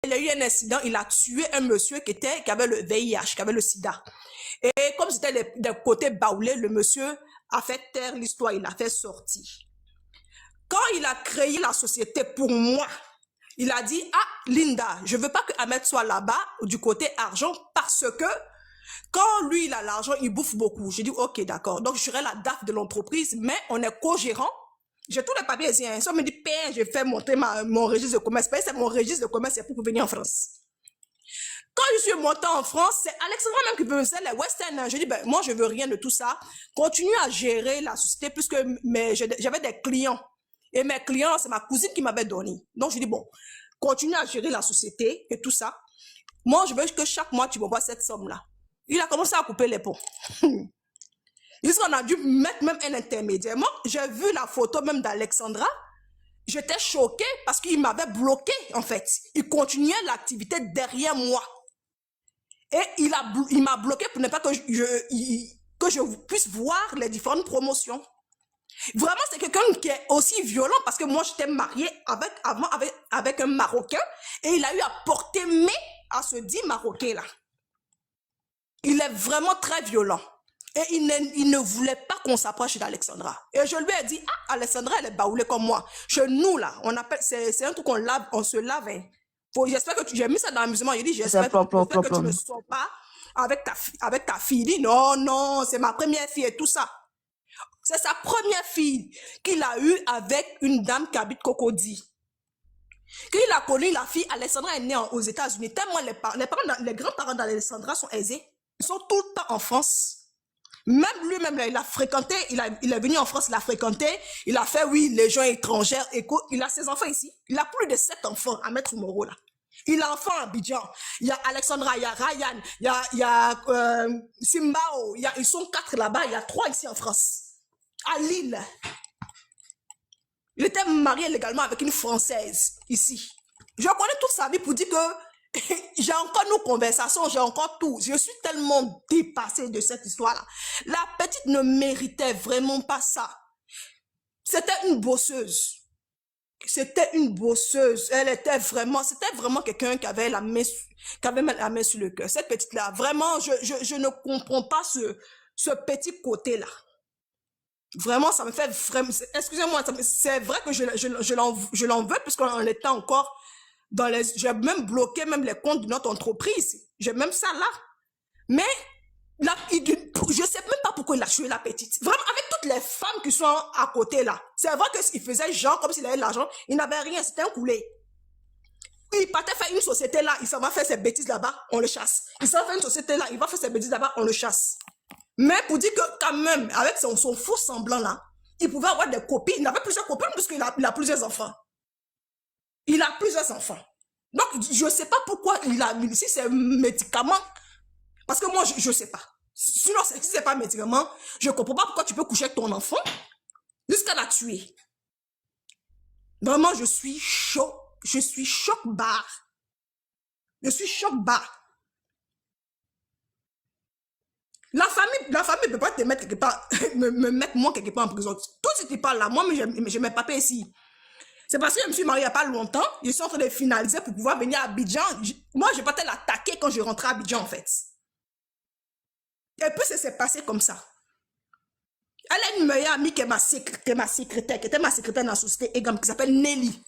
il a eu un incident, il a tué un monsieur qui avait le VIH, qui avait le sida. Et comme c'était des côtés baoulés, le monsieur a fait taire l'histoire, il l'a fait sortir. Quand il a créé la société pour moi, il a dit, ah, Linda, je veux pas que Ahmed soit là-bas, du côté argent, parce que quand lui, il a l'argent, il bouffe beaucoup. J'ai dit, ok, d'accord. Donc, je serai la DAF de l'entreprise, mais on est co-gérant. J'ai tous les papiers ici. Hein. Si on me dit, père, je fais monter mon registre de commerce. C'est mon registre de commerce, c'est pour venir en France. Quand je suis montée en France, c'est Alexandra même qui me faisait les Western. Je dis, ben, moi, je veux rien de tout ça. Continue à gérer la société puisque j'avais des clients. Et mes clients, c'est ma cousine qui m'avait donné. Donc, je dis, bon, continue à gérer la société et tout ça. Moi, je veux que chaque mois, tu m'envoies cette somme-là. Il a commencé à couper les ponts. On a dû mettre même un intermédiaire. Moi, j'ai vu la photo même d'Alexandra. J'étais choquée parce qu'il m'avait bloqué, en fait. Il continuait l'activité derrière moi. Et il m'a bloqué pour ne pas que je puisse voir les différentes promotions. Vraiment, c'est quelqu'un qui est aussi violent parce que moi, j'étais mariée avec un Marocain et il a eu à porter main à ce dit Marocain-là. Il est vraiment très violent. Et il ne voulait pas qu'on s'approche d'Alexandra. Et je lui ai dit, ah, Alexandra, elle est baoulée comme moi. Chez nous, là, on appelle, c'est un truc qu'on lave, on se lave. Hein. J'espère que j'ai mis ça dans l'amusement. Il dit, j'espère que tu ne sors pas avec ta fille. Il dit, non, non, c'est ma première fille et tout ça. C'est sa première fille qu'il a eue avec une dame qui habite Cocody. Quand il a connu la fille, Alexandra est née aux États-Unis. Tellement les grands-parents d'Alexandra sont aisés. Ils sont tout le temps en France. Même lui-même, il a fréquenté, il est venu en France, il a fréquenté, il a fait, oui, les gens étrangers. Écoute, il a ses enfants ici. Il a plus de 7 enfants à mettre sous Moro, là. Il a enfant à Abidjan. Il y a Alexandra, il y a Ryan, il y a Simbao. Ils sont 4 là-bas, il y a 3 ici en France. À Lille. Il était marié légalement avec une Française, ici. Je connais toute sa vie pour dire que j'ai encore nos conversations, j'ai encore tout. Je suis tellement dépassée de cette histoire-là. La petite ne méritait vraiment pas ça. C'était une bosseuse. C'était une bosseuse. C'était vraiment quelqu'un qui avait la main sur le cœur. Cette petite-là, vraiment, je ne comprends pas ce petit côté-là. Vraiment, ça me fait vraiment... Excusez-moi, c'est vrai que je l'en veux puisqu'on était encore dans les... J'ai même bloqué même les comptes de notre entreprise. J'ai même ça là. Mais là, je sais même pas pourquoi il a tué la petite. Vraiment, avec toutes les femmes qui sont à côté là. C'est vrai qu'il faisait genre comme s'il avait de l'argent. Il n'avait rien, c'était un coulé. Il partait faire une société là, il s'en va faire ses bêtises là-bas, on le chasse. Il s'en va faire une société là, il va faire ses bêtises là-bas, on le chasse. Mais pour dire que quand même, avec son faux semblant là, il pouvait avoir des copines. Il avait plusieurs copines parce qu'il a plusieurs enfants. Il a plusieurs enfants. Donc, je ne sais pas pourquoi il a mis ici ces médicaments. Parce que moi, je ne sais pas. Sinon, si ce n'est pas un médicament, je ne comprends pas pourquoi tu peux coucher avec ton enfant jusqu'à la tuer. Vraiment, je suis choc. Je suis choc-barre. Je suis choc-barre. La famille ne peut pas te mettre quelque part, me mettre moi quelque part en prison. Tout ce qui parle là, moi, je mes papiers ici. C'est parce que je me suis mariée il n'y a pas longtemps. Je suis en train de finaliser pour pouvoir venir à Abidjan. Moi, je partais l'attaquer quand je rentrais à Abidjan, en fait. Et puis, ça s'est passé comme ça. Elle a une meilleure amie qui est ma secrétaire, qui était ma secrétaire dans la société EGAM, qui s'appelle Nelly.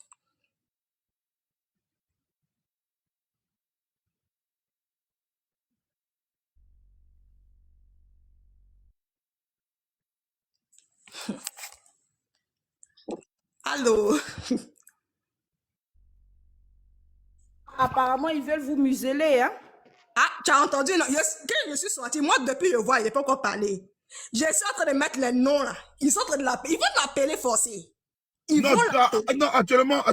Allô? Apparemment, ils veulent vous museler, hein? Ah, tu as entendu? Non? Quand je suis sortie, moi, depuis, je vois, il n'est pas encore parlé. Je suis en train de mettre les noms, là. Ils sont en train de l'appeler. Ils vont l'appeler forcé. Non, actuellement,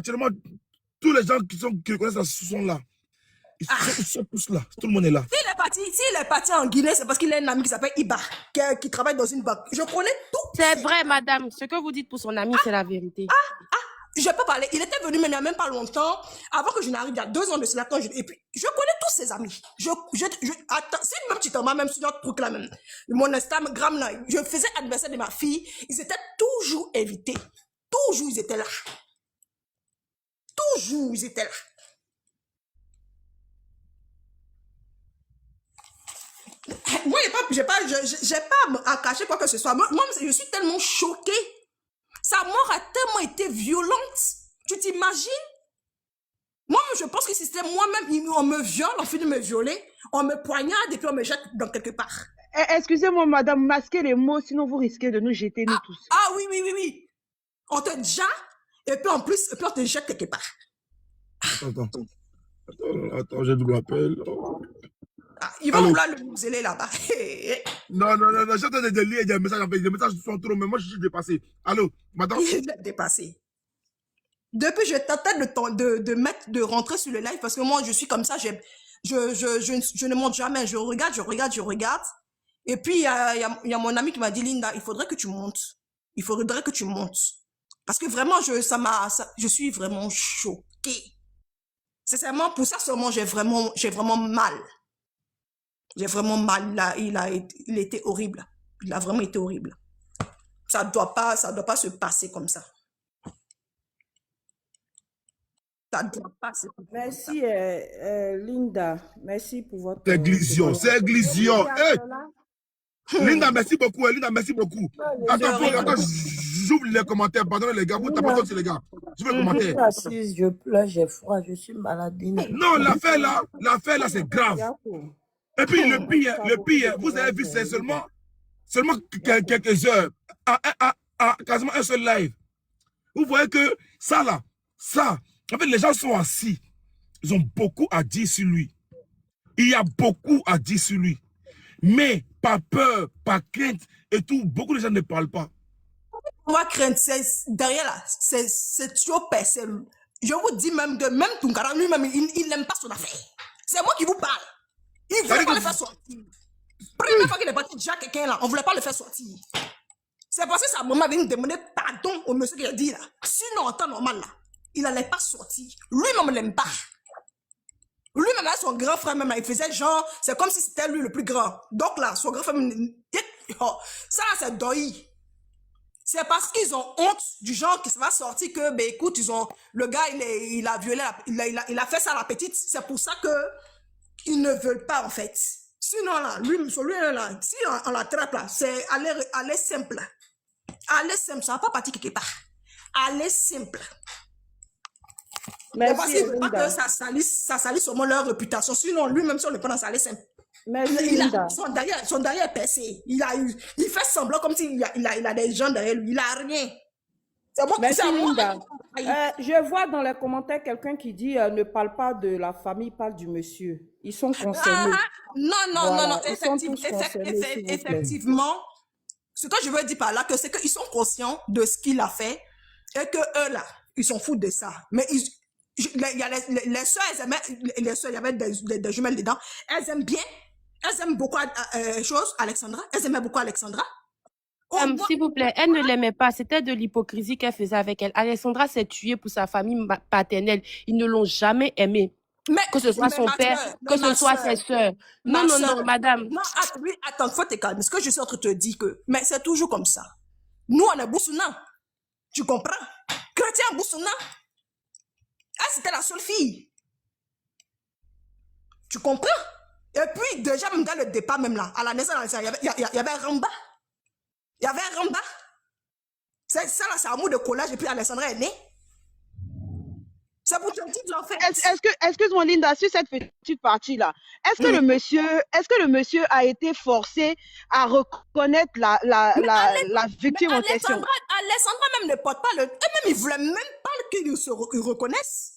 tous les gens qui connaissent la sont là. Ils sont tous là. Tout le monde est là. S'il est parti en Guinée, c'est parce qu'il a un ami qui s'appelle Iba, qui travaille dans une banque. Je connais tout. C'est vrai, madame. Ce que vous dites pour son ami, c'est la vérité. Je peux parler. Il était venu, mais il n'y a même pas longtemps, avant que je n'arrive, il y a 2 ans de cela. Et puis, je connais tous ses amis. Attends, si même tu t'en vas, même sur notre truc là, même, mon Instagram là, je faisais anniversaire de ma fille, ils étaient toujours invités. Toujours, ils étaient là. Toujours, ils étaient là. Moi, j'ai pas à cacher quoi que ce soit. Moi, je suis tellement choquée. Sa mort a tellement été violente. Tu t'imagines? Moi, je pense que si c'était moi-même, on me viole, on finit de me violer, on me poignarde et puis on me jette dans quelque part. Excusez-moi, madame, masquez les mots, sinon vous risquez de nous jeter, nous tous. Ah oui, oui, oui, oui. On te jette et puis en plus, on te jette quelque part. Attends, j'ai double appel. Ah, ils vont vouloir le museler là-bas. Non, j'attends de lire des messages. Les messages sont trop, mais moi, je suis dépassé. Allô, madame? Il est dépassé. Depuis, je tentais de rentrer sur le live parce que moi, je suis comme ça, je ne monte jamais. Je regarde. Et puis, il y a mon ami qui m'a dit, Linda, il faudrait que tu montes. Il faudrait que tu montes. Parce que vraiment, je suis vraiment choquée. Sincèrement, pour ça seulement, j'ai vraiment mal. J'ai vraiment mal. Il était horrible. Il a vraiment été horrible. Ça doit pas se passer comme ça. Ça doit pas se passer. Merci, Linda. Merci pour votre... C'est Glision. Hey! Linda, merci beaucoup. Linda, merci beaucoup. Attends, j'ouvre les commentaires. Pardonnez les gars, vous tapez aussi les gars. Je veux les commentaires. Je pleure, j'ai froid, je suis malade. Non, l'affaire là, c'est grave. Et puis le pire, vous avez vu, c'est seulement quelques heures, à quasiment un seul live. Vous voyez que ça, en fait, les gens sont assis. Ils ont beaucoup à dire sur lui. Il y a beaucoup à dire sur lui. Mais pas peur, pas crainte et tout, beaucoup de gens ne parlent pas. Moi, crainte, c'est derrière là, c'est trop percé. Je vous dis même que même Tunkara lui-même, il n'aime pas son affaire. C'est moi qui vous parle. Il ne voulait pas le faire sortir. Première fois qu'il est parti déjà quelqu'un là, on ne voulait pas le faire sortir. C'est parce que sa maman vient nous demander pardon au monsieur qui a dit là. Sinon, en temps normal là, il n'allait pas sortir. Lui-même ne l'aime pas. Lui-même, là, son grand frère, même, là, il faisait genre, c'est comme si c'était lui le plus grand. Donc là, son grand frère, ça là, c'est deuil. C'est parce qu'ils ont honte du genre qui va sortir que, ben écoute, le gars, il a violé, il a fait ça à la petite. C'est pour ça que ils ne veulent pas, en fait. Sinon, là, celui-là, là, si on l'attrape, là, c'est aller simple. Aller simple, ça va pas partir quelque part. Aller simple. Merci, parce qu'il ne veut pas que ça salisse sûrement leur réputation. Sinon, lui-même, si on le prend dans ça, aller simple. Merci, Linda. Son derrière est percé. Il fait semblant comme s'il a des gens derrière lui. Il n'a rien. C'est bon. Merci, Linda. Je vois dans les commentaires quelqu'un qui dit ne parle pas de la famille, parle du monsieur. Ils sont concernés. Non. Effectivement, effectivement, ce que je veux dire par là, c'est qu'ils sont conscients de ce qu'il a fait et que eux, là, ils s'en foutent de ça. Mais il y a les soeurs, il y avait des jumelles dedans. Elles aiment bien. Elles aiment beaucoup Alexandra. Elles aimaient beaucoup Alexandra. S'il vous plaît, elle ne l'aimait pas. C'était de l'hypocrisie qu'elle faisait avec elle. Alexandra s'est tuée pour sa famille paternelle. Ils ne l'ont jamais aimée. Que ce soit son père, que ce soit ses soeurs. Non, madame. Non, attends, faut te calmer. Ce que je suis en train de te dire mais c'est toujours comme ça. Nous, on est Boussouna. Tu comprends? Chrétien Boussouna. Elle, c'était la seule fille. Tu comprends? Et puis, déjà, même dans le départ, même là, à la naissance, il y avait Ramba. Il y avait Ramba. C'est ça, là, c'est un mot de collage, et puis Alexandra est née. C'est pour te dire, en fait. Excuse-moi, Linda, sur cette petite partie-là, est-ce que le monsieur a été forcé à reconnaître la victime en question? Alexandra même ne porte pas le... Eux-mêmes, ils ne voulaient même pas qu'ils reconnaissent.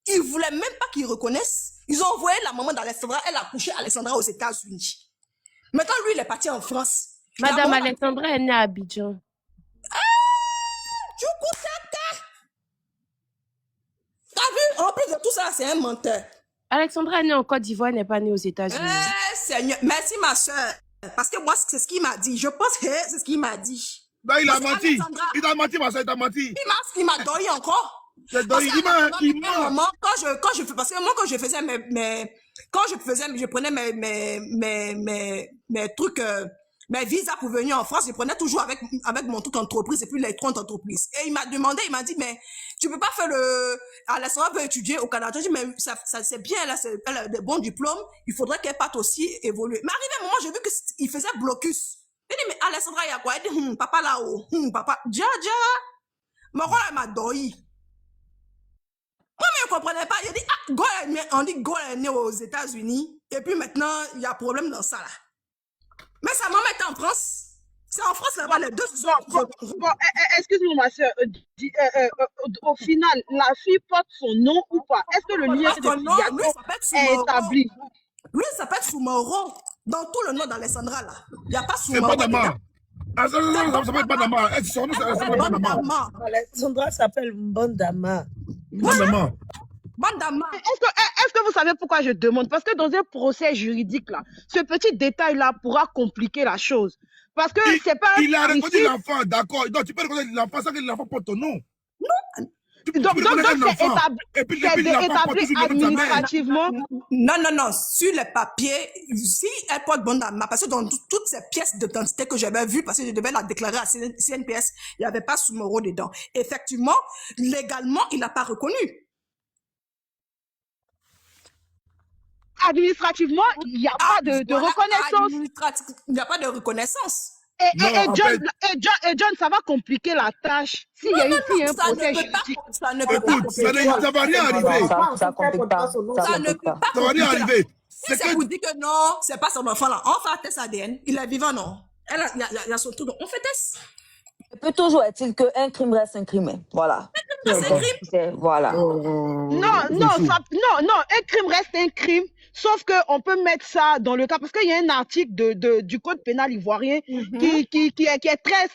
Ils ne voulaient même pas qu'ils reconnaissent. Ils ont envoyé la maman d'Alexandra, elle a couché Alexandra aux États-Unis. Maintenant, lui, il est parti en France. Madame Alexandra est née à Abidjan. Tu écoutes ça? T'as vu? En plus de tout ça, c'est un menteur. Alexandra est née en Côte d'Ivoire, elle n'est pas née aux États-Unis. Seigneur, merci ma soeur. Parce que moi, c'est ce qu'il m'a dit. Je pense que c'est ce qu'il m'a dit. Ben, il a menti. Il a menti, ma soeur, il a menti. Il m'a donné encore. C'est donné, il ment. Quand je fais, parce que moi, quand je faisais je prenais mes trucs, mes visas pour venir en France, je prenais toujours avec mon truc entreprise et puis les 30 entreprises. Et il m'a demandé, il m'a dit, mais tu peux pas faire Alessandra veut étudier au Canada. Je dis, mais ça c'est bien, là, elle a des bons diplômes, il faudrait qu'elle parte aussi évoluer. Mais arrivé un moment, j'ai vu qu'il faisait blocus. Il dit, mais Alessandra, il y a quoi? Il dit, papa là-haut, papa, déjà, mon rôle, elle m'a dormi. Moi, mais je ne comprenais pas. Il a dit, on dit Go est né aux États-Unis, et puis maintenant, il y a problème dans ça, là. Mais sa maman était en France. C'est en France, là-bas, les deux sont... Bon, excuse-moi, ma soeur. Au final, la fille porte son nom ou pas? Est-ce que le lien de filiation est établi? Oui, ça s'appelle Soumoro. Dans tout le nom d'Alessandra, là. Il n'y a pas C'est Soumoro. pas Dama. Ça s'appelle pas Dama. Son nom, ça s'appelle pas Dama. Alessandra s'appelle Mbondama. Dama. Bandama. Est-ce que vous savez pourquoi je demande? Parce que dans un procès juridique, là, ce petit détail-là pourra compliquer la chose. Parce que c'est pas... Il a reconnu l'enfant, d'accord. Donc, tu peux reconnaître l'enfant sans que l'enfant porte ton nom. Non. Donc c'est établi administrativement. Non. Sur les papiers, si elle porte Bandama, parce que dans toutes ces pièces d'identité que j'avais vues, parce que je devais la déclarer à CNPS, il n'y avait pas Soumoro dedans. Effectivement, légalement, il n'a pas reconnu. Administrativement, il n'y a pas de reconnaissance. Il n'y a pas de reconnaissance. Et John, ça va compliquer la tâche. S'il y a un procès juridique. Ça ne peut pas. Ça va rien arriver. Ça complique pas. Ça ne peut pas. Ça va rien arriver. Si ça vous dit que non, c'est pas son enfant là, on fait un test ADN, il est vivant, non? Il y a son truc, on fait test. Il peut toujours être-il qu'un crime reste un crime. Voilà. C'est un crime. Voilà. Non, un crime reste un crime. Sauf qu'on peut mettre ça dans le cas, parce qu'il y a un article du code pénal ivoirien qui est très,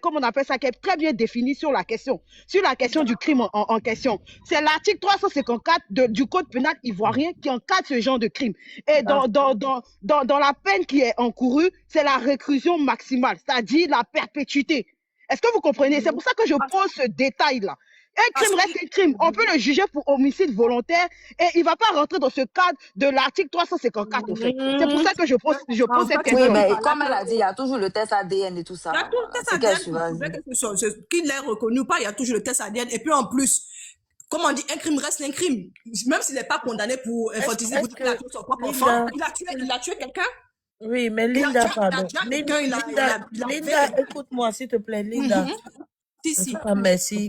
comment on appelle ça, qui est très bien défini sur la question du crime en question. C'est l'article 354 du code pénal ivoirien qui encadre ce genre de crime. Et dans la peine qui est encourue, c'est la réclusion maximale, c'est-à-dire la perpétuité. Est-ce que vous comprenez? C'est pour ça que je pose ce détail-là. Un crime reste un crime. On peut le juger pour homicide volontaire et il ne va pas rentrer dans ce cadre de l'article 354 en fait. C'est pour ça que je pose cette question. Oui, mais comme elle a dit, il y a toujours le test ADN et tout ça. Il y a toujours le test ADN. Qu'il l'ait reconnu ou pas, il y a toujours le test ADN. Et puis en plus, comme on dit, un crime reste un crime. Même s'il n'est pas condamné pour infanticider, pour tuer son propre enfant, il a tué quelqu'un. Oui, mais Linda, pardon. Linda, écoute-moi, s'il te plaît, Linda. Si.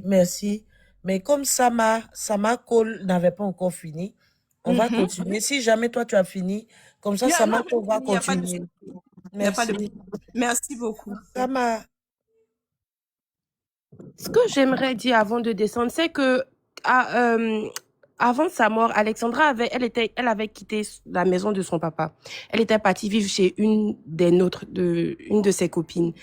Merci. Mais comme Sama Cole n'avait pas encore fini, on va continuer. Si jamais toi tu as fini, comme ça, Sama Cole va continuer. Merci beaucoup. Sama. Ce que j'aimerais dire avant de descendre, c'est que avant sa mort, Alexandra elle avait quitté la maison de son papa. Elle était partie vivre chez une de ses copines.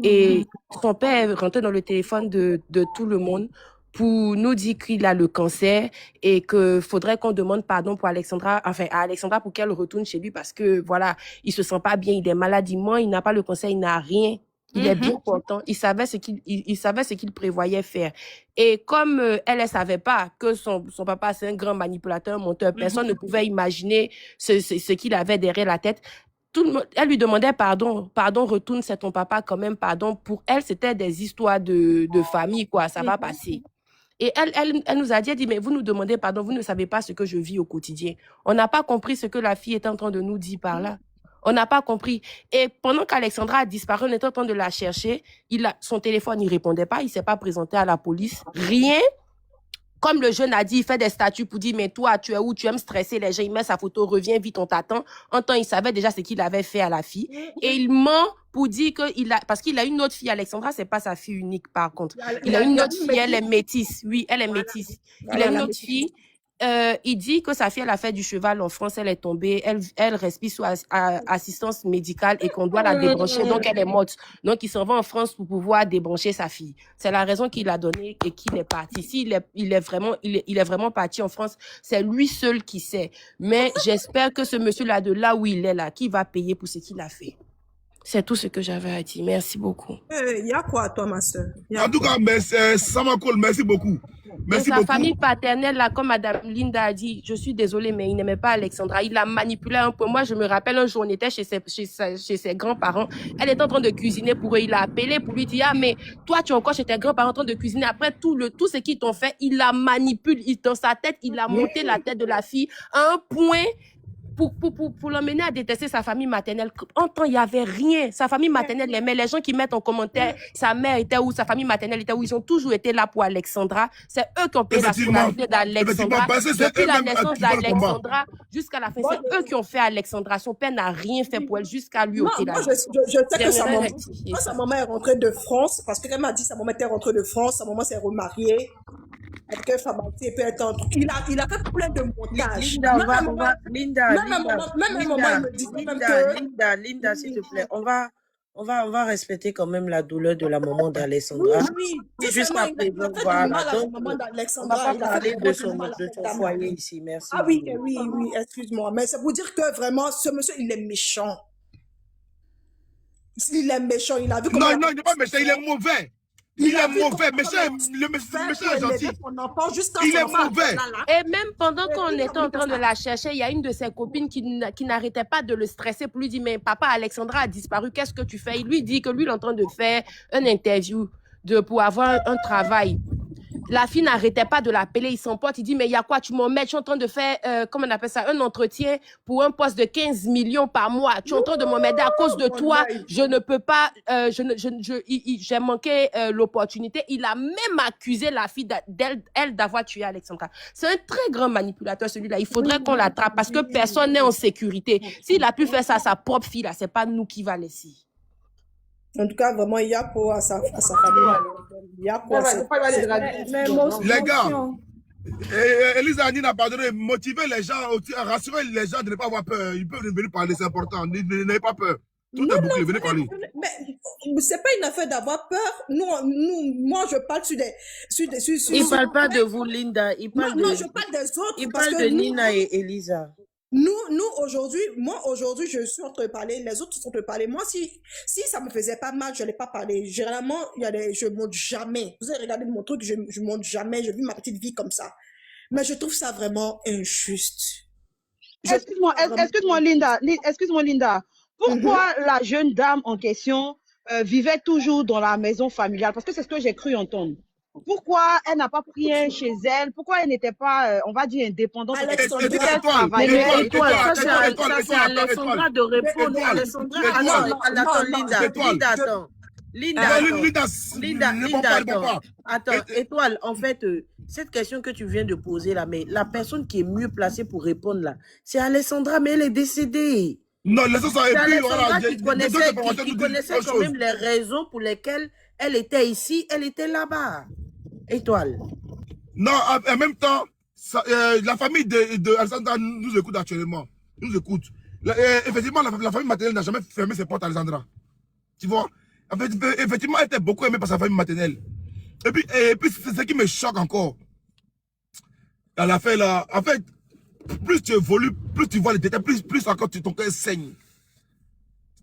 Et son père rentrait dans le téléphone de tout le monde pour nous dire qu'il a le cancer et que faudrait qu'on demande pardon pour à Alexandra pour qu'elle retourne chez lui parce que voilà, il se sent pas bien, il est malade, il n'a pas le cancer, il n'a rien. Il est bien content. Il savait ce qu'il prévoyait faire. Et comme elle savait pas que son papa c'est un grand manipulateur, menteur, personne ne pouvait imaginer ce qu'il avait derrière la tête. Tout le monde, elle lui demandait pardon, retourne, c'est ton papa quand même, pardon. Pour elle, c'était des histoires de famille, quoi. Ça va passer. Et elle nous a dit, mais vous nous demandez pardon, vous ne savez pas ce que je vis au quotidien. On n'a pas compris ce que la fille est en train de nous dire par là. On n'a pas compris. Et pendant qu'Alexandra a disparu, on était en train de la chercher. Son téléphone, il répondait pas. Il s'est pas présenté à la police. Rien. Comme le jeune a dit, il fait des statuts pour dire, mais toi, tu es où? Tu aimes stresser les gens. Il met sa photo, reviens vite, on t'attend. En temps, il savait déjà ce qu'il avait fait à la fille. Et il ment pour dire parce qu'il a une autre fille. Alexandra, c'est pas sa fille unique, par contre. Il a une autre fille, elle est métisse. Oui, elle est métisse. Il a une autre fille. Il dit que sa fille, elle a fait du cheval en France, elle est tombée, elle respire sous assistance médicale et qu'on doit la débrancher, donc elle est morte. Donc il s'en va en France pour pouvoir débrancher sa fille. C'est la raison qu'il a donnée et qu'il est parti. S'il il est vraiment parti en France, c'est lui seul qui sait. Mais j'espère que ce monsieur-là, de là où il est là, qui va payer pour ce qu'il a fait. C'est tout ce que j'avais à dire. Merci beaucoup. Il y a quoi, toi, ma soeur? En tout cas, Samakol, merci beaucoup. Merci sa beaucoup. famille paternelle, là, comme Madame Linda a dit, je suis désolée, mais il n'aimait pas Alexandra. Il l'a manipulé un peu. Moi, je me rappelle un jour, on était chez ses grands-parents. Elle était en train de cuisiner pour eux. Il l'a appelé pour lui dire, ah, mais toi, tu es encore chez tes grands-parents en train de cuisiner. Après tout ce qu'ils t'ont fait, il la manipule. Dans sa tête, il a monté la tête de la fille à un point pour l'emmener à détester sa famille maternelle. En temps, il n'y avait rien. Sa famille maternelle l'aimait. Les gens qui mettent en commentaire sa mère était où, sa famille maternelle était où, ils ont toujours été là pour Alexandra. C'est eux qui ont payé la scolarité d'Alexandra. Depuis la naissance d'Alexandra jusqu'à la fin, c'est eux qui ont fait Alexandra. Son père n'a rien fait pour elle jusqu'à lui ôter la vie. Je sais que sa maman est rentrée de France, parce qu'elle m'a dit que sa maman était rentrée de France, sa maman s'est remariée. Il a fait plein de montages. Linda, s'il te plaît, on va respecter quand même la douleur de la maman d'Alexandra. Oui, jusqu'à présent, voilà. Donc, on va pas parler de son foyer ici. Merci. Ah oui, excuse-moi. Mais c'est pour dire que vraiment, ce monsieur, il est méchant. Il est méchant. Il a vu comment. Non, il n'est pas méchant, il est mauvais. Il est mauvais, le méchant est gentil. Il est mauvais. Et même pendant qu'on était en train de la chercher, il y a une de ses copines qui n'arrêtait pas de le stresser pour lui dire, mais papa, Alexandra a disparu, qu'est-ce que tu fais? Il lui dit que lui, il est en train de faire une interview pour avoir un travail. La fille n'arrêtait pas de l'appeler, il s'emporte, il dit, mais il y a quoi, tu m'emmènes, je suis en train de faire, comment on appelle ça, un entretien pour un poste de 15 millions par mois. Tu es en train de m'emmerder à cause de toi, je ne peux pas, j'ai manqué l'opportunité. Il a même accusé la fille d'elle d'avoir tué Alexandra. C'est un très grand manipulateur, celui-là. Il faudrait qu'on l'attrape parce que personne n'est en sécurité. S'il a pu faire ça à sa propre fille, là, c'est pas nous qui va laisser. En tout cas, vraiment, il y a quoi à sa famille. Il y a quoi. Les gars, Elisa Anine a pardonné, motiver les gens, rassurer les gens de ne pas avoir peur. Ils peuvent venir parler, c'est important. N'ayez pas peur. Tout est bouclé, venez parler. Mais c'est pas une affaire d'avoir peur. Moi, je parle sur des. Il ne parle pas de vous, Linda. Il parle je parle des autres. Il parle de Nina et Elisa. Nous aujourd'hui, je suis en train de parler, les autres sont en train de parler. Moi, si ça me faisait pas mal, je n'allais pas parler. Généralement, je monte jamais. Vous avez regardé mon truc, je monte jamais. Je vis ma petite vie comme ça. Mais je trouve ça vraiment injuste. Excuse-moi, Linda. Pourquoi la jeune dame en question vivait toujours dans la maison familiale? Parce que c'est ce que j'ai cru entendre. Pourquoi elle n'a pas pris un chez elle? Pourquoi elle n'était pas, on va dire, indépendante? Ça, c'est Alexandra de répondre. Linda, attends. Étoile, en fait, cette question que tu viens de poser là, mais la personne qui est mieux placée pour répondre là, c'est Alexandra, mais elle est décédée. Non, c'est Alexandra qui connaissait quand même les raisons pour lesquelles elle était ici, elle était là-bas. Étoile. Non, en même temps, la famille de Alexandra nous écoute actuellement. Nous écoute. Effectivement, la famille maternelle n'a jamais fermé ses portes à Alexandra. Tu vois? En fait, effectivement, elle était beaucoup aimée par sa famille maternelle. Et puis c'est ce qui me choque encore. Elle a fait là. En fait, plus tu évolues, plus tu vois les détails, plus encore ton cœur saigne.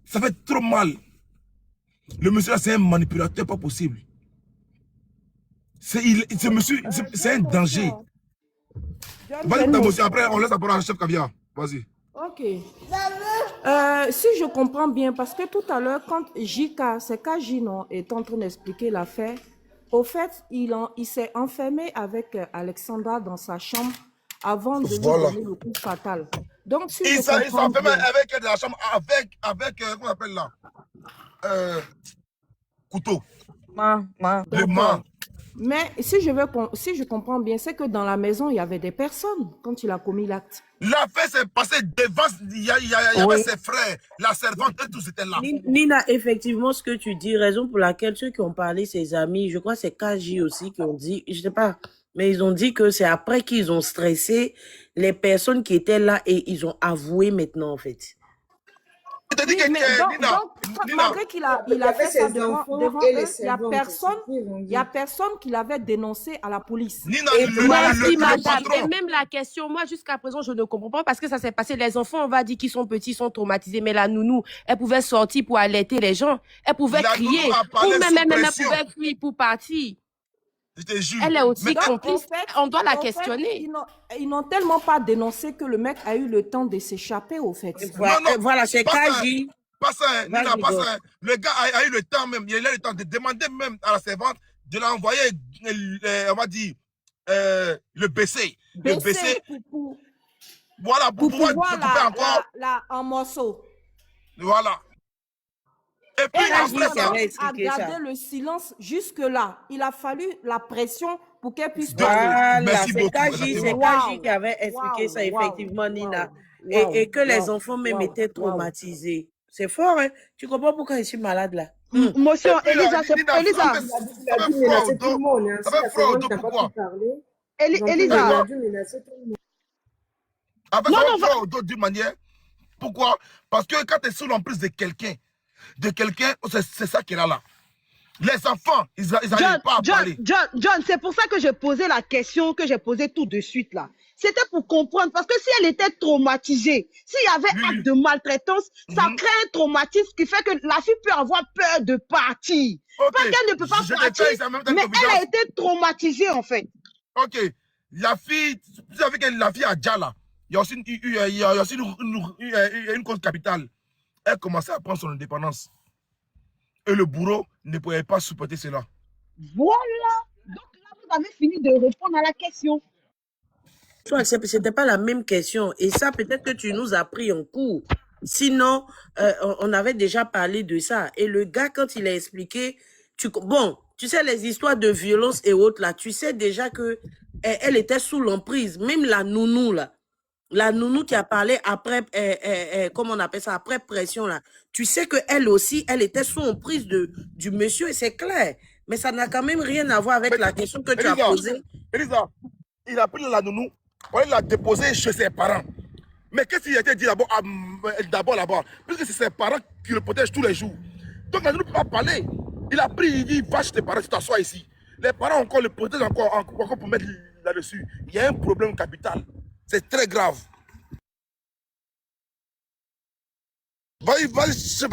Ça fait trop mal. Le monsieur là, c'est un manipulateur pas possible. Ce monsieur, c'est un danger. Vas-y, ta monsieur, après, on laisse la parole à Chef Caviar. Vas-y. Ok. Si je comprends bien, parce que tout à l'heure, quand c'est KJ est en train d'expliquer l'affaire, au fait, il s'est enfermé avec Alexandra dans sa chambre avant de lui donner le coup fatal. Donc, si il s'est enfermé avec elle dans la chambre avec comment on appelle là couteau. Le main. Mais si je comprends bien, c'est que dans la maison, il y avait des personnes quand il a commis l'acte. L'affaire s'est passée devant, il y avait ses frères, la servante, et tout c'était là. Nina, effectivement, ce que tu dis, raison pour laquelle ceux qui ont parlé, ses amis, je crois que c'est KJ aussi qui ont dit, je sais pas, mais ils ont dit que c'est après qu'ils ont stressé les personnes qui étaient là et ils ont avoué maintenant, en fait. Je te dis Oui, que mais Nina, malgré qu'il a fait ça devant eux, il y a personne qui l'avait dénoncé à la police. Nina, Merci, le madame. patron. Et même la question, moi, jusqu'à présent, je ne comprends pas parce que ça s'est passé. Les enfants, on va dire qu'ils sont petits, sont traumatisés. Mais la nounou, elle pouvait sortir pour alerter les gens. Elle pouvait crier. Ou même elle pouvait fuir pour partir. Je te jure. Elle est aussi complice. On doit la questionner. Ils n'ont tellement pas dénoncé que le mec a eu le temps de s'échapper, au fait. Voilà, c'est Kaji. Pas ça, hein, Nina, pas ça. Hein. Le gars a eu le temps même, il a eu le temps de demander même à la servante de l'envoyer, on va dire, le BC. Le BC. Voilà, pour pouvoir encore. En morceaux. Voilà. Et puis après ça, a gardé le silence jusque-là. Il a fallu la pression pour qu'elle puisse parler. Voilà, c'est Kaji qui avait expliqué ça, effectivement, Nina. Et que les enfants même étaient traumatisés. C'est fort, hein? Tu comprends pourquoi je suis malade là? Monsieur, Elisa, c'est Elisa. Ça fait froid au dos, pourquoi? Elisa. Avec ça fait froid au dos d'une manière. Pourquoi? Parce que quand tu es sous l'emprise de quelqu'un, c'est ça qu'il a là. Les enfants, ils n'arrivent pas à parler. John, c'est pour ça que j'ai posé la question que j'ai posée tout de suite là. C'était pour comprendre, parce que si elle était traumatisée, s'il y avait acte de maltraitance, ça crée un traumatisme qui fait que la fille peut avoir peur de partir. Pas qu'elle ne peut pas partir, mais elle a été traumatisée en fait. Ok, la fille, vous savez que la fille a déjà là, il y a aussi une cause capitale. Elle commençait à prendre son indépendance. Et le bourreau ne pouvait pas supporter cela. Voilà. Donc là, vous avez fini de répondre à la question. Ce n'était pas la même question. Et ça, peut-être que tu nous as pris en cours. Sinon, on avait déjà parlé de ça. Et le gars, quand il a expliqué, tu sais, les histoires de violence et autres, là, tu sais déjà que elle était sous l'emprise. Même la nounou, là. La nounou qui a parlé après, comment on appelle ça, après pression, là. Tu sais qu'elle aussi, elle était sous emprise du monsieur, et c'est clair. Mais ça n'a quand même rien à voir avec la question que tu as posée. Elisa, il a pris la nounou, il l'a déposée chez ses parents. Mais qu'est-ce qu'il a été dit d'abord là-bas? Puisque c'est ses parents qui le protègent tous les jours. Donc la nounou ne peut pas parler. Il a pris, il dit, va chez tes parents, tu t'assois ici. Les parents encore le protègent encore pour mettre là-dessus. Il y a un problème capital. C'est très grave. Vas-y, chef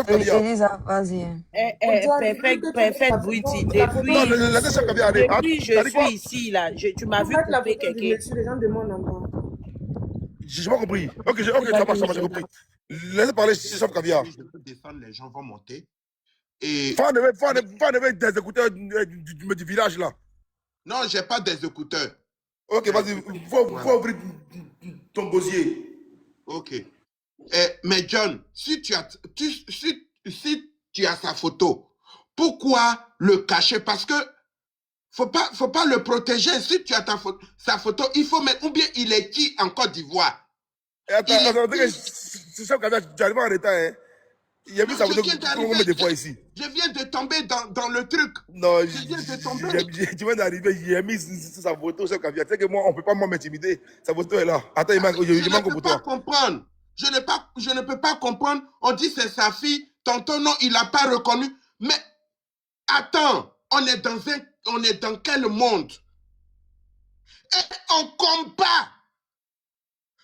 Kabia. Elisa, vas-y. Perfect, Bruiti. Depuis, je suis ici, là. Tu m'as vu couper quelqu'un. J'ai pas compris. Ok, ça marche, j'ai compris. Laissez parler, chef Kabia. Je peux descendre, les gens vont monter. Et... Faut enlever des écouteurs du village, là. Non, j'ai pas des écouteurs. Ok, vas-y, faut ouvrir ton gosier. Ok. Mais John, si tu as sa photo, pourquoi le cacher? Parce que faut pas le protéger. Si tu as sa photo, il faut mettre, ou bien il est qui en Côte d'Ivoire? Attends, c'est ça que j'arrive en retard, hein. Il y a vu sa photo qu'on met des fois ici. Je viens de tomber dans le truc. Non, je viens de tomber. Tu viens d'arriver, il a mis sa photo, chef Kabia. Tu sais que moi, on ne peut pas m'intimider. Sa photo est là. Attends, il manque pour toi. Je ne peux pas comprendre. Je ne peux pas comprendre. On dit c'est sa fille. Tonton, non, il n'a pas reconnu. Mais attends, on est dans quel monde? Et on combat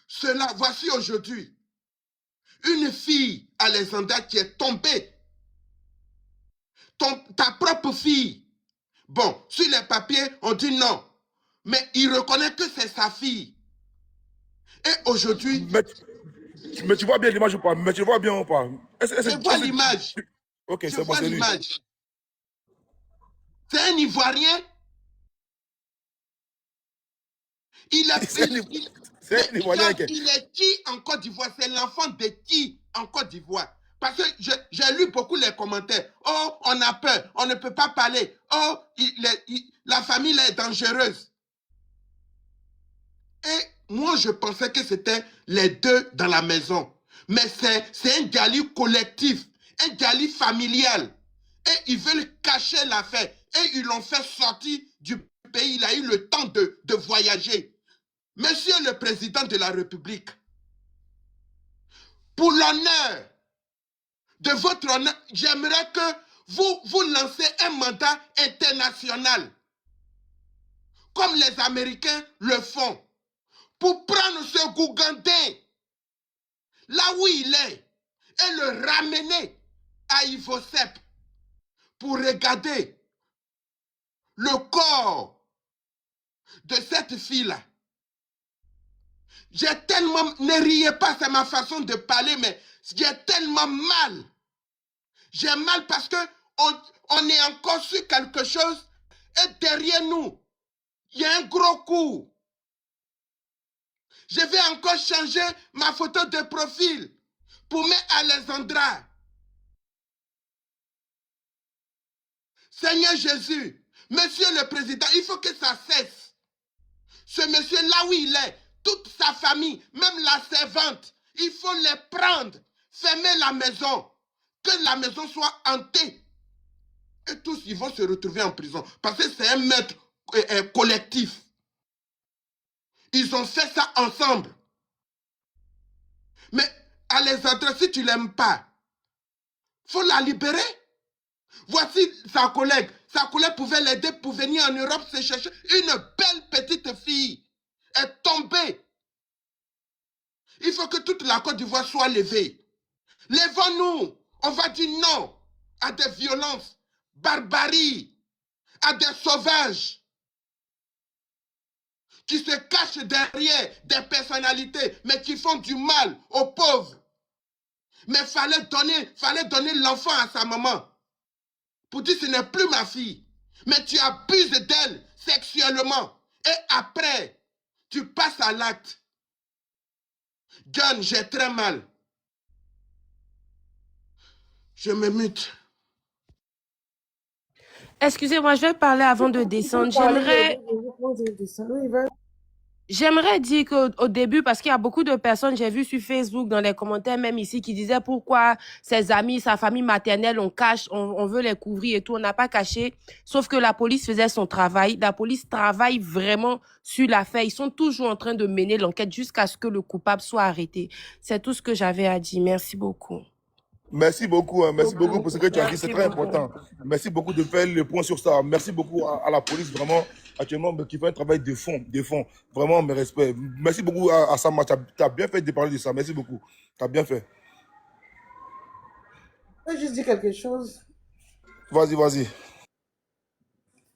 cela. Voici aujourd'hui une fille, Alexandra, qui est tombée. Ta propre fille. Bon, sur les papiers, on dit non. Mais il reconnaît que c'est sa fille. Et aujourd'hui... Mais tu vois bien l'image ou pas? Mais tu vois bien ou pas? Je vois l'image. Ok, c'est bon, c'est lui. C'est un Ivoirien. Il est qui en Côte d'Ivoire? C'est l'enfant de qui en Côte d'Ivoire? Parce que j'ai lu beaucoup les commentaires. Oh, on a peur, on ne peut pas parler. Oh, la famille est dangereuse. Et moi, je pensais que c'était les deux dans la maison. Mais c'est un Gali collectif, un Gali familial. Et ils veulent cacher l'affaire. Et ils l'ont fait sortir du pays. Il a eu le temps de voyager. Monsieur le président de la République, pour l'honneur de votre honneur, j'aimerais que vous lancez un mandat international, comme les Américains le font, pour prendre ce Gougandais là où il est et le ramener à Ivosep pour regarder le corps de cette fille-là. J'ai tellement, ne riez pas, c'est ma façon de parler, mais j'ai tellement mal. J'ai mal parce que on est encore sur quelque chose et derrière nous, il y a un gros coup. Je vais encore changer ma photo de profil pour mettre Alexandra. Seigneur Jésus, Monsieur le Président, il faut que ça cesse. Ce monsieur là où il est, toute sa famille, même la servante, il faut les prendre, fermer la maison, que la maison soit hantée. Et tous, ils vont se retrouver en prison parce que c'est un meurtre collectif. Ils ont fait ça ensemble. Mais Alexandra, si tu ne l'aimes pas, il faut la libérer. Voici sa collègue. Sa collègue pouvait l'aider pour venir en Europe se chercher une belle petite fille. Elle est tombée. Il faut que toute la Côte d'Ivoire soit levée. Lèvons-nous. On va dire non à des violences, barbarie, à des sauvages qui se cachent derrière des personnalités, mais qui font du mal aux pauvres. Mais fallait donner l'enfant à sa maman. Pour dire ce n'est plus ma fille. Mais tu abuses d'elle sexuellement. Et après, tu passes à l'acte. John, j'ai très mal. Je me mute. Excusez-moi, je vais parler avant de descendre. J'aimerais dire qu'au début, parce qu'il y a beaucoup de personnes, j'ai vu sur Facebook, dans les commentaires, même ici, qui disaient pourquoi ses amis, sa famille maternelle, on cache, on veut les couvrir et tout, on n'a pas caché. Sauf que la police faisait son travail. La police travaille vraiment sur l'affaire. Ils sont toujours en train de mener l'enquête jusqu'à ce que le coupable soit arrêté. C'est tout ce que j'avais à dire. Merci beaucoup. Merci beaucoup pour ce que tu as dit, c'est très important. Merci beaucoup de faire le point sur ça. Merci beaucoup à la police, vraiment, actuellement, qui fait un travail de fond. Vraiment, mes respects. Merci beaucoup à Sama, tu as bien fait de parler de ça. Merci beaucoup. Tu as bien fait. Je peux juste dire quelque chose. Vas-y.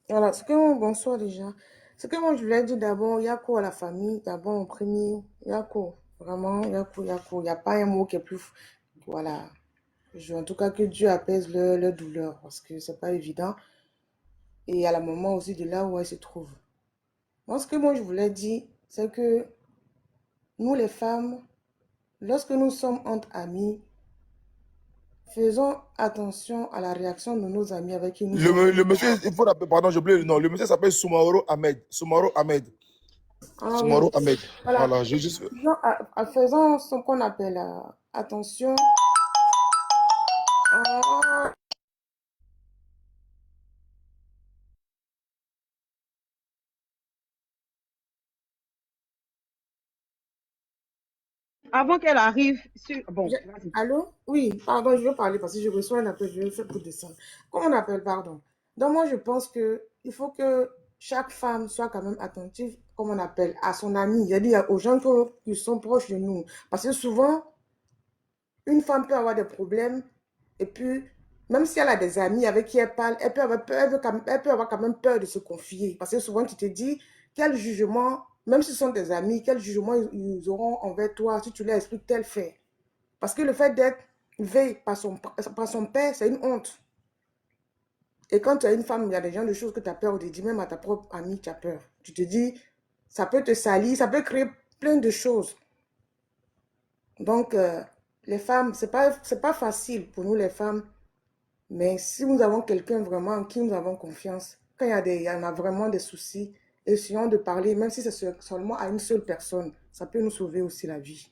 Voilà, bonsoir déjà. Ce que moi je voulais dire d'abord, Yako à la famille, d'abord en premier, Yako, vraiment, Yako. Il n'y a pas un mot qui est plus. Voilà. En tout cas, que Dieu apaise leur douleur, parce que c'est pas évident. Et à la maman aussi de là où elle se trouve. Moi, ce que moi je voulais dire, c'est que nous les femmes, lorsque nous sommes entre amis, faisons attention à la réaction de nos amis avec qui nous sommes. Le monsieur, il faut rappeler, pardon, j'ai oublié le nom. Le monsieur s'appelle Soumaoro Ahmed. Ah, Soumaoro oui. Ahmed. Voilà, j'ai juste... faisons ce qu'on appelle attention. Avant qu'elle arrive sur... Bon, Allô? Oui, pardon, je veux parler parce que je reçois un appel, je vais faire pour descendre. Comment on appelle, pardon? Donc moi, je pense qu'il faut que chaque femme soit quand même attentive, comme on appelle, à son ami, c'est-à-dire aux gens qui sont proches de nous. Parce que souvent, une femme peut avoir des problèmes et puis, même si elle a des amis avec qui elle parle, elle peut avoir quand même peur de se confier. Parce que souvent, tu te dis, quel jugement, même si ce sont des amis, quel jugement ils auront envers toi si tu leur expliques tel fait. Parce que le fait d'être veillé par son père, c'est une honte. Et quand tu as une femme, il y a des gens de choses que tu as peur de dire, même à ta propre amie, tu as peur. Tu te dis, ça peut te salir, ça peut créer plein de choses. Donc, les femmes, c'est pas facile pour nous les femmes, mais si nous avons quelqu'un vraiment en qui nous avons confiance, quand il y en a vraiment des soucis, essayons de parler, même si c'est seulement à une seule personne, ça peut nous sauver aussi la vie.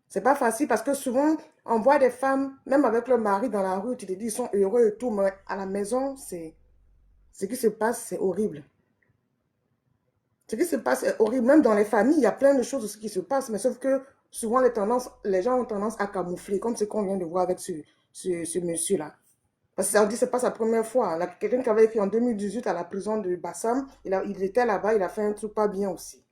C'est pas facile parce que souvent, on voit des femmes, même avec leur mari dans la rue, tu te dis, ils sont heureux et tout, mais à la maison, ce qui se passe, c'est horrible. Ce qui se passe est horrible. Même dans les familles, il y a plein de choses aussi qui se passent, mais sauf que souvent les gens ont tendance à camoufler, comme ce qu'on vient de voir avec ce monsieur-là. Parce que ça dit, c'est pas sa première fois. Quelqu'un qui avait écrit en 2018 à la prison de Bassam, il était là-bas, il a fait un truc pas bien aussi.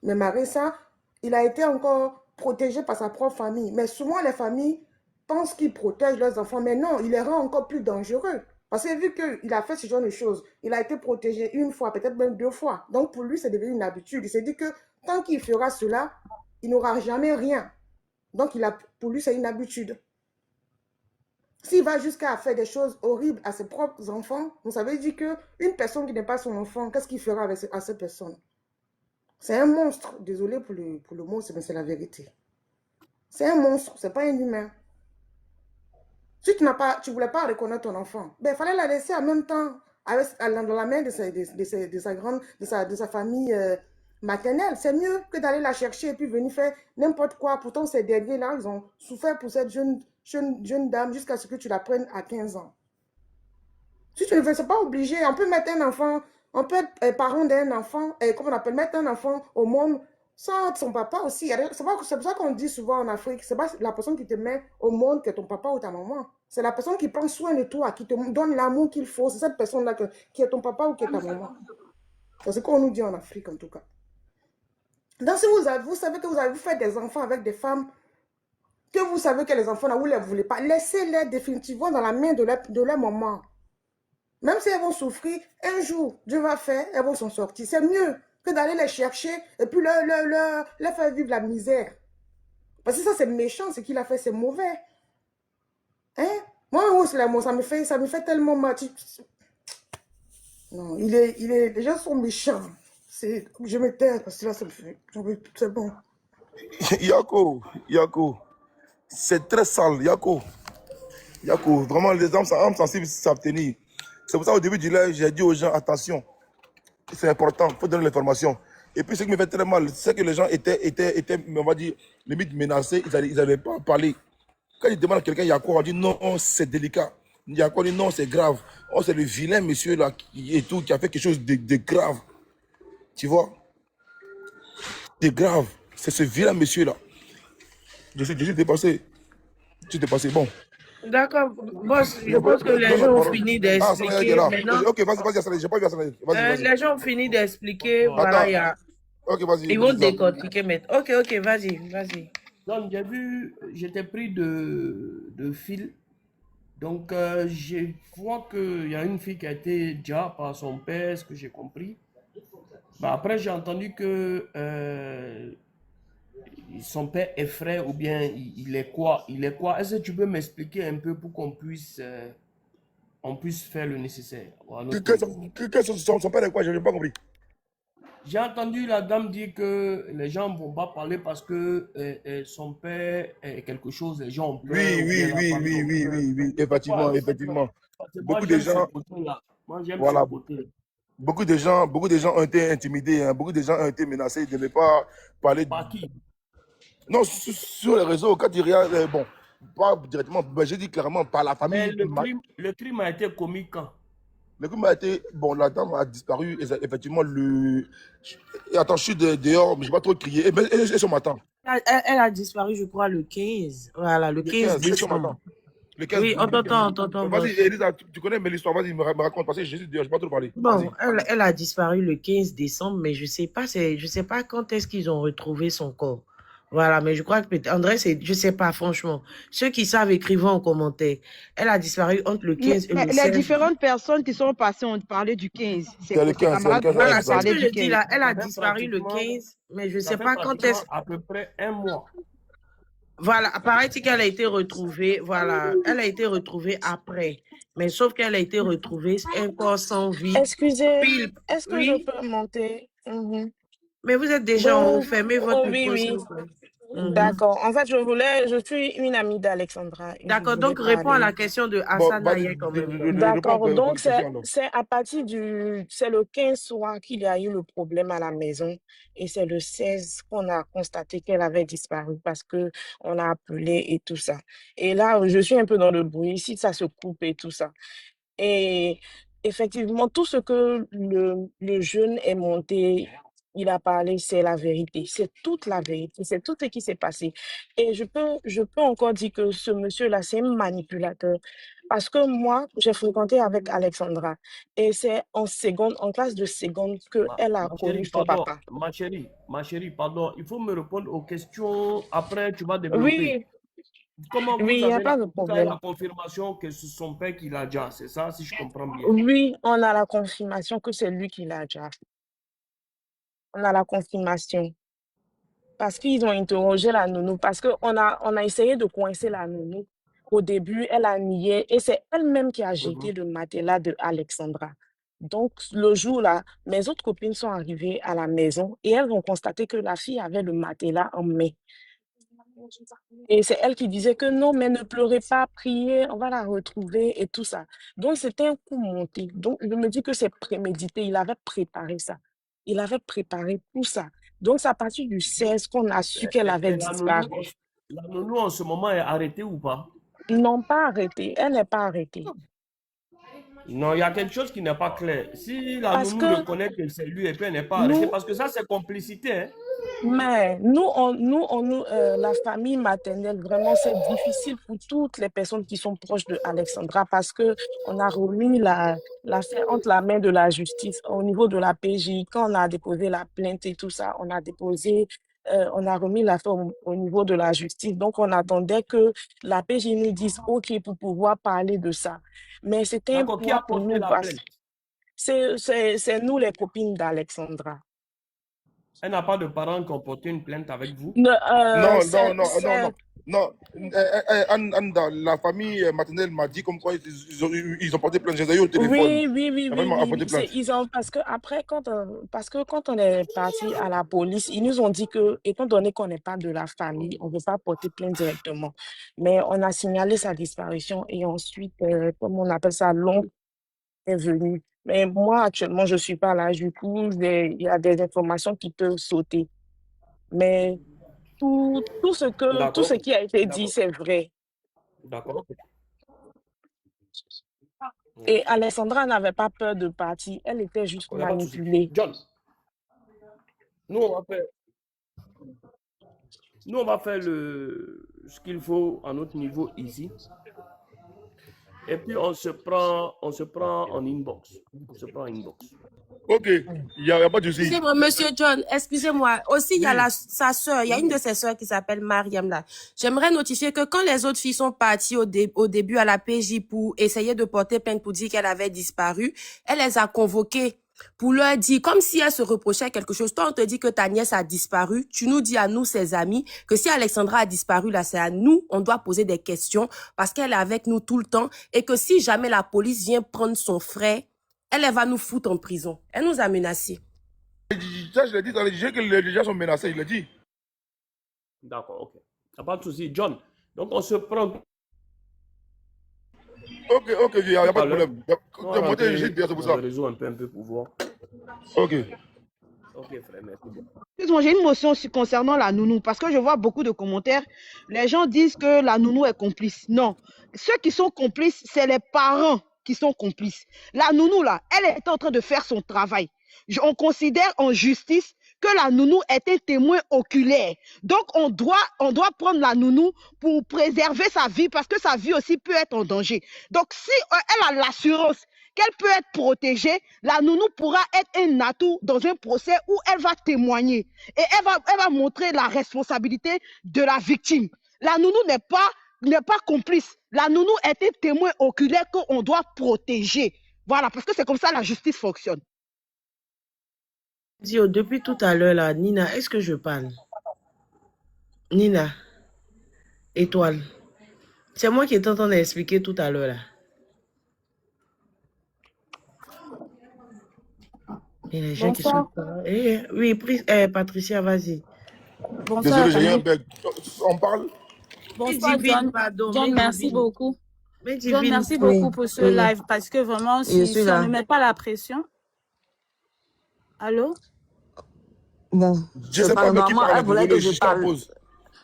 Mais Marissa, il a été encore protégé par sa propre famille. Mais souvent, les familles pensent qu'ils protègent leurs enfants, mais non, il les rend encore plus dangereux. Parce que vu qu'il a fait ce genre de choses, il a été protégé une fois, peut-être même 2 fois. Donc pour lui, c'est devenu une habitude. Il s'est dit que tant qu'il fera cela, il n'aura jamais rien. Donc pour lui, c'est une habitude. S'il va jusqu'à faire des choses horribles à ses propres enfants, vous savez dire qu'une personne qui n'est pas son enfant, qu'est-ce qu'il fera avec cette personne? C'est un monstre. Désolé pour le mot, mais c'est la vérité. C'est un monstre, c'est pas un humain. Si tu ne voulais pas reconnaître ton enfant, ben, il fallait la laisser en même temps dans la main de sa famille maternelle. C'est mieux que d'aller la chercher et puis venir faire n'importe quoi. Pourtant, ces derniers-là, ils ont souffert pour cette jeune dame jusqu'à ce que tu la prennes à 15 ans. Si tu ne veux, c'est pas obligé. On peut mettre un enfant, on peut être parent d'un enfant, comment on appelle, mettre un enfant au monde sans son papa aussi. C'est pour ça qu'on dit souvent en Afrique, c'est pas la personne qui te met au monde que ton papa ou ta maman. C'est la personne qui prend soin de toi, qui te donne l'amour qu'il faut. C'est cette personne-là qui est ton papa ou qui est ta maman. C'est ce qu'on nous dit en Afrique, en tout cas. Donc, si vous savez que vous faites des enfants avec des femmes, que vous savez que les enfants, là, vous ne les voulez pas, laissez-les définitivement dans la main de leur maman. Même si elles vont souffrir, un jour, Dieu va faire, elles vont s'en sortir. C'est mieux que d'aller les chercher et puis leur faire vivre la misère. Parce que ça, c'est méchant, ce qu'il a fait, c'est mauvais. Hein? Moi, ça me fait tellement mal. Non, les gens sont méchants. Je me tais parce que là, ça me fait. C'est bon. Yako, c'est très sale, Yako, vraiment, les âmes sensibles s'abstenir. C'est pour ça, au début du live, j'ai dit aux gens, attention, c'est important, il faut donner l'information. Et puis, ce qui me fait très mal, c'est que les gens étaient, on va dire, limite menacés, ils n'allaient pas parler. Quand ils demandent à quelqu'un, Yako, on dit non, c'est délicat. Yako dit non, c'est grave. Oh, c'est le vilain monsieur là, qui a fait quelque chose de grave. Tu vois? C'est grave. C'est ce vilain monsieur là. Je suis dépassé. Tu t'es passé, bon. D'accord, boss, je pense que les gens ont fini d'expliquer maintenant. Ok, vas-y, j'ai pas vu Assalé. Les gens ont fini d'expliquer, voilà, il y a... Ok, vas-y. Ils vont décortiquer maintenant. Ok, vas-y. Donc, j'étais pris de fil. Donc, je vois qu'il y a une fille qui a été déjà par son père, ce que j'ai compris. Bah, après, j'ai entendu que son père est frère ou bien il est quoi? Est-ce que tu peux m'expliquer un peu pour qu'on puisse faire le nécessaire? Son père est quoi? Je n'ai pas compris. J'ai entendu la dame dire que les gens ne vont pas parler parce que son père est quelque chose, les gens ont peur. Oui, effectivement. Beaucoup de gens... Moi, j'aime voilà. ce côté. Beaucoup de gens ont été intimidés, hein. Beaucoup de gens ont été menacés. Ils ne devaient pas parler. Par qui? Non, sur les réseaux, quand ils regardent, bon, pas directement, mais j'ai dit clairement par la famille. Mais le crime a été commis quand? Le crime a été, bon, la dame a disparu, effectivement, Attends, je suis dehors, mais je ne vais pas trop crier. Et ce matin. Elle a disparu, je crois, le 15. Voilà, le 15 décembre. Oui, on t'entend. Vas-y, Elisa, tu connais l'histoire, vas-y, me raconte, parce que je suis dehors, je ne vais pas trop parler. Bon, elle a disparu le 15 décembre, mais je sais pas quand est-ce qu'ils ont retrouvé son corps. Voilà, mais je crois que André, je sais pas, franchement. Ceux qui savent, écrivez en commentaire. Elle a disparu entre le 15 et le 16. Les différentes personnes qui sont passées ont parlé du 15. C'est le 15. Voilà, c'est ce que je dis là. Elle a disparu le 15, mais je sais pas quand est-ce. À peu près un mois. Voilà, paraît-il qu'elle a été retrouvée, voilà, elle a été retrouvée après, mais sauf qu'elle a été retrouvée encore sans vie. Excusez, est-ce que je peux monter? Mais vous êtes déjà en haut, fermez votre micro. Oui. D'accord. En fait, je suis une amie d'Alexandra. D'accord, donc réponds à la question de Hassan Aye quand même. D'accord, donc c'est à partir c'est le 15 soir qu'il y a eu le problème à la maison et c'est le 16 qu'on a constaté qu'elle avait disparu parce que on a appelé et tout ça. Et là, je suis un peu dans le bruit, ici ça se coupe et tout ça. Et effectivement, tout ce que le jeune est monté il a parlé, c'est la vérité. C'est toute la vérité. C'est tout ce qui s'est passé. Et je peux encore dire que ce monsieur-là, c'est un manipulateur. Parce que moi, j'ai fréquenté avec Alexandra. Et c'est en classe de seconde qu'elle a Ma connu chérie, son pardon. papa. Ma chérie, pardon. Il faut me répondre aux questions. Après, tu vas développer. Oui, Comment oui, il n'y a pas de vous avez problème. la confirmation que c'est son père qui l'a déjà, c'est ça, si je comprends bien? Oui, on a la confirmation que c'est lui qui l'a déjà. On a la confirmation. Parce qu'ils ont interrogé la nounou, parce qu'on a essayé de coincer la nounou. Au début, elle a nié et c'est elle-même qui a jeté le matelas de Alexandra. Donc, le jour-là, mes autres copines sont arrivées à la maison et elles ont constaté que la fille avait le matelas en main. Et c'est elle qui disait que non, mais ne pleurez pas, priez, on va la retrouver et tout ça. Donc, c'était un coup monté. Donc, je me dis que c'est prémédité. Il avait préparé ça. Il avait préparé tout ça. Donc, c'est à partir du 16 qu'on a su qu'elle avait Et disparu. la nounou en ce moment est arrêtée ou pas? Non, pas arrêtée. Elle n'est pas arrêtée. Non, il y a quelque chose qui n'est pas clair. Si la Parce nounou que reconnaît que c'est lui et puis elle n'est pas arrêtée, nous, parce que ça, c'est complicité. Hein? mais la famille maternelle, vraiment, c'est difficile pour toutes les personnes qui sont proches de Alexandra parce que on a remis l'affaire entre la main de la justice au niveau de la PJ. Quand on a déposé la plainte et tout ça, on a remis l'affaire au niveau de la justice. Donc, on attendait que la PJ nous dise OK pour pouvoir parler de ça. Mais c'était un D'accord, qui a poids pour porté nous la parce plainte? que c'est nous, les copines d'Alexandra. Elle n'a pas de parents qui ont porté une plainte avec vous? Non, la famille maternelle m'a dit comme quoi ils ont porté plainte. J'ai eu au téléphone. Oui. La famille a porté plainte. Parce que après, parce que quand on est parti à la police, ils nous ont dit que, étant donné qu'on n'est pas de la famille, on ne veut pas porter plainte directement. Mais on a signalé sa disparition et ensuite, comme on appelle ça, l'oncle est venu. Mais moi, actuellement, je ne suis pas là. Du coup, il y a des informations qui peuvent sauter. Mais tout ce qui a été dit, c'est vrai. D'accord. Et Alexandra n'avait pas peur de partir. Elle était juste manipulée. John, nous, on va faire ce qu'il faut à notre niveau ici. Et puis, on se prend en inbox. Ok, il n'y a pas de souci. Excusez-moi, Monsieur John, excusez-moi. Aussi, il y a sa sœur, il y a une de ses sœurs qui s'appelle Mariam là. J'aimerais notifier que quand les autres filles sont parties au début à la PJ pour essayer de porter plainte pour dire qu'elle avait disparu, elle les a convoquées pour leur dire, comme si elle se reprochait quelque chose. Toi, on te dit que ta nièce a disparu. Tu nous dis à nous, ses amis, que si Alexandra a disparu, là, c'est à nous, on doit poser des questions parce qu'elle est avec nous tout le temps et que si jamais la police vient prendre son frère, elle va nous foutre en prison. Elle nous a menacés. Ça, je l'ai dit dans les gens que les gens sont menacés, je l'ai dit. D'accord, ok. Il n'y a pas de souci. John, donc on se prend... Ok, il n'y a pas de problème. C'est pour ça. Réseau un peu pour voir. Ok. Ok, frère, merci bien. Excuse-moi, j'ai une motion concernant la nounou parce que je vois beaucoup de commentaires. Les gens disent que la nounou est complice. Non. Ceux qui sont complices, c'est les parents qui sont complices. La nounou, là, elle est en train de faire son travail. On considère en justice que la nounou est un témoin oculaire. Donc, on doit prendre la nounou pour préserver sa vie parce que sa vie aussi peut être en danger. Donc, si elle a l'assurance qu'elle peut être protégée, la nounou pourra être un atout dans un procès où elle va témoigner et elle va montrer la responsabilité de la victime. La nounou n'est pas complice. La nounou est un témoin oculaire qu'on doit protéger. Voilà, parce que c'est comme ça la justice fonctionne. Dio, depuis tout à l'heure, là, Nina, est-ce que je parle? Nina, étoile. C'est moi qui étais en train d'expliquer tout à l'heure, là. Et les gens qui sont... oui, Patricia, vas-y. Désolé, j'ai un bug. On parle? Bonsoir, John. John, merci beaucoup. John, merci beaucoup pour ce live parce que vraiment, si on ne met pas la pression... Allô? Bon, je sais pas, mais qui parle, elle voulait que je parle.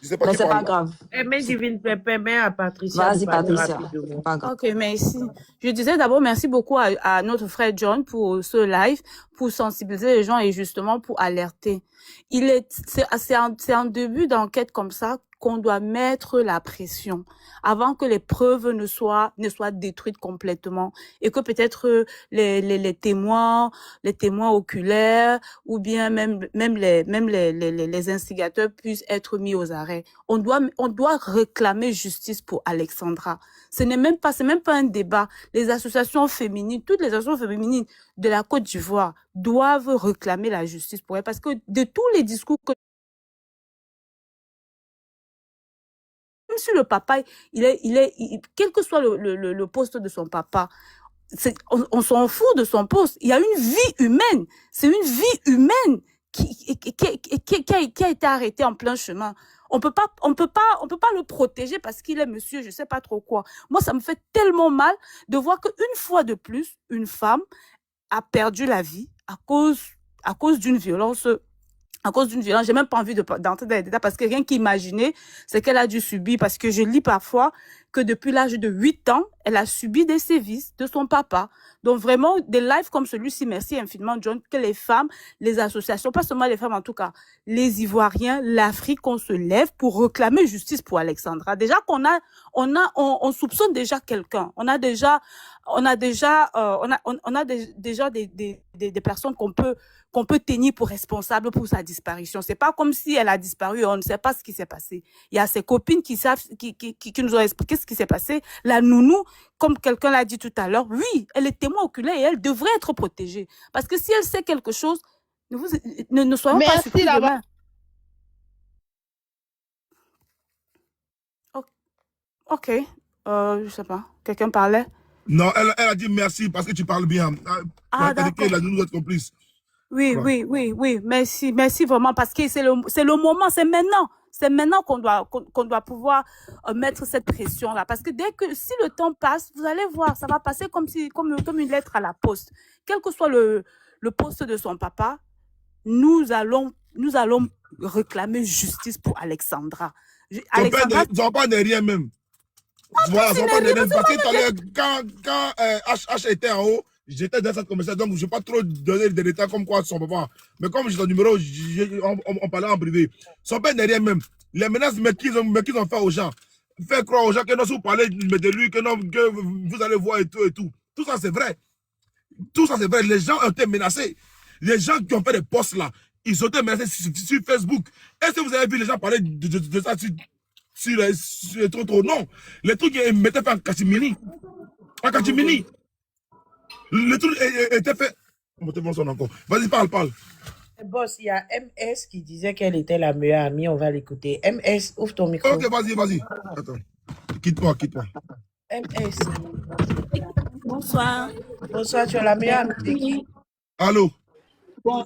Je sais pas Mais qui c'est pas parle. grave. Mais divine, permets à Patricia. Vas-y, Patricia. Pas grave. Ok, merci. Je disais d'abord merci beaucoup à notre frère John pour ce live, pour sensibiliser les gens et justement pour alerter. C'est un début d'enquête comme ça qu'on doit mettre la pression avant que les preuves ne soient détruites complètement et que peut-être les témoins oculaires ou bien même les instigateurs puissent être mis aux arrêts. On doit réclamer justice pour Alexandra. C'est même pas un débat. Les associations féminines, toutes les associations féminines de la Côte d'Ivoire doivent réclamer la justice pour elle parce que de tous les discours que même si le papa, quel que soit le poste de son papa, on s'en fout de son poste. Il y a une vie humaine. C'est une vie humaine qui a été arrêtée en plein chemin. On peut pas le protéger parce qu'il est monsieur, je sais pas trop quoi. Moi, ça me fait tellement mal de voir qu'une fois de plus, une femme a perdu la vie à cause d'une violence. J'ai même pas envie d'entrer dans les détails parce que rien qu'imaginer ce qu'elle a dû subir, parce que je lis parfois que depuis l'âge de 8 ans, elle a subi des sévices de son papa. Donc vraiment, des lives comme celui-ci, merci infiniment John, que les femmes, les associations, pas seulement les femmes en tout cas, les Ivoiriens, l'Afrique, on se lève pour réclamer justice pour Alexandra. Déjà on soupçonne déjà quelqu'un. On a déjà des personnes qu'on peut tenir pour responsables pour sa disparition. C'est pas comme si elle a disparu, on ne sait pas ce qui s'est passé. Il y a ses copines qui nous ont expliqué ce qui s'est passé. La nounou, comme quelqu'un l'a dit tout à l'heure, oui, elle est témoin oculaire et elle devrait être protégée. Parce que si elle sait quelque chose, ne soyons pas surpris demain. Ok, je sais pas. Quelqu'un parlait? Non, elle a dit merci parce que tu parles bien. D'accord. La nounou est complice. Oui, merci vraiment parce que c'est le moment, c'est maintenant qu'on doit pouvoir mettre cette pression là parce que si le temps passe, vous allez voir, ça va passer comme une lettre à la poste. Quel que soit le poste de son papa, nous allons réclamer justice pour Alexandra. Son père n'est rien même. Voilà, son père n'est rien parce que quand H était en haut, j'étais dans cette conversation, donc je ne vais pas trop donner des détails comme quoi son papa. Mais comme j'ai son numéro, on parlait en privé. Son père n'est rien même. Les menaces qu'ils ont fait aux gens. Faire croire aux gens que non, si vous parlez de lui, que vous allez voir et tout. Tout ça, c'est vrai. Tout ça, c'est vrai. Les gens ont été menacés. Les gens qui ont fait des posts là, ils ont été menacés sur Facebook. Est-ce que vous avez vu les gens parler de ça sur les trucs? Non. Les trucs, ils mettaient fait en catimini. En catimini. Le truc était fait. Vas-y, parle. Boss, il y a MS qui disait qu'elle était la meilleure amie. On va l'écouter. MS, ouvre ton micro. Ok, vas-y. Attends. Quitte-moi. MS. Bonsoir. Bonsoir, tu es la meilleure amie de qui? Allô? Bon,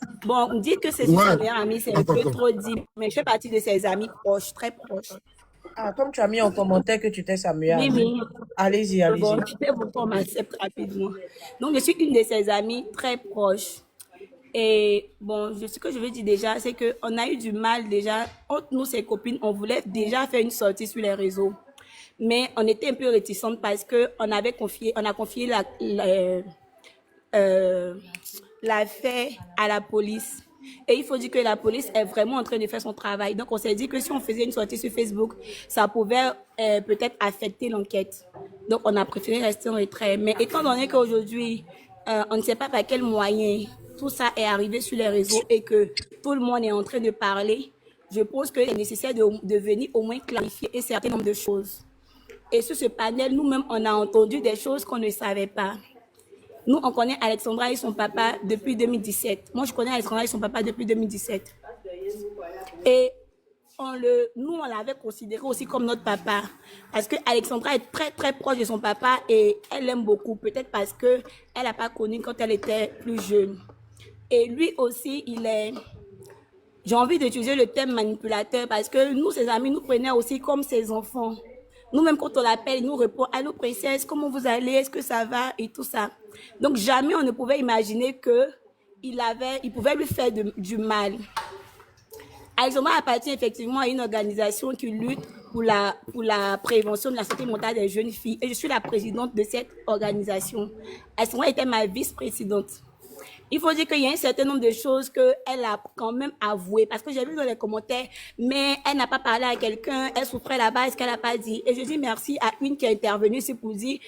dire que c'est sa meilleure amie, c'est un peu trop dit. Mais je fais partie de ses amis proches, très proches. Ah, comme tu as mis en commentaire que tu étais sa meilleure amie. Oui. Allez-y. Bon, tu sais pourquoi on m'accepte rapidement. Donc, je suis une de ses amies très proches. Et bon, ce que je veux dire déjà, c'est qu'on a eu du mal déjà, entre nous, ses copines, on voulait déjà faire une sortie sur les réseaux. Mais on était un peu réticentes parce qu'on a confié l'affaire à la police. Et il faut dire que la police est vraiment en train de faire son travail. Donc, on s'est dit que si on faisait une sortie sur Facebook, ça pouvait peut-être affecter l'enquête. Donc, on a préféré rester en retrait. Mais étant donné qu'aujourd'hui, on ne sait pas par quel moyen tout ça est arrivé sur les réseaux et que tout le monde est en train de parler, je pense qu'il est nécessaire de venir au moins clarifier un certain nombre de choses. Et sur ce panel, nous-mêmes, on a entendu des choses qu'on ne savait pas. Nous, on connaît Alexandra et son papa depuis 2017. Moi, je connais Alexandra et son papa depuis 2017. Et nous, on l'avait considéré aussi comme notre papa. Parce que Alexandra est très, très proche de son papa et elle l'aime beaucoup. Peut-être parce qu'elle n'a pas connu quand elle était plus jeune. Et lui aussi, j'ai envie d'utiliser le terme manipulateur parce que nous, ses amis, nous prenaient aussi comme ses enfants. Nous-mêmes, quand on l'appelle, il nous répond « Allô, princesse, comment vous allez? Est-ce que ça va? » et tout ça. Donc, jamais on ne pouvait imaginer qu'il pouvait lui faire du mal. Alexandra appartient effectivement à une organisation qui lutte pour la prévention de la santé mentale des jeunes filles. Et je suis la présidente de cette organisation. Alexandra était ma vice-présidente. Il faut dire qu'il y a un certain nombre de choses qu'elle a quand même avouées. Parce que j'ai vu dans les commentaires, mais elle n'a pas parlé à quelqu'un, elle souffrait là-bas, est-ce qu'elle n'a pas dit? Et je dis merci à une qui est intervenue, c'est pour dire,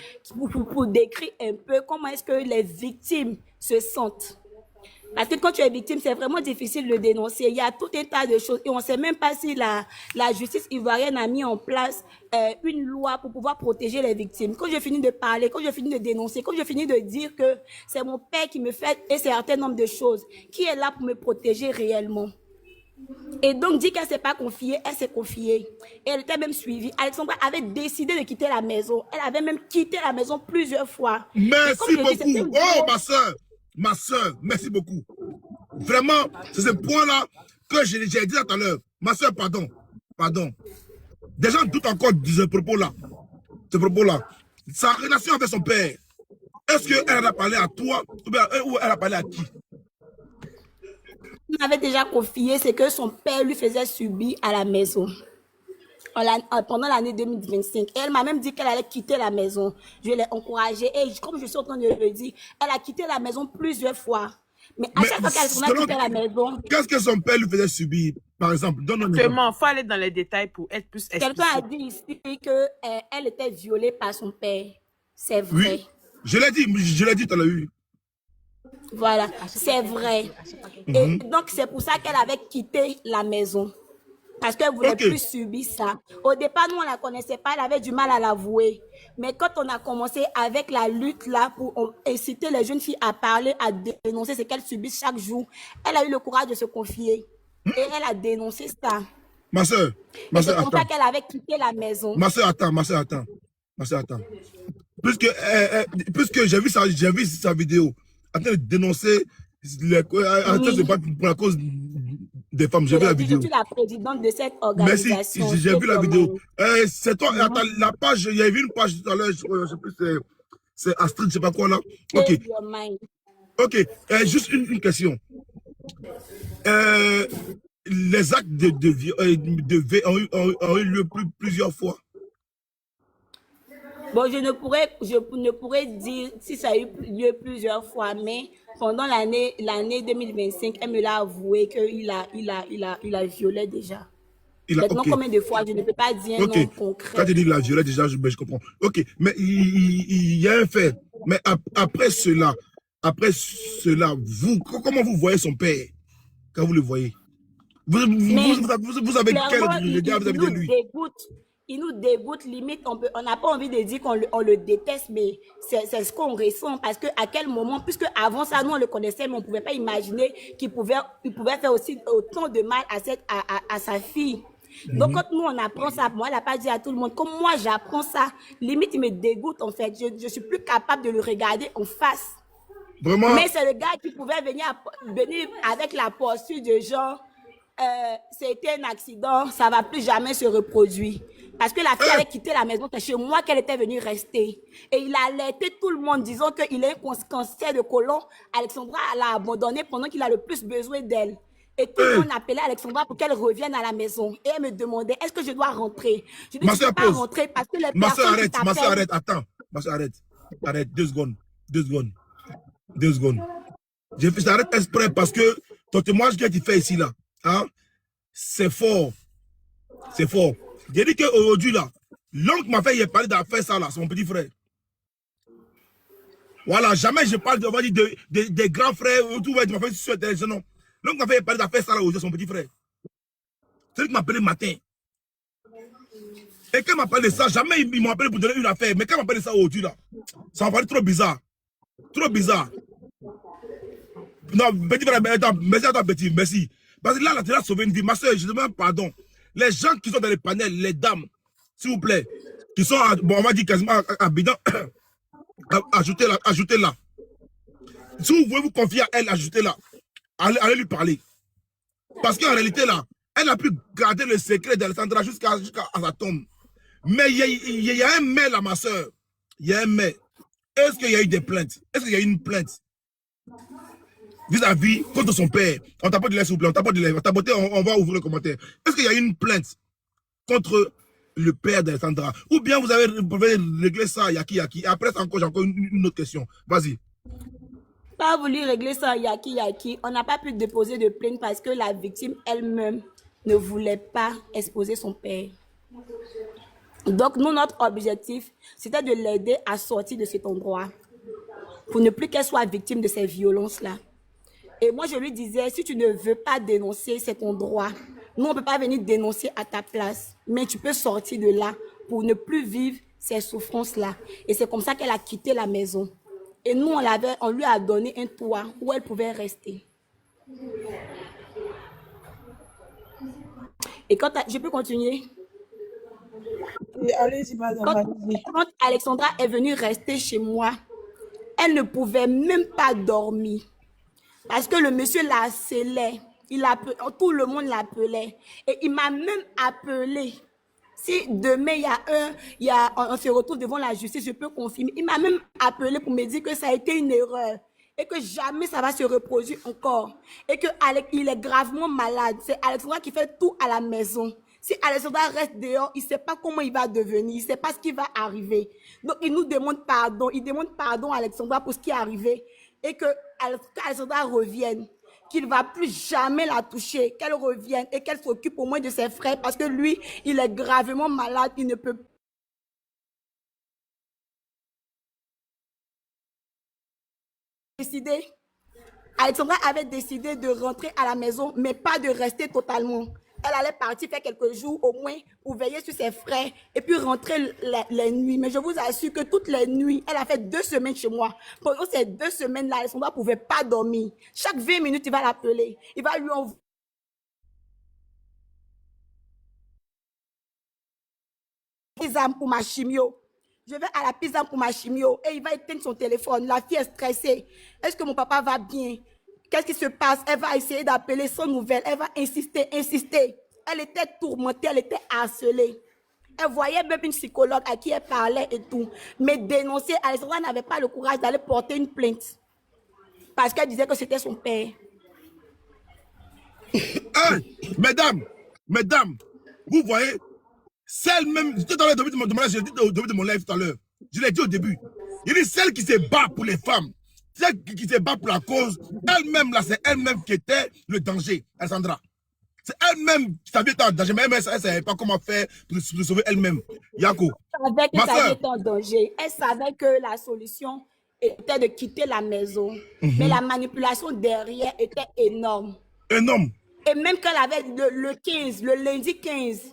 pour décrire un peu comment est-ce que les victimes se sentent. Parce que quand tu es victime, c'est vraiment difficile de dénoncer. Il y a tout un tas de choses. Et on ne sait même pas si la justice ivoirienne a mis en place une loi pour pouvoir protéger les victimes. Quand je finis de parler, quand je finis de dénoncer, quand je finis de dire que c'est mon père qui me fait un certain nombre de choses, qui est là pour me protéger réellement? Et donc, dit qu'elle ne s'est pas confiée, elle s'est confiée. Et elle était même suivie. Alexandra avait décidé de quitter la maison. Elle avait même quitté la maison plusieurs fois. Merci beaucoup. Oh, ma soeur, merci beaucoup. Vraiment, c'est ce point-là que j'ai dit tout à l'heure. Ma soeur, pardon. Des gens doutent encore de ce propos-là. Sa relation avec son père, est-ce qu'elle a parlé à toi ou elle a parlé à qui? On avait déjà confié ce que son père lui faisait subir à la maison pendant l'année 2025. Et elle m'a même dit qu'elle allait quitter la maison. Je l'ai encouragée. Et comme je suis en train de le dire, elle a quitté la maison plusieurs fois. Mais à chaque fois qu'elle a quitté la maison... Qu'est-ce que son père lui faisait subir, par exemple? Justement, il faut aller dans les détails pour être plus explicite. Quelqu'un a dit ici qu'elle était violée par son père. C'est vrai. Oui, je l'ai dit tout à l'heure. Voilà, c'est vrai. Et donc, c'est pour ça qu'elle avait quitté la maison. Parce qu'elle ne voulait plus subir ça. Au départ, nous, on ne la connaissait pas. Elle avait du mal à l'avouer. Mais quand on a commencé avec la lutte là pour inciter les jeunes filles à parler, à dénoncer ce qu'elles subissent chaque jour, elle a eu le courage de se confier. Et elle a dénoncé ça. Ma soeur, c'est pour ça qu'elle avait quitté la maison. Ma soeur, attends. Puisque j'ai vu sa vidéo en train de dénoncer pour la cause des femmes. J'ai vu la vidéo. Je suis la présidente de cette organisation. Merci, j'ai vu la vidéo. C'est toi, attends, la page, il y avait une page tout à l'heure, je sais plus, c'est Astrid, je sais pas quoi là. Ok, juste une question. Les actes de viol ont eu lieu plusieurs fois. Bon, je ne pourrais dire si ça a eu lieu plusieurs fois, mais pendant l'année 2025, elle me l'a avoué qu'il a violé déjà. Maintenant, combien de fois, je ne peux pas dire un nom concret. Quand tu dis qu'il a violé déjà, je comprends. Ok, mais il y a un fait. Mais après cela, comment vous voyez son père quand vous le voyez? Vous avez quel regard vous avez de lui? Il nous dégoûte, limite, on n'a pas envie de dire qu'on le déteste, mais c'est ce qu'on ressent. Parce que à quel moment, puisque avant ça, nous, on le connaissait, mais on ne pouvait pas imaginer qu'il pouvait faire aussi autant de mal à sa fille. Donc, quand nous, on apprend ça, moi, elle n'a pas dit à tout le monde. Comme moi, j'apprends ça, limite, il me dégoûte, en fait. Je ne suis plus capable de le regarder en face. Vraiment? Mais c'est le gars qui pouvait venir avec la posture de genre, c'était un accident, ça ne va plus jamais se reproduire. Parce que la fille avait quitté la maison, c'est chez moi qu'elle était venue rester. Et il a alerté tout le monde disant qu'il a un cancer de côlon. Alexandra l'a abandonné pendant qu'il a le plus besoin d'elle. Et tout le monde appelait Alexandra pour qu'elle revienne à la maison. Et elle me demandait, est-ce que je dois rentrer? Je dis, je ne peux pas rentrer parce que les personnes qui t'appellent... Ma soeur, arrête, attends. Ma soeur, arrête, 2 secondes. J'arrête exprès parce que ton témoignage que tu fais ici, là, hein, c'est fort. J'ai dit qu'aujourd'hui, là, l'oncle m'a fait parler d'affaires, ça, là, c'est mon petit frère. Voilà, jamais je parle des grands frères, tout va être fait sur la télévision, non. L'oncle m'a fait parler d'affaires, ça, là, aujourd'hui, c'est mon petit frère. C'est lui qui m'a appelé le matin. Et quand il m'a parlé de ça, jamais ils m'ont appelé pour donner une affaire. Mais quand il m'a parlé de ça aujourd'hui, là, ça m'a paru trop bizarre. Non, petit frère, merci à toi, petit, merci. Parce que là, tu as sauvé une vie. Ma soeur, je demande pardon. Les gens qui sont dans les panels, les dames, s'il vous plaît, qui sont, on va dire quasiment à bidon, ajoutez-la. Si vous voulez vous confier à elle, ajoutez-la. Allez lui parler. Parce qu'en réalité, là, elle a pu garder le secret d'Alexandra jusqu'à sa tombe. Mais il y a un mais là, ma soeur. Il y a un mais. Est-ce qu'il y a eu des plaintes? Est-ce qu'il y a eu une plainte? vis-à-vis contre son père. On tapote de l'air, s'il vous plaît. On tapote de l'air. On va ouvrir le commentaire. Est-ce qu'il y a une plainte contre le père d'Alexandra? Ou bien vous pouvez régler ça, Yaki. Après, j'ai encore une autre question. Vas-y. Pas voulu régler ça, Yaki. On n'a pas pu déposer de plainte parce que la victime elle-même ne voulait pas exposer son père. Donc, nous, notre objectif, c'était de l'aider à sortir de cet endroit pour ne plus qu'elle soit victime de ces violences-là. Et moi, je lui disais, si tu ne veux pas dénoncer cet endroit, nous, on ne peut pas venir dénoncer à ta place, mais tu peux sortir de là pour ne plus vivre ces souffrances-là. Et c'est comme ça qu'elle a quitté la maison. Et nous, on lui a donné un toit où elle pouvait rester. Et quand je peux continuer? Allez-y, madame. Quand Alexandra est venue rester chez moi, elle ne pouvait même pas dormir. Parce que le monsieur la harcelait. Tout le monde l'appelait. Et il m'a même appelé. Si demain, on se retrouve devant la justice, je peux confirmer. Il m'a même appelé pour me dire que ça a été une erreur. Et que jamais ça va se reproduire encore. Et qu'il est gravement malade. C'est Alexandra qui fait tout à la maison. Si Alexandra reste dehors, il ne sait pas comment il va devenir. Il ne sait pas ce qui va arriver. Donc, il nous demande pardon. Il demande pardon à Alexandra pour ce qui est arrivé. Et que Alexandra revienne. Qu'il ne va plus jamais la toucher. Qu'elle revienne et qu'elle s'occupe au moins de ses frères. Parce que lui, il est gravement malade. Il ne peut décider. Alexandra avait décidé de rentrer à la maison, mais pas de rester totalement. Elle allait partir faire quelques jours au moins pour veiller sur ses frères et puis rentrer les nuits. Mais je vous assure que toutes les nuits, elle a fait 2 semaines chez moi. Pendant ces 2 semaines-là, Alexandra ne pouvait pas dormir. Chaque 20 minutes, il va l'appeler. Il va lui envoyer pizza pour ma chimio. Je vais à la pizza pour ma chimio et il va éteindre son téléphone. La fille est stressée. Est-ce que mon papa va bien? Qu'est-ce qui se passe? Elle va essayer d'appeler sans nouvelle. Elle va insister. Elle était tourmentée, elle était harcelée. Elle voyait même une psychologue à qui elle parlait et tout. Mais dénoncer, Alexandra n'avait pas le courage d'aller porter une plainte. Parce qu'elle disait que c'était son père. Hey, mesdames, vous voyez, celle même, tout à l'heure, j'ai dit au début de mon live tout à l'heure, je l'ai dit au début, il dit celle qui se bat pour les femmes, celle qui se bat pour la cause, elle-même, là, c'est elle-même qui était le danger, Alexandra. C'est elle-même qui savait être en danger, mais elle ne savait pas comment faire pour se sauver elle-même. Yako. Elle savait que ça était en danger. Elle savait que la solution était de quitter la maison. Mais la manipulation derrière était énorme. Énorme. Et même quand elle avait le lundi 15,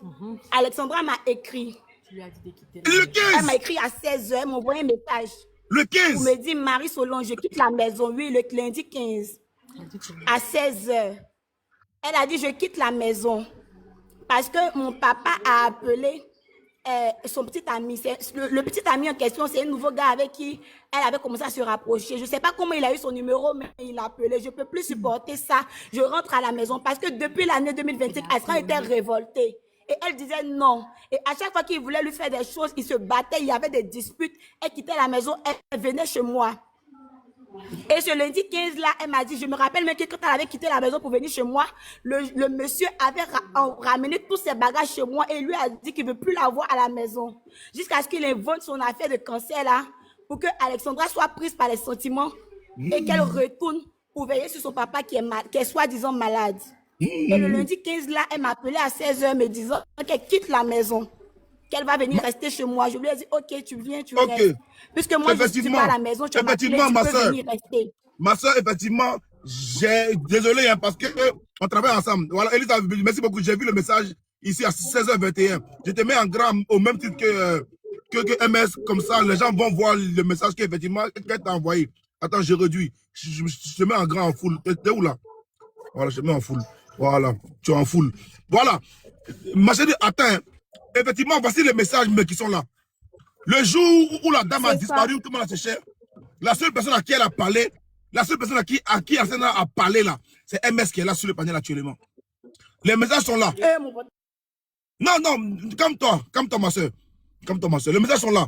Alexandra m'a écrit. Le 15. Elle m'a écrit à 16h, elle m'a envoyé un message. Le 15. Pour me dire, Marie-Solange, je quitte la maison. Oui, le lundi 15. À 16h. Elle a dit, je quitte la maison. Parce que mon papa a appelé son petit ami. Le petit ami en question, c'est un nouveau gars avec qui elle avait commencé à se rapprocher. Je ne sais pas comment il a eu son numéro, mais il l'a appelé. Je ne peux plus supporter ça. Je rentre à la maison. Parce que depuis l'année 2025, Alexandra était révoltée. Et elle disait non. Et à chaque fois qu'il voulait lui faire des choses, il se battait, il y avait des disputes. Elle quittait la maison, elle venait chez moi. Et ce lundi 15 là, elle m'a dit, je me rappelle même que quand elle avait quitté la maison pour venir chez moi, le monsieur avait ramené tous ses bagages chez moi et lui a dit qu'il ne veut plus la voir à la maison. Jusqu'à ce qu'il invente son affaire de cancer là, pour que Alexandra soit prise par les sentiments et qu'elle retourne pour veiller sur son papa qui est soi-disant malade. Et le lundi 15 là, elle m'a appelé à 16h me disant qu'elle quitte la maison, qu'elle va venir rester chez moi. Je lui ai dit, ok, tu viens, tu restes. Puisque moi, je ne suis pas à la maison, tu m'as appelé, tu peux venir rester. Ma soeur, effectivement, désolé, hein, parce qu'on travaille ensemble. Voilà, Elisa, merci beaucoup. J'ai vu le message ici à 16h21. Je te mets en grand au même titre que MS, comme ça, les gens vont voir le message qu'effectivement, qu'elle t'a envoyé. Attends, je réduis. Je te mets en grand, en full. T'es où là? Voilà, je te mets en full. Voilà, tu es en full. Voilà. Ma chérie, attends. Effectivement, voici les messages qui sont là. Le jour où la dame a disparu, tout le monde a séché, la seule personne à qui elle a parlé, la seule personne à qui Arsène a parlé là, c'est MS qui est là sur le panel actuellement. Les messages sont là. Non, comme toi, ma soeur. Comme toi, ma soeur. Les messages sont là.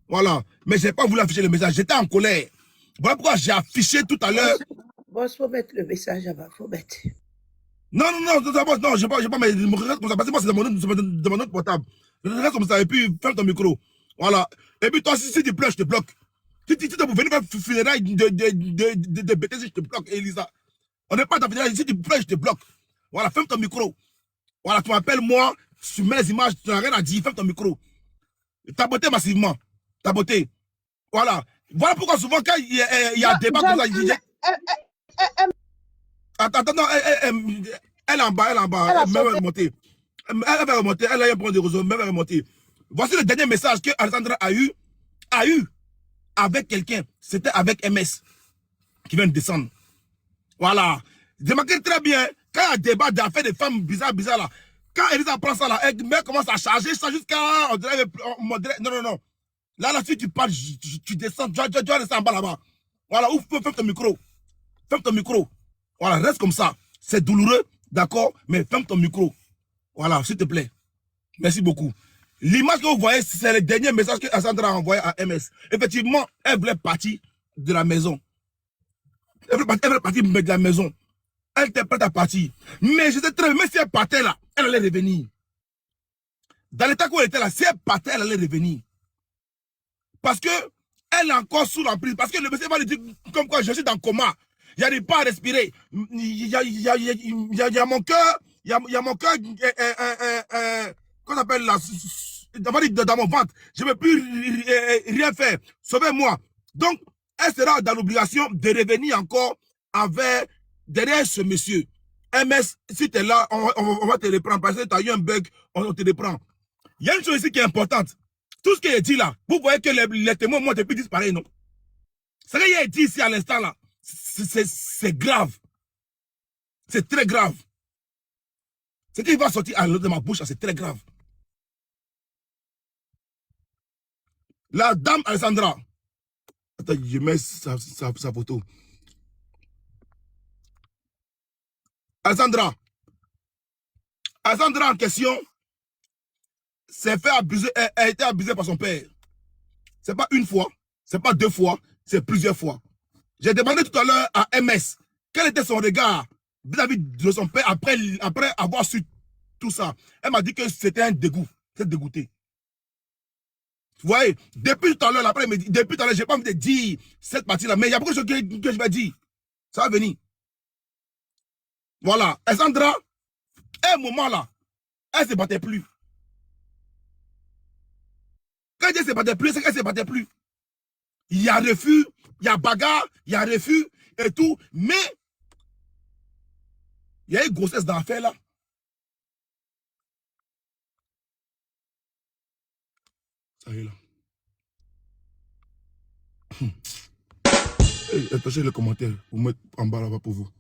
Voilà. Mais je n'ai pas voulu afficher les messages. J'étais en colère. Voilà pourquoi j'ai affiché tout à l'heure Boss, faut mettre le message là-bas, faut mettre. Non, je ne vais pas me regarder comme ça, parce que moi, c'est de mon autre portable. Je regarde comme ça, et puis, ferme ton micro. Voilà. Et puis, toi, si tu pleures, je te bloque. Si tu venir faire funérailles de BTC, je te bloque, Elisa. On n'est pas dans funérailles, si tu pleures, je te bloque. Voilà, ferme ton micro. Voilà, tu m'appelles moi, tu mets les images, tu n'as rien à dire, ferme ton micro. T'as beauté massivement. T'as beauté. Voilà. Voilà pourquoi souvent, quand il y a débat comme ça, attends, non, elle est en bas, elle va remonter. Elle va remonter, elle a un point de réseau, elle va remonter. Voici le dernier message que Alexandra a eu avec quelqu'un. C'était avec MS qui vient de descendre. Voilà. Remarquez très bien, quand il y a un débat d'affaires de femmes bizarres là, quand Elisa prend ça là, elle commence à charger ça jusqu'à... Non. Là, si tu parles, tu descends, tu vas rester en bas là-bas. Voilà, ferme ton micro. Ferme ton micro. Voilà, reste comme ça. C'est douloureux, d'accord, mais ferme ton micro. Voilà, s'il te plaît. Merci beaucoup. L'image que vous voyez, c'est le dernier message que Alexandra a envoyé à MS. Effectivement, elle voulait partir de la maison. Elle voulait partir de la maison. Elle était prête à partir. Mais je sais très bien, même si elle partait là, elle allait revenir. Dans l'état où elle était là, si elle partait, elle allait revenir. Parce que elle est encore sous l'emprise. Parce que le monsieur va lui dire comme quoi je suis dans le coma. Il n'y arrive pas à respirer. Il y a mon cœur. Il y a mon cœur. Qu'on appelle là. Dans mon ventre. Je ne peux plus rien faire. Sauvez-moi. Donc, elle sera dans l'obligation de revenir encore derrière ce monsieur. MS, si tu es là, on va te reprendre. Parce que tu as eu un bug, on te reprend. Il y a une chose ici qui est importante. Tout ce qu'il a dit là, vous voyez que les témoins, moi, depuis disparaît, non? Ce qu'il a dit ici à l'instant là, c'est grave. C'est très grave. Ce qui va sortir de ma bouche, c'est très grave. La dame Alexandra. Attends, je mets sa photo. Alexandra en question s'est fait abuser, elle a été abusée par son père. C'est pas une fois, c'est pas deux fois, c'est plusieurs fois. J'ai demandé tout à l'heure à MS quel était son regard vis-à-vis de son père après avoir su tout ça. Elle m'a dit que c'était un dégoût. C'est dégoûté. Vous voyez, depuis tout à l'heure, après, depuis tout à l'heure, je n'ai pas envie de dire cette partie-là, mais il y a beaucoup de choses que je vais dire. Ça va venir. Voilà. Alexandra, à un moment là, elle ne se battait plus. Quand elle ne se battait plus, c'est qu'elle ne se battait plus. Il y a refus, il y a bagarre, il y a refus et tout, mais il y a une grossesse dans l'affaire là. Ça y est là. Attachez les commentaires, vous mettez en bas là-bas pour vous.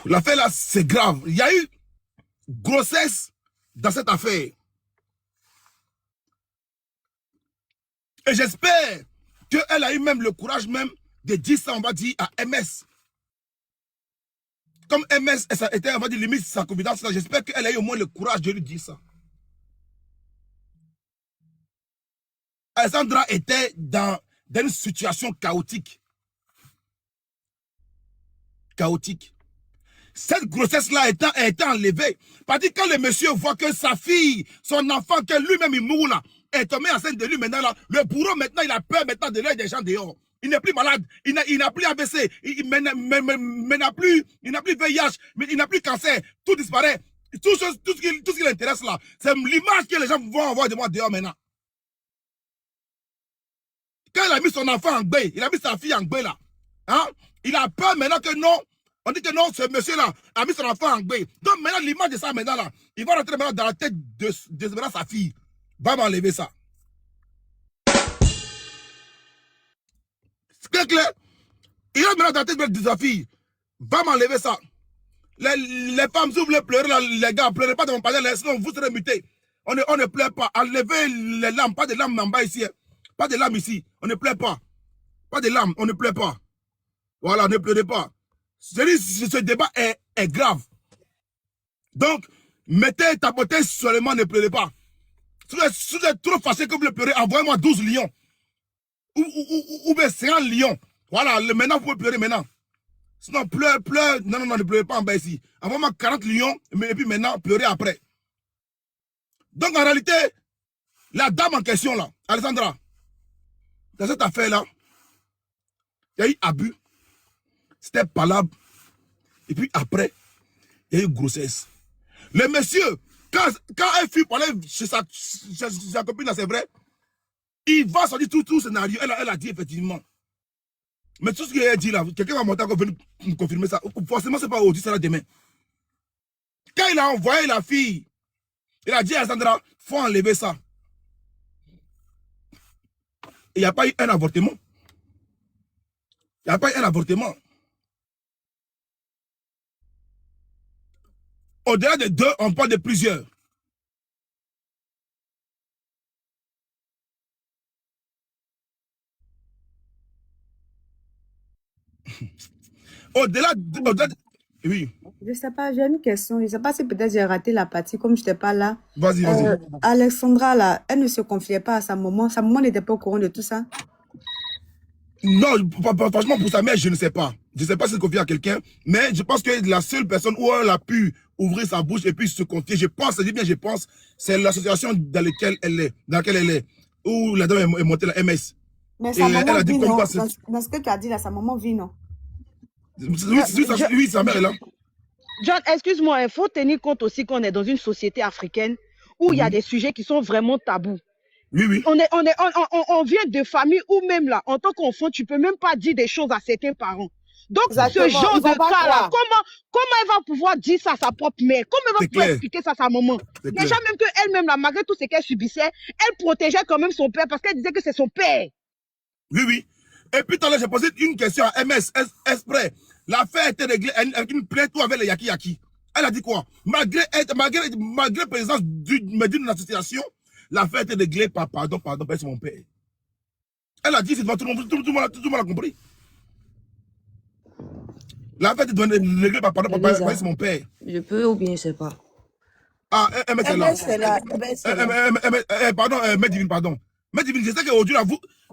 L'affaire là, c'est grave. Il y a eu grossesse dans cette affaire. Et j'espère qu'elle a eu même le courage même de dire ça, on va dire, à MS. Comme MS, ça était, on va dire, limite sa confidence, j'espère qu'elle a eu au moins le courage de lui dire ça. Alexandra était dans une situation chaotique. Chaotique. Cette grossesse-là a été enlevée. Parce que quand le monsieur voit que sa fille, son enfant, que lui-même il mourut là, est tombé enceinte de lui maintenant là, le bourreau maintenant, il a peur maintenant de l'œil des gens dehors. Il n'est plus malade, il n'a plus AVC, il n'a plus VIH, il n'a plus cancer, tout disparaît. Tout ce qui l'intéresse là, c'est l'image que les gens vont avoir de moi dehors maintenant. Quand il a mis son enfant en gbé, il a mis sa fille en gbé là, hein, il a peur maintenant que non. On dit que non, ce monsieur-là a mis son enfant en gbé. Donc maintenant, l'image de ça maintenant là, il va rentrer maintenant dans la tête de sa fille. Va m'enlever ça. C'est clair? Il rentre maintenant dans la tête de sa fille. Va m'enlever ça. Les femmes, si vous voulez pleurer, là, les gars, pleurez pas devant mon palais, sinon vous serez mutés. On ne pleure pas. Enlevez les larmes, pas de larmes en bas ici. Pas de larmes ici. On ne pleure pas. Pas de larmes, on ne pleure pas. Voilà, ne pleurez pas. Ce débat est grave. Donc, mettez ta beauté seulement, ne pleurez pas. Si vous êtes trop fâché que vous le pleurez, envoyez-moi 12 lions. Ou bien c'est un lion. Voilà, maintenant, vous pouvez pleurer maintenant. Sinon, pleure. Non, ne pleurez pas en bas ici. Avant 40 lions, et puis maintenant, pleurez après. Donc, en réalité, la dame en question, là, Alessandra, dans cette affaire-là, il y a eu abus. C'était palabre. Et puis après, il y a eu grossesse. Le monsieur, quand elle fut pour aller chez sa copine, là, c'est vrai, il va sortir tout le scénario. Elle a dit effectivement. Mais tout ce qu'elle a dit là, quelqu'un va monter encore venir me confirmer ça. Forcément, ce n'est pas aujourd'hui, c'est là demain. Quand il a envoyé la fille, il a dit à Sandra, il faut enlever ça. Il n'y a pas eu un avortement. Il n'y a pas eu un avortement. Au-delà de 2, on parle de plusieurs. Au-delà de... Oui. Je ne sais pas, j'ai une question. Je ne sais pas si peut-être j'ai raté la partie, comme je n'étais pas là. Vas-y. Alexandra, là, elle ne se confiait pas à sa maman. Sa maman n'était pas au courant de tout ça. Non, franchement, pour sa mère, je ne sais pas. Je ne sais pas si elle se confie à quelqu'un, mais je pense que la seule personne où elle a pu ouvrir sa bouche et puis se confier, je pense, c'est l'association dans laquelle elle est, où la dame est montée, la MS. Mais sa maman elle a dit vit, comme non? quoi Dans ce que tu as dit là, sa maman vit, non? Oui, sa mère est là. John, excuse-moi, il faut tenir compte aussi qu'on est dans une société africaine où il y a des sujets qui sont vraiment tabous. Oui. On vient de familles où même là, en tant qu'enfant, tu peux même pas dire des choses à certains parents. Donc, Exactement. ce genre de cas-là, croire. comment elle va pouvoir dire ça à sa propre mère? Comment elle va pouvoir expliquer ça à sa maman? Déjà, même qu'elle-même, malgré tout ce qu'elle subissait, elle protégeait quand même son père parce qu'elle disait que c'est son père. Oui. Et puis, tout à l'heure, j'ai posé une question à MS, exprès. L'affaire était réglée avec une plainte ou avec les Yaki. Elle a dit quoi? Malgré la présence d'une association, l'affaire était réglée par pardon, c'est mon père. Elle a dit, c'est devant tout le monde a compris. L'affaire était réglée par pardon, c'est mon père. Je peux ou bien je sais pas. Ah, MS est là. Pardon, pardon. Mais Divine, je sais qu'aujourd'hui,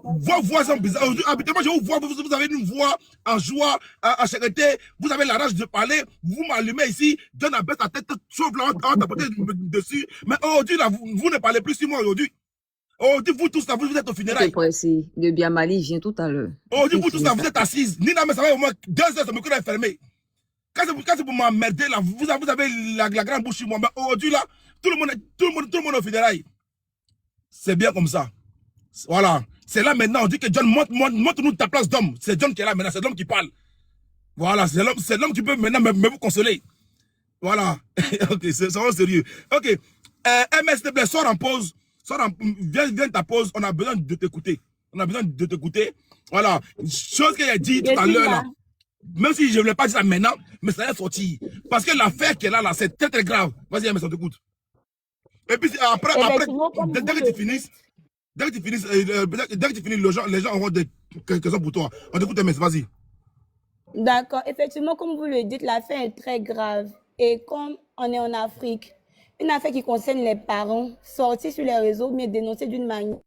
vos voix sont bizarres. Aujourd'hui, habituellement, je vous vois, vous avez une voix en joie, en charité, vous avez la rage de parler, vous m'allumez ici, donne à baisse la tête, sauf là, on tapoter dessus. Mais aujourd'hui, là, vous ne parlez plus sur moi aujourd'hui. Aujourd'hui, vous tous là, vous êtes au funérail. Le Biamali vient tout à l'heure. Aujourd'hui, vous tous là, vous êtes assises. Nina, mais ça va au moins 2 heures, ce micro est fermé. Quand c'est pour m'emmerder, là, vous avez la grande bouche sur moi. Mais aujourd'hui, là, tout le monde est au funérail. C'est bien comme ça. Voilà. C'est là maintenant, on dit que John, montre-nous ta place d'homme. C'est John qui est là maintenant, c'est l'homme qui parle. Voilà, c'est l'homme qui peut maintenant me vous consoler. Voilà. Ok, c'est vraiment sérieux. Ok. MS, s'il te plaît, sors en pause. Viens ta pause. On a besoin de t'écouter. Voilà. Chose qu'elle a dit tout à l'heure là. Même si je ne voulais pas dire ça maintenant, mais ça va sortir. Parce que l'affaire qu'elle a là, c'est très grave. Vas-y, MS, on t'écoute. Et puis après, dès que tu finisses, dès que tu finis, les gens auront des questions pour toi. On t'écoute, MS, vas-y. D'accord. Effectivement, comme vous le dites, l'affaire est très grave. Et comme on est en Afrique, une affaire qui concerne les parents, sortir sur les réseaux, mais dénoncer d'une manière.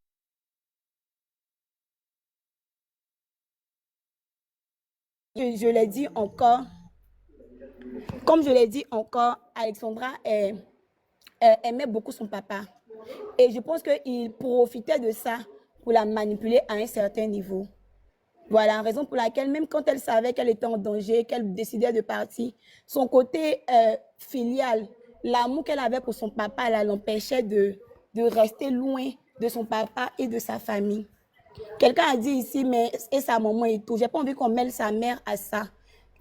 Je l'ai dit encore, comme je l'ai dit encore, Alexandra aimait beaucoup son papa. Et je pense qu'il profitait de ça pour la manipuler à un certain niveau. Voilà, raison pour laquelle, même quand elle savait qu'elle était en danger, qu'elle décidait de partir, son côté filial, l'amour qu'elle avait pour son papa, elle l'empêchait de rester loin de son papa et de sa famille. Quelqu'un a dit ici, mais et sa maman et tout. J'ai pas envie qu'on mêle sa mère à ça.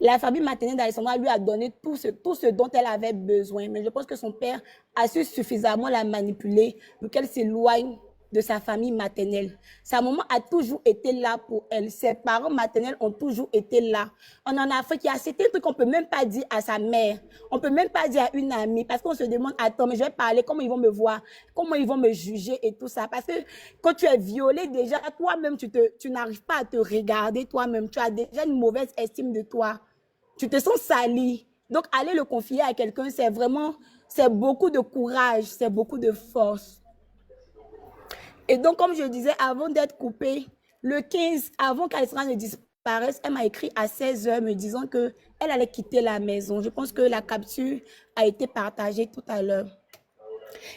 La famille maternelle d'Alexandra lui a donné tout ce dont elle avait besoin. Mais je pense que son père a su suffisamment la manipuler pour qu'elle s'éloigne de sa famille maternelle. Sa maman a toujours été là pour elle. Ses parents maternels ont toujours été là. On en Afrique, il y a certains trucs qu'on ne peut même pas dire à sa mère. On ne peut même pas dire à une amie parce qu'on se demande, attends, mais je vais parler, comment ils vont me voir, comment ils vont me juger et tout ça. Parce que quand tu es violée, déjà, toi-même, tu n'arrives pas à te regarder toi-même. Tu as déjà une mauvaise estime de toi. Tu te sens sali. Donc, aller le confier à quelqu'un, c'est beaucoup de courage, c'est beaucoup de force. Et donc, comme je disais, avant d'être coupée, le 15, avant qu'Alexandra ne disparaisse, elle m'a écrit à 16h me disant qu'elle allait quitter la maison. Je pense que la capture a été partagée tout à l'heure.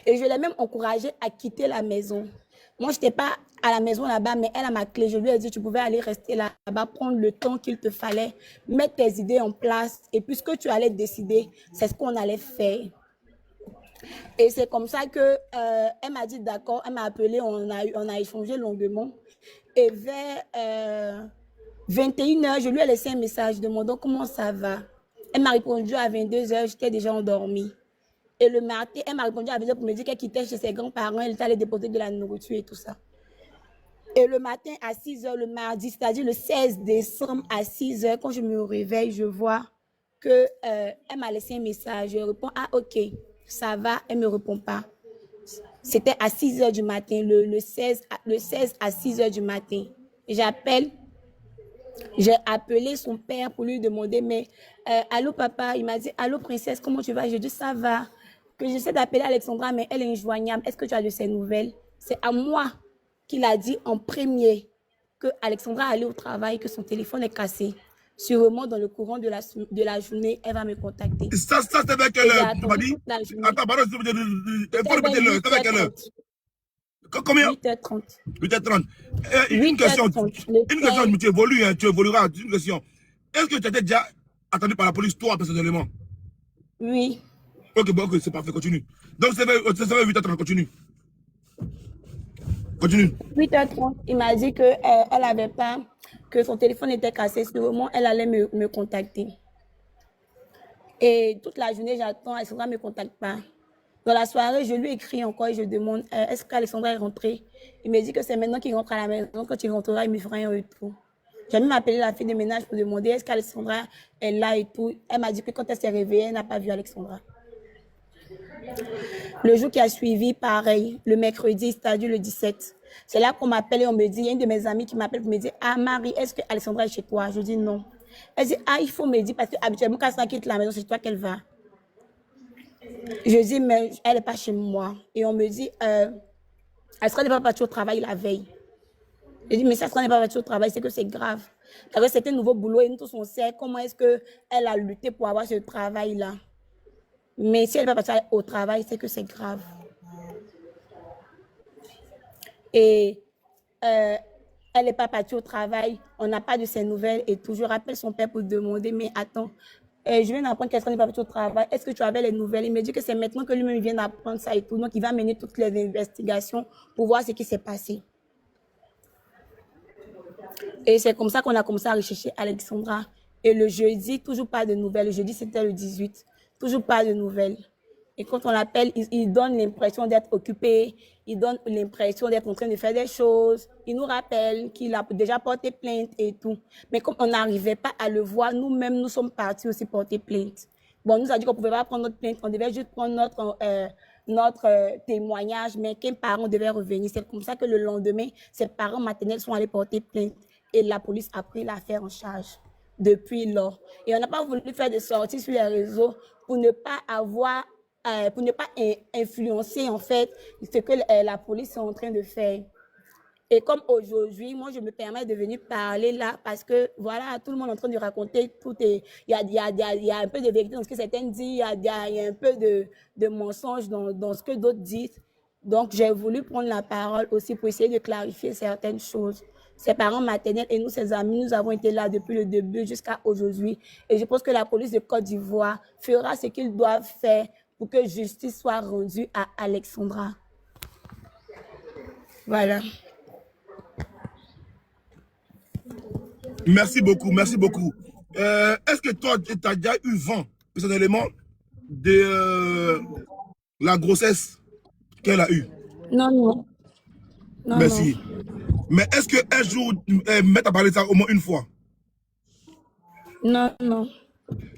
Et je l'ai même encouragée à quitter la maison. Moi, je n'étais pas à la maison là-bas, mais elle a ma clé. Je lui ai dit, tu pouvais aller rester là-bas, prendre le temps qu'il te fallait, mettre tes idées en place. Et puisque tu allais décider, c'est ce qu'on allait faire. Et c'est comme ça que elle m'a dit d'accord, elle m'a appelé, on a échangé longuement. Et vers 21h, je lui ai laissé un message demandant comment ça va. Elle m'a répondu à 22h, j'étais déjà endormie. Et le matin, elle m'a répondu à 22h pour me dire qu'elle quittait chez ses grands-parents, elle était allée déposer de la nourriture et tout ça. Et le matin à 6h, le mardi, c'est-à-dire le 16 décembre à 6h, quand je me réveille, je vois qu'elle m'a laissé un message. Je réponds, ah ok, ça va, elle ne me répond pas. C'était à 6h du matin, le 16 à 6h du matin. J'appelle, j'ai appelé son père pour lui demander, mais allô papa, il m'a dit, allô princesse, comment tu vas? Je dis, ça va. Que j'essaie d'appeler Alexandra, mais elle est injoignable. Est-ce que tu as de ses nouvelles? C'est à moi qu'il a dit en premier que Alexandra allait au travail, que son téléphone est cassé. Sûrement, dans le courant de la journée, elle va me contacter. Ça c'était avec quelle heure? Tu m'as dit? Attends, pardon, il faut répéter l'heure. C'était avec quelle heure? Combien? 8h30. 8h30. Une question, tu évolues, hein, tu évolueras. Une question. Est-ce que tu étais déjà attendu par la police, toi, personnellement? Oui. Ok, bon, ok, c'est parfait, continue. Donc, c'est 8h30, continue. Continue. 8h30, il m'a dit qu'elle n'avait pas, que son téléphone était cassé. Sûrement, elle allait me contacter. Et toute la journée, j'attends, Alexandra ne me contacte pas. Dans la soirée, je lui écris encore et je demande, est-ce qu'Alexandra est rentrée? Il me dit que c'est maintenant qu'il rentre à la maison. Quand il rentrera, il me fera un retour. J'ai même appelé la fille de ménage pour demander, est-ce qu'Alexandra est là et tout. Elle m'a dit que quand elle s'est réveillée, elle n'a pas vu Alexandra. Le jour qui a suivi, pareil, le mercredi, c'est-à-dire le 17. C'est là qu'on m'appelle et on me dit, il y a une de mes amies qui m'appelle pour me dire, ah Marie, est-ce que Alexandra est chez toi? Je dis non. Elle dit, ah, il faut me dire, parce qu'habituellement, quand elle quitte la maison, c'est toi qu'elle va. Je dis, mais elle n'est pas chez moi. Et on me dit, Alexandra n'est pas partie au travail la veille. Je dis, mais si Alexandra n'est pas partie au travail, c'est que c'est grave. Parce que c'était un nouveau boulot et nous tous on sait comment est-ce qu'elle a lutté pour avoir ce travail-là. Mais si elle n'est pas partie au travail, c'est que c'est grave. Et elle n'est pas partie au travail, on n'a pas de ses nouvelles et tout. Je rappelle son père pour demander, mais attends, je viens d'apprendre qu'elle n'est pas partie au travail, est-ce que tu avais les nouvelles? Il me dit que c'est maintenant que lui-même vient d'apprendre ça et tout. Donc, il va mener toutes les investigations pour voir ce qui s'est passé. Et c'est comme ça qu'on a commencé à rechercher Alexandra. Et le jeudi, toujours pas de nouvelles. Le jeudi, c'était le 18. Toujours pas de nouvelles. Et quand on l'appelle, il donne l'impression d'être occupé. Il donne l'impression d'être en train de faire des choses. Il nous rappelle qu'il a déjà porté plainte et tout. Mais comme on n'arrivait pas à le voir, nous-mêmes, nous sommes partis aussi porter plainte. Bon, on nous a dit qu'on ne pouvait pas prendre notre plainte. On devait juste prendre notre témoignage, mais qu'un parent devait revenir. C'est comme ça que le lendemain, ses parents maternels sont allés porter plainte. Et la police a pris l'affaire en charge depuis lors. Et on n'a pas voulu faire de sorties sur les réseaux pour ne pas avoir, pour ne pas influencer en fait ce que la police est en train de faire. Et comme aujourd'hui, moi je me permets de venir parler là parce que voilà, tout le monde est en train de raconter tout. Il y a un peu de vérité dans ce que certains disent, il y a un peu de mensonge dans ce que d'autres disent. Donc j'ai voulu prendre la parole aussi pour essayer de clarifier certaines choses. Ses parents maternels et nous, ses amis, nous avons été là depuis le début jusqu'à aujourd'hui. Et je pense que la police de Côte d'Ivoire fera ce qu'ils doivent faire pour que justice soit rendue à Alexandra. Voilà. Merci beaucoup, merci beaucoup. Est-ce que toi, tu as déjà eu vent, personnellement, de la grossesse qu'elle a eue? Non. Merci. Non. Mais est-ce qu'un jour, Maître a parlé de ça au moins une fois? Non.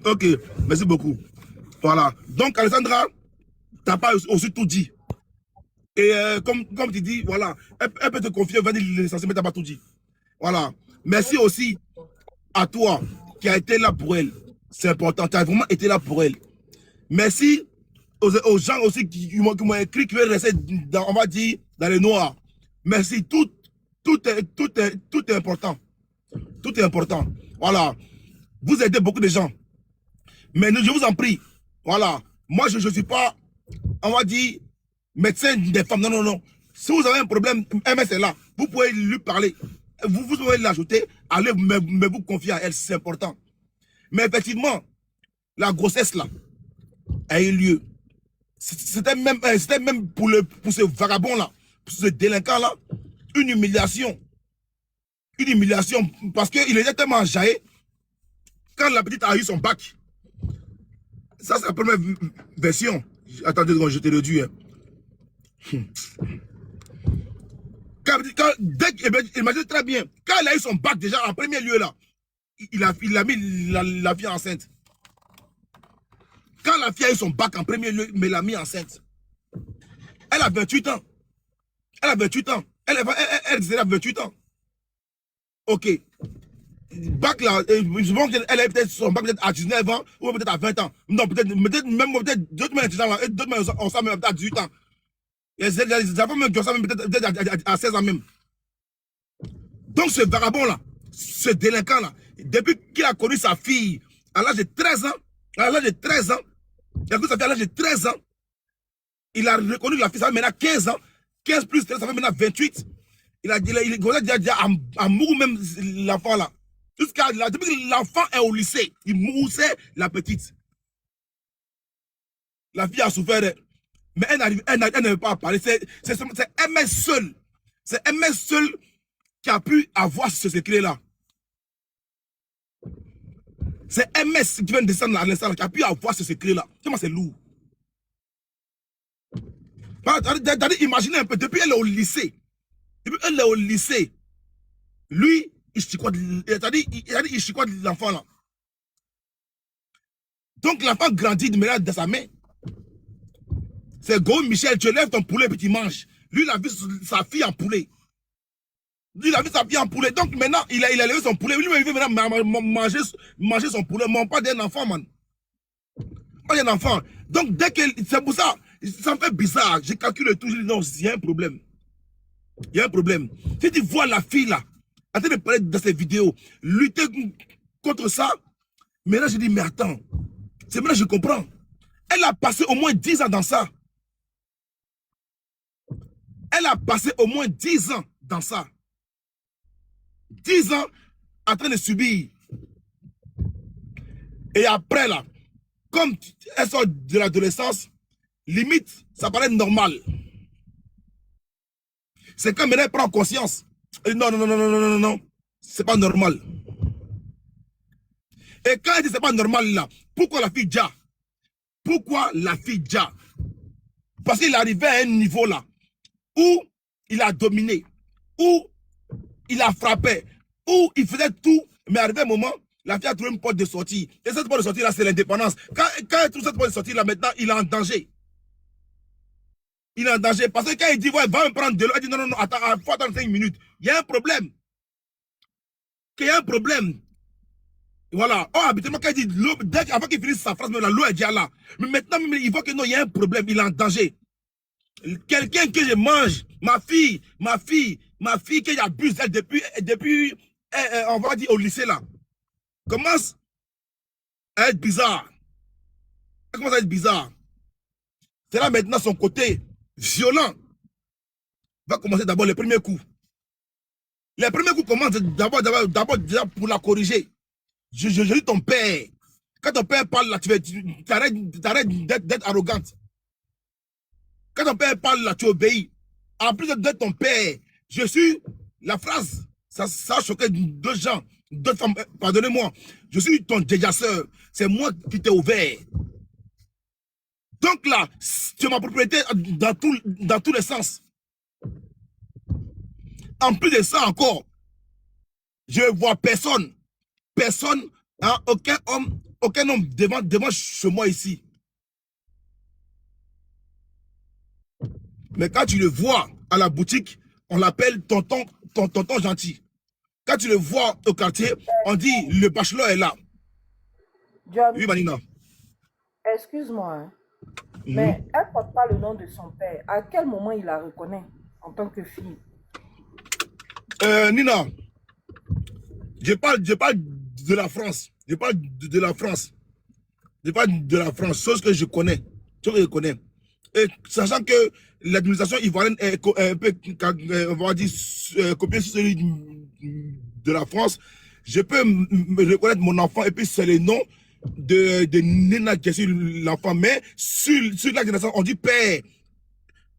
Ok, merci beaucoup. Voilà. Donc, Alexandra, tu n'as pas aussi tout dit. Et comme tu dis, voilà, elle peut te confier, va dire l'essentiel, mais tu n'as pas tout dit. Voilà. Merci aussi à toi qui as été là pour elle. C'est important, tu as vraiment été là pour elle. Merci aux gens aussi qui m'ont écrit, qui veulent rester, on va dire, dans les noirs. Merci toutes tout est important. Tout est important. Voilà. Vous aidez beaucoup de gens. Mais je vous en prie. Voilà. Moi, je ne suis pas, on va dire, médecin des femmes. Non, non, non. Si vous avez un problème, MS est là. Vous pouvez lui parler. Vous pouvez l'ajouter. Allez, mais vous confiez à elle, c'est important. Mais effectivement, la grossesse là a eu lieu. C'était même pour ce vagabond là, pour ce délinquant là, une humiliation. Une humiliation parce qu'il était tellement enjaillé quand la petite a eu son bac. Ça, c'est la première version. Attendez, je te le dis. Imagine très bien, quand elle a eu son bac déjà en premier lieu là, il a mis la fille enceinte. Quand la fille a eu son bac en premier lieu, mais l'a mis enceinte. Elle a 28 ans. Elle a 28 ans. Elle a 28 ans. Ok. Bac là, je pense qu'elle a peut-être son bac peut-être à 19 ans ou peut-être à 20 ans. Non, peut-être d'autres mêmes on s'en met à 18 ans. Les enfants même qui ont ça peut-être à 16 ans même. Donc ce vagabond là, ce délinquant là, depuis qu'il a connu sa fille à l'âge de 13 ans, il a connu sa fille à l'âge de 13 ans, il a reconnu la fille, ça fait maintenant 15 ans, 15 plus 13, ça fait maintenant 28. Il commence déjà à mourir même l'enfant là. Depuis que l'enfant est au lycée, il moussait la petite. La fille a souffert, mais elle n'arrive pas à parler. C'est MS seul. C'est MS seul qui a pu avoir ce secret-là. C'est MS qui vient de descendre à l'instant qui a pu avoir ce secret-là. Comment c'est lourd. Imaginez un peu, depuis elle est au lycée. Depuis elle est au lycée. Lui, il chicote l'enfant là. Donc l'enfant grandit de manière dans sa main. C'est Go Michel, tu lèves ton poulet et tu manges. Lui, il a vu sa fille en poulet. Lui, il a vu sa fille en poulet. Donc maintenant, il a levé son poulet. Lui, il veut maintenant manger son poulet. Mais pas d'un enfant, man. Pas d'un enfant. Donc dès que... C'est pour ça, ça me fait bizarre. J'ai calculé tout. Je dis non, il y a un problème. Il y a un problème. Si tu vois la fille là, en train de parler dans ces vidéos, lutter contre ça, maintenant je dis, mais attends, c'est maintenant que je comprends. Elle a passé au moins 10 ans dans ça. Elle a passé au moins 10 ans dans ça. 10 ans en train de subir. Et après là, comme elle sort de l'adolescence, limite, ça paraît normal. C'est quand maintenant elle prend conscience. Elle dit non, non, non, non, non, non, non, non, c'est pas normal. Et quand elle dit c'est pas normal là, pourquoi la fille déjà? Pourquoi la fille déjà? Parce qu'il arrivait à un niveau là, où il a dominé, où il a frappé, où il faisait tout, mais arrivé un moment, la fille a trouvé une porte de sortie. Et cette porte de sortie là, c'est l'indépendance. Quand elle trouve cette porte de sortie là, maintenant, il est en danger. Il est en danger. Parce que quand il dit, ouais, va me prendre de l'eau, il dit, non, non, non, attends, il faut attendre 5 minutes. Il y a un problème. Il y a un problème. Voilà. Oh, habituellement, quand il dit l'eau, avant qu'il finisse sa phrase, l'eau est déjà là. Mais maintenant, il voit que non, il y a un problème, il est en danger. Quelqu'un que je mange, ma fille que j'abuse d'elle depuis on va dire au lycée là, commence à être bizarre. Elle commence à être bizarre. C'est là maintenant son côté violent va commencer d'abord les premiers coups. Les premiers coups commencent d'abord déjà pour la corriger. Je dis ton père. Quand ton père parle là, tu arrêtes d'être arrogante. Quand ton père parle là, tu obéis. En plus d'être ton père, je suis la phrase. Ça a choqué deux gens, deux femmes. Pardonnez-moi. Je suis ton déjasseur. C'est moi qui t'ai ouvert. Donc là, tu es ma propriété dans tous les sens. En plus de ça encore, je ne vois personne. Personne, hein, aucun homme devant chez moi ici. Mais quand tu le vois à la boutique, on l'appelle tonton gentil. Quand tu le vois au quartier, on dit le bachelor est là. John, oui, Manina. Excuse-moi, hein, mais elle ne porte pas le nom de son père. À quel moment il la reconnaît en tant que fille? Nina, je parle de la France. Je parle de la France. Je parle de la France, chose que je connais. Chose que je connais. Et sachant que l'administration ivoirienne est un peu, on va dire, copiée sur celui de la France, je peux me reconnaître mon enfant et puis c'est le nom de Nina qui est sur l'enfant. Mais sur l'acte de naissance, on dit père.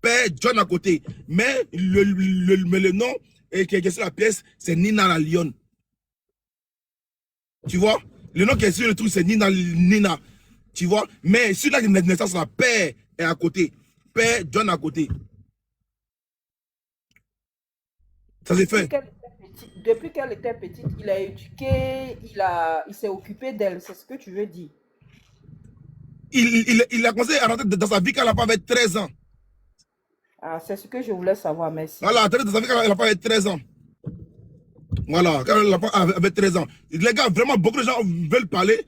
Père John à côté. Mais le nom qui est sur la pièce, c'est Nina la lionne. Tu vois? Le nom qui est sur le truc, c'est Nina. Tu vois? Mais sur l'acte de naissance, la père est à côté. Père John à côté. Ça s'est fait. Depuis qu'elle était petite, il a éduqué, il s'est occupé d'elle, c'est ce que tu veux dire. Il a commencé à rentrer dans sa vie quand elle avait 13 ans. Ah, c'est ce que je voulais savoir, merci. Voilà, dans sa vie quand elle avait 13 ans. Voilà, quand elle avait 13 ans. Les gars, vraiment, beaucoup de gens veulent parler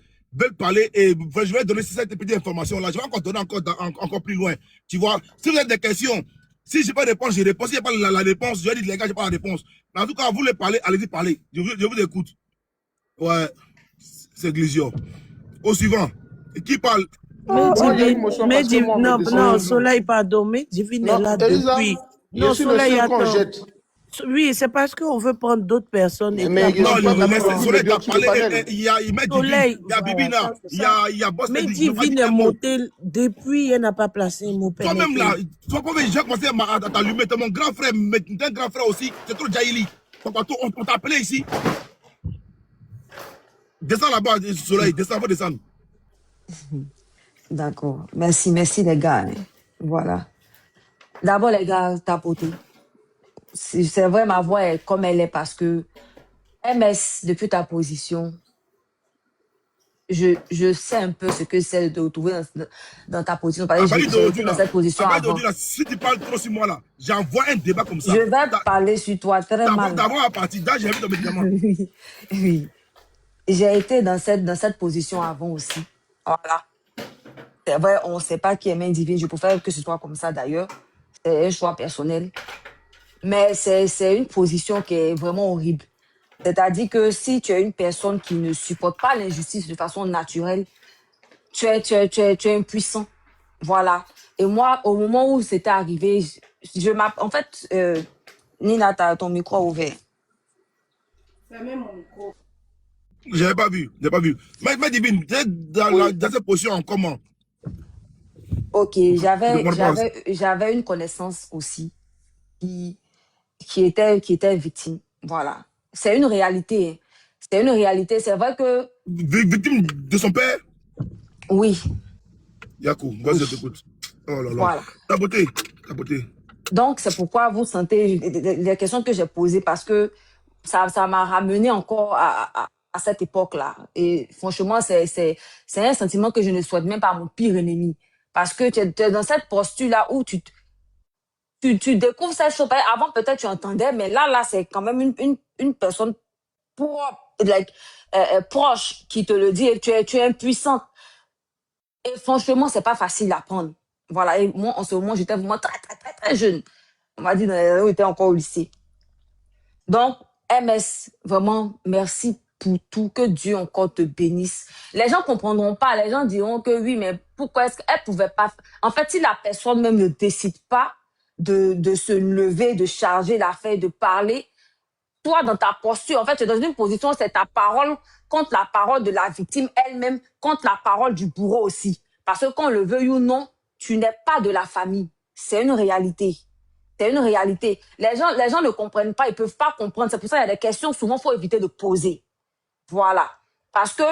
et je vais donner cette petite information-là. Je vais encore donner encore plus loin. Tu vois, si vous avez des questions, si je n'ai pas de réponse, je réponds. Si je n'ai pas la réponse, je vais dire, les gars, je n'ai pas la réponse. Mais en tout cas, vous voulez parler, allez-y parler. Je vous écoute. Ouais, c'est Glisio. Au suivant. Qui parle? Mais Divine, non, Soleil, pardon, mais Divine est là depuis. Non, Soleil, attends. Oui, c'est parce qu'on veut prendre d'autres personnes. Mais Soleil t'a parlé, il y a Divine, il y a Bibina, il y a Boss. Mais Divine est montée depuis, elle n'a pas placé mon père. Toi-même là, toi, j'ai commencé à t'allumer, t'es mon grand frère, mais t'es un grand frère aussi, c'est trop Djaïli. On t'a appelé ici. Descends là-bas, Soleil, descends, faut descendre. D'accord. Merci les gars. Voilà. D'abord, les gars, tapoter. C'est vrai, ma voix est comme elle est parce que MS, depuis ta position, je sais un peu ce que c'est de retrouver dans ta position. Parce que j'ai été dans cette position avant. Si tu parles trop sur moi là, j'envoie un débat comme ça. Je vais parler sur toi très mal. D'abord à partir d'âge, j'ai vu ton médicament. Oui. J'ai été dans cette position avant aussi. Voilà. C'est vrai, on ne sait pas qui est main divine. Je préfère que ce soit comme ça d'ailleurs. C'est un choix personnel. Mais c'est une position qui est vraiment horrible. C'est-à-dire que si tu es une personne qui ne supporte pas l'injustice de façon naturelle, tu es impuissant. Voilà. Et moi, au moment où c'était arrivé, en fait, Nina, ton micro ouvert. Fermez mon micro. Je n'avais pas vu. Mais Divine, dans cette position en comment? Ok, j'avais une connaissance aussi qui était victime. Voilà. C'est une réalité. C'est une réalité. C'est vrai que... Victime de son père? Oui. Yakou, vas-y, je t'écoute. Oh là là. Voilà. Ta beauté. Donc, c'est pourquoi vous sentez les questions que j'ai posées, parce que ça m'a ramené encore à cette époque-là. Et franchement, c'est un sentiment que je ne souhaite même pas à mon pire ennemi. Parce que tu es dans cette posture-là où tu découvres cette chose. Avant, peut-être tu entendais, mais là, c'est quand même une personne proche qui te le dit et tu es impuissante. Et franchement, c'est pas facile à prendre. Voilà. Et moi, en ce moment, j'étais vraiment très, très, très, très jeune. On m'a dit, on était encore au lycée. Donc, MS, vraiment, merci pour tout. Que Dieu encore te bénisse. Les gens comprendront pas. Les gens diront que oui, mais pourquoi est-ce qu'elle pouvait pas... En fait, si la personne même ne décide pas de se lever, de charger l'affaire, de parler, toi, dans ta posture, en fait, tu es dans une position, c'est ta parole contre la parole de la victime elle-même, contre la parole du bourreau aussi. Parce que qu'on le veuille ou non, tu n'es pas de la famille. C'est une réalité. C'est une réalité. Les gens ne comprennent pas, ils ne peuvent pas comprendre. C'est pour ça qu'il y a des questions, souvent, il faut éviter de poser. Voilà. Parce que,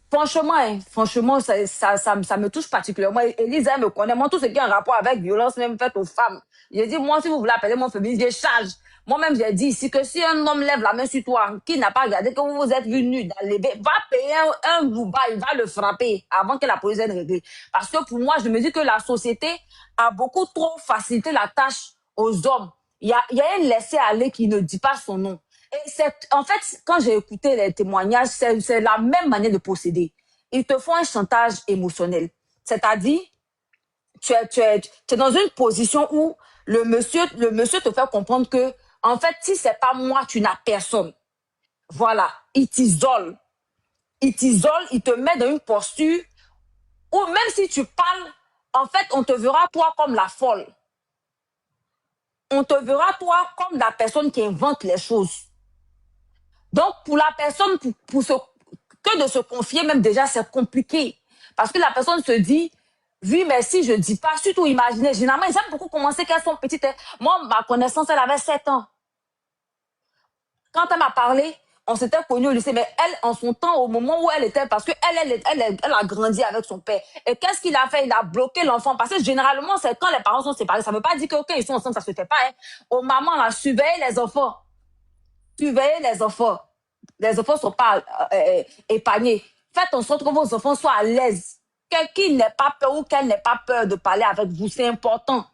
franchement, ça me touche particulièrement. Elisa, elle me connaît. Moi, tout ce qui a un rapport avec violence, même faite aux femmes. J'ai dit, moi, si vous voulez appeler mon féministe, je charge. Moi-même, j'ai dit ici que si un homme lève la main sur toi, qui n'a pas regardé que vous vous êtes vu nu dans les va payer un rouba, il va le frapper avant que la police ait réglé. Parce que pour moi, je me dis que la société a beaucoup trop facilité la tâche aux hommes. Il y a un laisser-aller qui ne dit pas son nom. Et en fait, quand j'ai écouté les témoignages, c'est la même manière de procéder. Ils te font un chantage émotionnel. C'est-à-dire, tu es dans une position où le monsieur te fait comprendre que En fait, si c'est pas moi, tu n'as personne. Voilà, il t'isole. Il t'isole, il te met dans une posture où même si tu parles, en fait, on te verra toi comme la folle. On te verra toi comme la personne qui invente les choses. Donc, pour la personne, que de se confier, même déjà, c'est compliqué. Parce que la personne se dit, oui, mais si je ne dis pas, surtout imaginez, généralement, ils aiment beaucoup commencer quand elles sont petites. Moi, ma connaissance, elle avait 7 ans. Quand elle m'a parlé, on s'était connus au lycée, mais elle, en son temps, au moment où elle était, parce qu'elle a grandi avec son père. Et qu'est-ce qu'il a fait? Il a bloqué l'enfant. Parce que généralement, c'est quand les parents sont séparés. Ça ne veut pas dire que quand ils sont ensemble, ça se fait pas. Hein. Aux mamans, là, surveillez les enfants. Surveillez les enfants. Les enfants ne sont pas épargnés. Faites en sorte que vos enfants soient à l'aise. Quelqu'un n'ait pas peur ou qu'elle n'ait pas peur de parler avec vous. C'est important.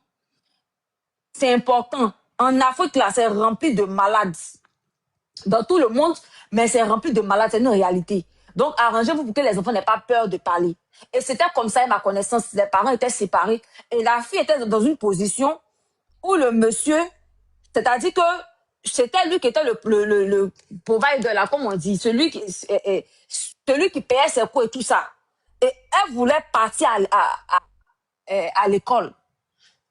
C'est important. En Afrique, là, c'est rempli de malades. Dans tout le monde, mais c'est rempli de malades. C'est une réalité. Donc, arrangez-vous pour que les enfants n'aient pas peur de parler. Et c'était comme ça, ma connaissance. Les parents étaient séparés. Et la fille était dans une position où le monsieur, c'est-à-dire que c'était lui qui était le provider, là, comme on dit, celui qui payait ses cours et tout ça. Et elle voulait partir à l'école.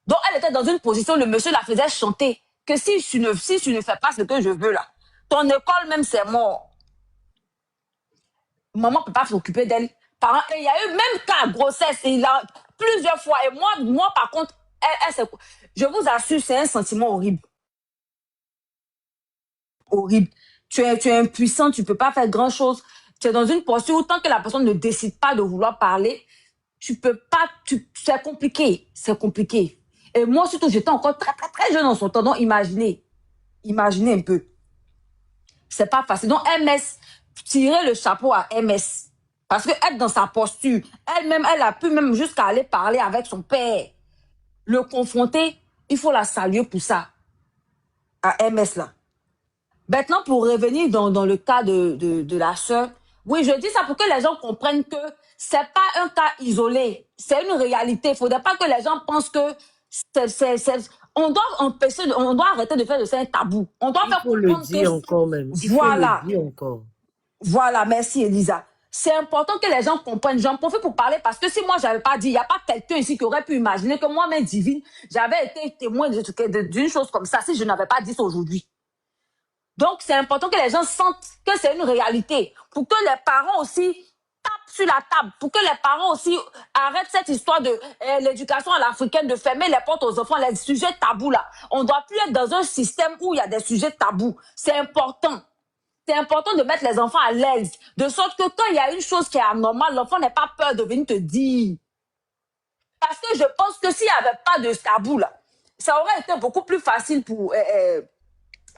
Donc, elle était dans une position, le monsieur la faisait chanter que si tu ne fais pas ce que je veux là, ton école même c'est mort. Maman ne peut pas s'occuper d'elle. Et il y a eu même cas de grossesse, il a plusieurs fois. Et moi par contre, je vous assure, c'est un sentiment horrible. Horrible. Tu es impuissant, tu ne peux pas faire grand-chose. Tu es dans une posture où tant que la personne ne décide pas de vouloir parler, tu peux pas, c'est compliqué. C'est compliqué. Et moi, surtout, j'étais encore très, très, très jeune en son temps. Donc, imaginez un peu. C'est pas facile. Donc, MS, tirer le chapeau à MS. Parce que être dans sa posture, elle-même, elle a pu même jusqu'à aller parler avec son père. Le confronter, il faut la saluer pour ça. À MS, là. Maintenant, pour revenir dans le cas de la sœur, oui, je dis ça pour que les gens comprennent que c'est pas un cas isolé. C'est une réalité. Il faudrait pas que les gens pensent que on doit arrêter de faire de ça un tabou. On doit faire comprendre que... Il faut le dire encore même. Voilà. Il faut le dire encore. Voilà, merci Elisa. C'est important que les gens comprennent. J'en profite pour parler parce que si moi, j'avais pas dit, il n'y a pas quelqu'un ici qui aurait pu imaginer que moi-même, divine, j'avais été témoin d'une chose comme ça si je n'avais pas dit ça aujourd'hui. Donc, c'est important que les gens sentent que c'est une réalité. Pour que les parents aussi tapent sur la table. Pour que les parents aussi arrêtent cette histoire de l'éducation à l'africaine, de fermer les portes aux enfants, les sujets tabous là. On ne doit plus être dans un système où il y a des sujets tabous. C'est important. C'est important de mettre les enfants à l'aise. De sorte que quand il y a une chose qui est anormale, l'enfant n'a pas peur de venir te dire. Parce que je pense que s'il n'y avait pas de tabou là, ça aurait été beaucoup plus facile pour...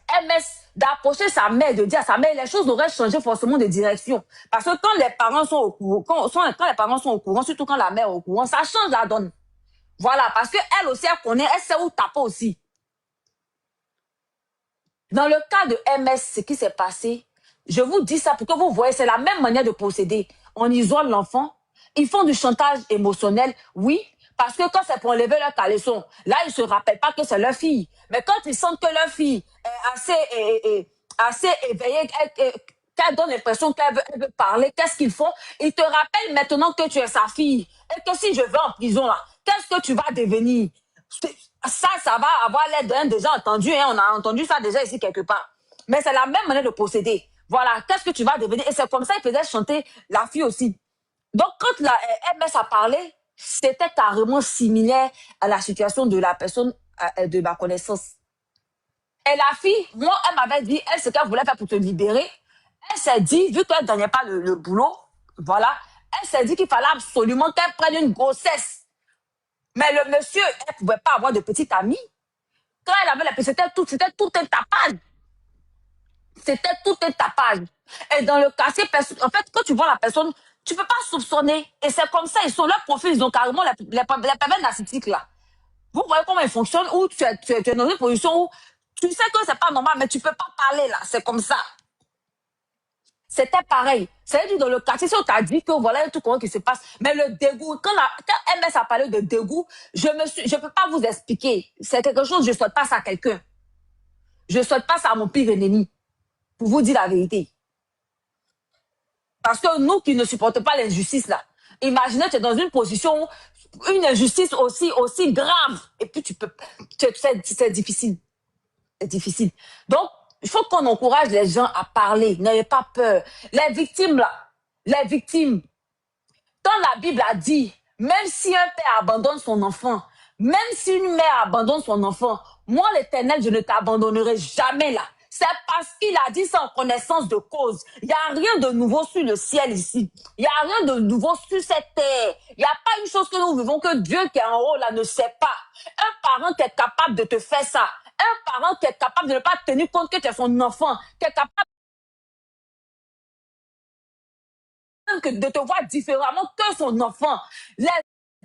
MS d'approcher sa mère, de dire à sa mère, les choses auraient changé forcément de direction. Parce que quand les parents sont au courant, quand les parents sont au courant, surtout quand la mère est au courant, ça change la donne. Voilà, parce qu'elle aussi, elle connaît, elle sait où taper aussi. Dans le cas de MS, ce qui s'est passé, je vous dis ça pour que vous voyez, c'est la même manière de procéder. On isole l'enfant, ils font du chantage émotionnel, oui, parce que quand c'est pour enlever leur caleçon, là, ils ne se rappellent pas que c'est leur fille. Mais quand ils sentent que leur fille est assez éveillée, qu'elle donne l'impression qu'elle veut parler, qu'est-ce qu'ils font? Ils te rappellent maintenant que tu es sa fille. Et que si je vais en prison, là, qu'est-ce que tu vas devenir? Ça va avoir l'aide d'un déjà entendu. Hein, on a entendu ça déjà ici quelque part. Mais c'est la même manière de procéder. Voilà, qu'est-ce que tu vas devenir? Et c'est comme ça qu'ils faisaient chanter la fille aussi. Donc, quand la MS a parlé, c'était carrément similaire à la situation de la personne de ma connaissance. Et la fille, moi, elle m'avait dit, elle, ce qu'elle voulait faire pour te libérer, elle s'est dit, vu qu'elle ne gagnait pas le boulot, voilà, elle s'est dit qu'il fallait absolument qu'elle prenne une grossesse. Mais le monsieur, elle ne pouvait pas avoir de petite amie. Quand elle avait la petite, c'était tout un tapage. C'était tout un tapage. Et dans le cas, en fait, quand tu vois la personne, tu ne peux pas soupçonner. Et c'est comme ça, ils sont leur profil, ils ont carrément les pervers narcissiques là. Vous voyez comment ils fonctionnent, où tu es dans une position où tu sais que c'est pas normal, mais tu peux pas parler là. C'est comme ça. C'était pareil. C'est-à-dire dans le quartier, si on t'a dit que voilà tout comment qui se passe. Mais le dégoût, quand MS a parlé de dégoût, je peux pas vous expliquer. C'est quelque chose, je ne souhaite pas ça à quelqu'un. Je ne souhaite pas ça à mon pire ennemi, pour vous dire la vérité. Parce que nous qui ne supportons pas l'injustice là, imaginez tu es dans une position, une injustice aussi grave, et puis c'est difficile. C'est difficile. Donc, il faut qu'on encourage les gens à parler. N'ayez pas peur. Les victimes là, les victimes, quand la Bible a dit, même si un père abandonne son enfant, même si une mère abandonne son enfant, moi l'Éternel, je ne t'abandonnerai jamais là. C'est parce qu'il a dit ça en connaissance de cause. Il n'y a rien de nouveau sur le ciel ici. Il n'y a rien de nouveau sur cette terre. Il n'y a pas une chose que nous vivons que Dieu qui est en haut là ne sait pas. Un parent qui est capable de te faire ça. Un parent qui est capable de ne pas tenir compte que tu es son enfant. Qui est capable de te voir différemment que son enfant. Les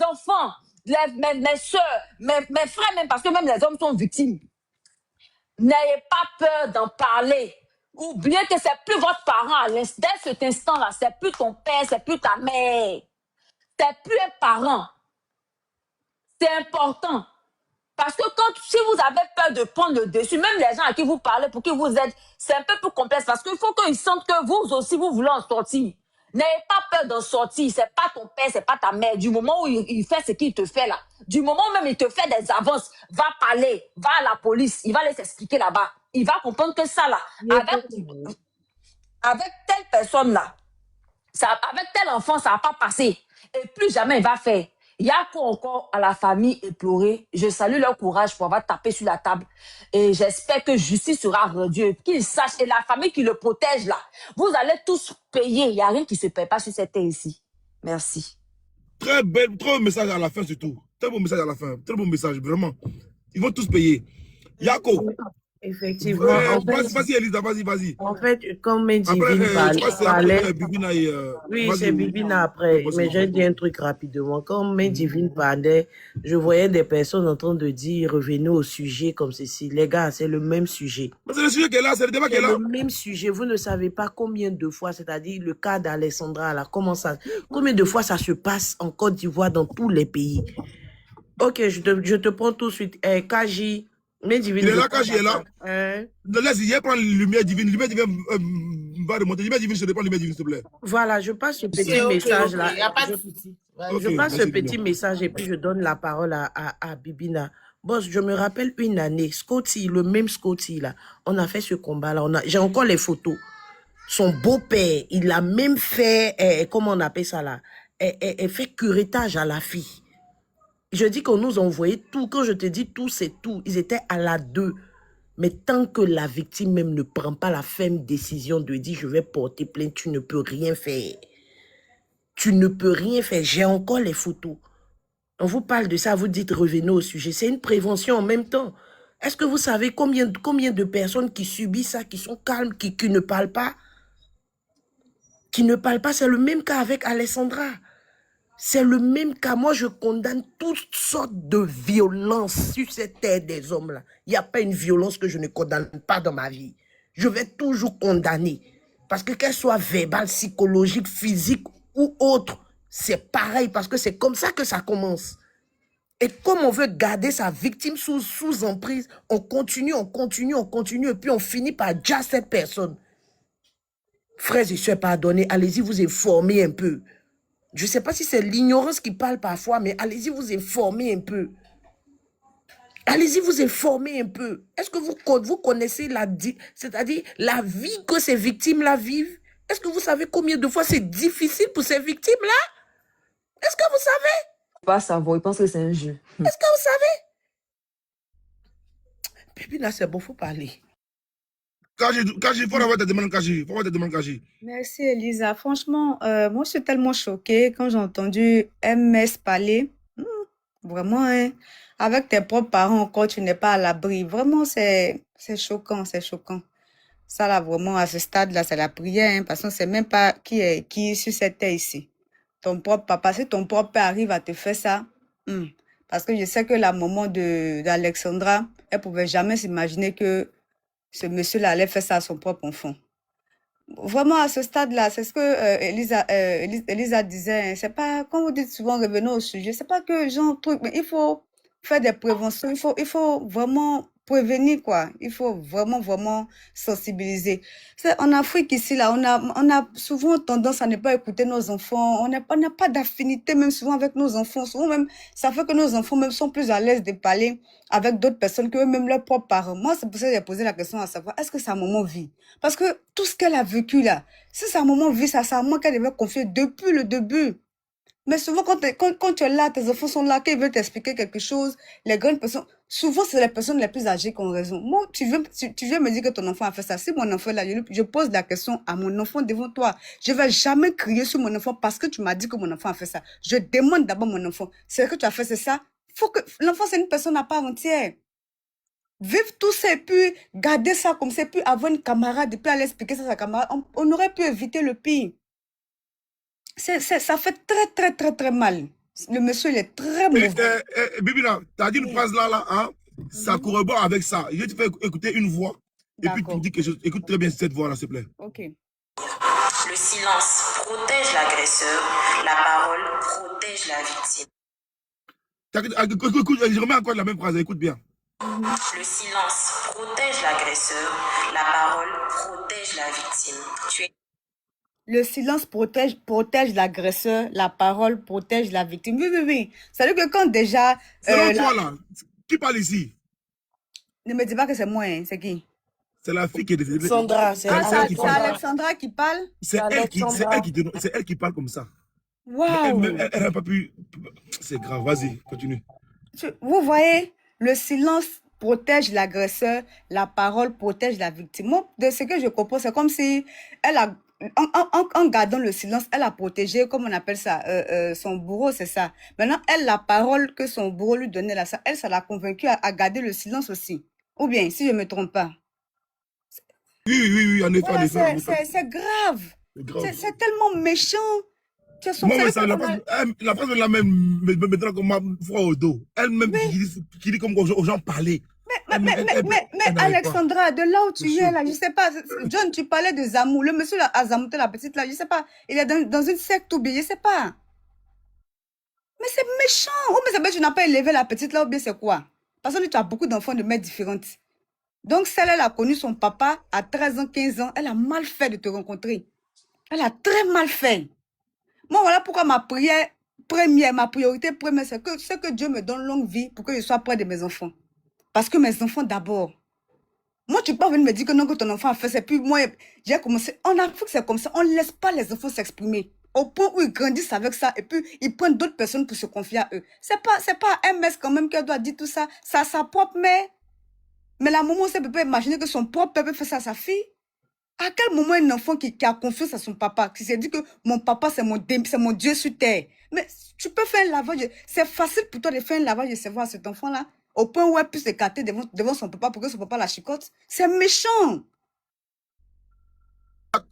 enfants, mes soeurs, mes frères même, parce que même les hommes sont victimes. N'ayez pas peur d'en parler. Oubliez que c'est plus votre parent à l'instant. Dès cet instant-là, c'est plus ton père, c'est plus ta mère. C'est plus un parent. C'est important. Parce que si vous avez peur de prendre le dessus, même les gens à qui vous parlez, pour qui vous êtes, c'est un peu plus complexe. Parce qu'il faut qu'ils sentent que vous aussi, vous voulez en sortir. N'ayez pas peur d'en sortir. C'est pas ton père, c'est pas ta mère. Du moment où il fait ce qu'il te fait là, du moment où même il te fait des avances, va parler, va à la police, il va les expliquer là-bas. Il va comprendre que ça là, avec telle personne là, avec tel enfant, ça va pas passer. Et plus jamais il va faire. Il y a quoi encore à la famille éplorée. Je salue leur courage pour avoir tapé sur la table. Et j'espère que justice sera rendue. Qu'ils sachent. Et la famille qui le protège là, vous allez tous payer. Il n'y a rien qui ne se paye pas sur cette terre ici. Merci. Très beau message à la fin surtout. Très beau message à la fin. Très beau message, vraiment. Ils vont tous payer. Yako. Effectivement. Vas-y, Elisa, vas-y. En fait, comme Divine parlait, oui, c'est Bibina après, mais j'ai dit un truc rapidement. Comme Divine parlait, je voyais des personnes en train de dire, revenez au sujet comme ceci. Les gars, c'est le même sujet. C'est le sujet qui est là, c'est le débat qui est là. C'est le même sujet. Vous ne savez pas combien de fois, c'est-à-dire le cas d'Alessandra, là, combien de fois ça se passe en Côte d'Ivoire, dans tous les pays. Ok, je te prends tout de suite. Kaji. Il est là, Kaji est là. Laisse-y, prendre lumière divine. Lumière divine va remonter. Lumière divine, je te prends lumière divine, s'il te plaît. Voilà, je passe ce petit message là. Il n'y a pas de souci. Je passe ce petit message et puis je donne la parole à Bibina. Boss, je me rappelle une année, Scotty, le même Scotty là, on a fait ce combat là. J'ai encore les photos. Son beau-père, il a même fait, comment on appelle ça là, fait curettage à la fille. Je dis qu'on nous envoyait tout. Quand je te dis tout, c'est tout. Ils étaient à la 2. Mais tant que la victime même ne prend pas la ferme décision de dire je vais porter plainte, tu ne peux rien faire. Tu ne peux rien faire. J'ai encore les photos. On vous parle de ça, vous dites revenez au sujet. C'est une prévention en même temps. Est-ce que vous savez combien de personnes qui subissent ça, qui sont calmes, qui ne parlent pas? Qui ne parlent pas, c'est le même cas avec Alessandra. C'est le même cas. Moi, je condamne toutes sortes de violences sur cette terre des hommes là. Il n'y a pas une violence que je ne condamne pas dans ma vie. Je vais toujours condamner. Parce que qu'elle soit verbale, psychologique, physique ou autre, c'est pareil. Parce que c'est comme ça que ça commence. Et comme on veut garder sa victime sous emprise, on continue, et puis on finit par déjà cette personne. Frères et sœurs, pardonnez, allez-y vous informer un peu. Je ne sais pas si c'est l'ignorance qui parle parfois, mais allez-y vous informer un peu. Allez-y vous informer un peu. Est-ce que vous connaissez c'est-à-dire la vie que ces victimes-là vivent? Est-ce que vous savez combien de fois c'est difficile pour ces victimes-là? Est-ce que vous savez? Pas savoir, ils pensent que c'est un jeu. Est-ce que vous savez? Puis là, c'est bon, il faut parler. Kaji, faut avoir ta demande, Kaji. Merci, Elisa. Franchement, moi, je suis tellement choquée quand j'ai entendu MS parler. Vraiment, hein, avec tes propres parents encore, tu n'es pas à l'abri. Vraiment, c'est choquant, c'est choquant. Ça, là, vraiment, à ce stade-là, c'est la prière, hein, parce qu'on ne sait même pas qui est sur cette terre ici. Ton propre papa, si ton propre père arrive à te faire ça, parce que je sais que la maman d'Alexandra, elle ne pouvait jamais s'imaginer que ce monsieur-là allait faire ça à son propre enfant. Vraiment, à ce stade-là, c'est ce que Elisa disait. C'est pas, comme vous dites souvent, revenons au sujet, c'est pas que genre truc, mais il faut faire des préventions, il faut vraiment prévenir, quoi. Il faut vraiment, vraiment sensibiliser. En Afrique, ici, là, on a souvent tendance à ne pas écouter nos enfants. On n'a pas d'affinité, même souvent, avec nos enfants. Souvent, même, ça fait que nos enfants, même, sont plus à l'aise de parler avec d'autres personnes que même leurs propres parents. Moi, c'est pour ça que j'ai posé la question à savoir, est-ce que sa maman vit? Parce que tout ce qu'elle a vécu, là, si sa maman vit, ça, c'est à moi qu'elle devait confier depuis le début. Mais souvent, quand tu es là, tes enfants sont là, qu'ils veulent t'expliquer quelque chose, les grandes personnes, souvent, c'est les personnes les plus âgées qui ont raison. Moi, tu viens me dire que ton enfant a fait ça. Si mon enfant est là, je pose la question à mon enfant devant toi. Je vais jamais crier sur mon enfant parce que tu m'as dit que mon enfant a fait ça. Je demande d'abord mon enfant. C'est ce que tu as fait, c'est ça? L'enfant, c'est une personne à part entière. Vivre tout ça et puis garder ça comme ça, et puis avoir une camarade, et puis aller expliquer ça à sa camarade, on aurait pu éviter le pire. Ça fait très mal. Le monsieur, il est très mauvais. Bibina, tu as dit une phrase là, hein? Ça corrobore avec ça. Je vais te faire écouter une voix. Et puis tu me dis quelque chose. Écoute très bien cette voix-là, s'il te plaît. Ok. Le silence protège l'agresseur. La parole protège la victime. Écoute, je remets encore la même phrase. Écoute bien. Le silence protège l'agresseur. La parole protège la victime. Le silence protège l'agresseur, la parole protège la victime. Oui. C'est-à-dire que quand déjà... C'est toi là. Qui parle ici? Ne me dis pas que c'est moi, hein. C'est qui? C'est la fille qui est... Sandra, c'est Alexandra qui parle? C'est elle qui parle comme ça. Waouh! Elle n'a pas pu... C'est grave, vas-y, continue. Vous voyez, le silence protège l'agresseur, la parole protège la victime. Moi, de ce que je comprends, c'est comme si elle a... En gardant le silence, elle a protégé, comme on appelle ça, son bourreau, c'est ça. Maintenant, elle, la parole que son bourreau lui donnait là, ça l'a convaincue à garder le silence aussi. Ou bien, si je ne me trompe pas. Oui, en effet, voilà, en effet. C'est grave. C'est tellement méchant. Moi, la phrase là même me mettra comme ma foi au dos. Elle-même qui dit comme aux gens parler. Mais Alexandra, de là où tu es là, je sais pas, John, tu parlais de Zamou, le monsieur là, a zamouté la petite là, je sais pas, il est dans une secte ou bien, je sais pas. Mais c'est méchant. Ou mais tu n'as pas élevé la petite là ou bien c'est quoi? Parce que tu as beaucoup d'enfants de mères différentes. Donc celle, elle a connu son papa à 13 ans, 15 ans, elle a mal fait de te rencontrer. Elle a très mal fait. Moi, voilà pourquoi ma prière première, ma priorité première, c'est que Dieu me donne longue vie pour que je sois près de mes enfants. Parce que mes enfants d'abord. Moi, tu peux pas venir me dire que non, que ton enfant a fait ça. Puis moi, j'ai commencé. En Afrique, c'est comme ça. On ne laisse pas les enfants s'exprimer. Au point où ils grandissent avec ça. Et puis, ils prennent d'autres personnes pour se confier à eux. C'est pas MS quand même qui doit dire tout ça. C'est à sa propre mère. Mais la maman, on peut imaginer que son propre père peut faire ça à sa fille. À quel moment un enfant qui a confiance à son papa, qui s'est dit que mon papa, c'est mon Dieu sur terre. Mais tu peux faire un lavage. C'est facile pour toi de faire un lavage de cerveau à cet enfant-là. Au point où elle puisse s'écarter devant son papa pour que son papa la chicote. C'est méchant.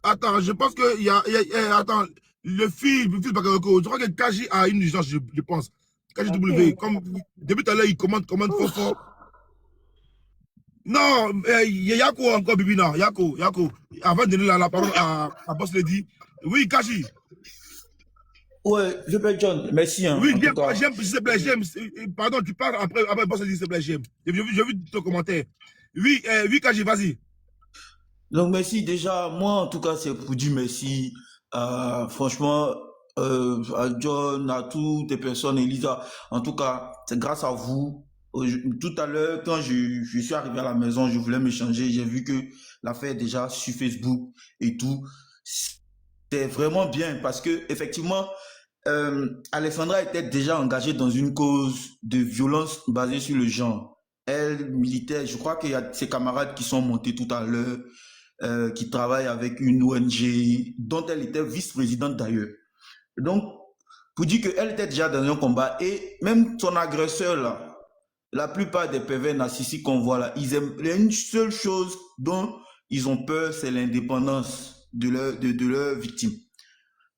Attends, je pense que attends, le fils Bakayoko, je crois que Kaji a une urgence, je pense. Kaji W, comme depuis tout à l'heure, il commande fort. Non, Yako encore, Bibina, Yako. Avant de donner la parole à Boss Lady. Oui, Kaji. Ouais, je m'appelle John, merci. Hein, oui, j'aime, s'il te plaît, j'aime. Pardon, tu parles après Boss Lady, s'il te plaît, j'aime. J'ai vu ton commentaire. Oui, Kaji, vas-y. Donc, merci. Déjà, moi, en tout cas, c'est pour dire merci. Franchement, à John, à toutes les personnes, Elisa. En tout cas, c'est grâce à vous. Tout à l'heure, quand je suis arrivé à la maison, je voulais m'échanger. J'ai vu que l'affaire est déjà sur Facebook et tout. C'est vraiment bien parce que, effectivement, Alexandra était déjà engagée dans une cause de violence basée sur le genre. Elle militait, je crois qu'il y a ses camarades qui sont montés tout à l'heure, qui travaillent avec une ONG dont elle était vice-présidente d'ailleurs. Donc, pour dire qu'elle était déjà dans un combat et même son agresseur là, la plupart des pervers narcissiques qu'on voit là, il y a une seule chose dont ils ont peur, c'est l'indépendance de leur victime.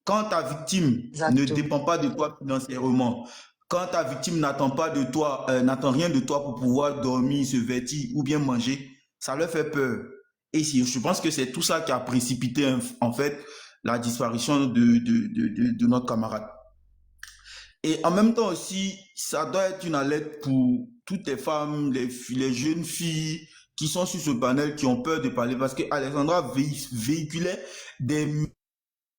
Quand ta victime ne dépend pas de toi financièrement, quand ta victime n'attend pas de toi, n'attend rien de toi pour pouvoir dormir, se vêtir ou bien manger, ça leur fait peur. Et je pense que c'est tout ça qui a précipité en fait la disparition de notre camarade. Et en même temps aussi, ça doit être une alerte pour toutes les femmes, les jeunes filles qui sont sur ce panel, qui ont peur de parler, parce que Alexandra véhiculait des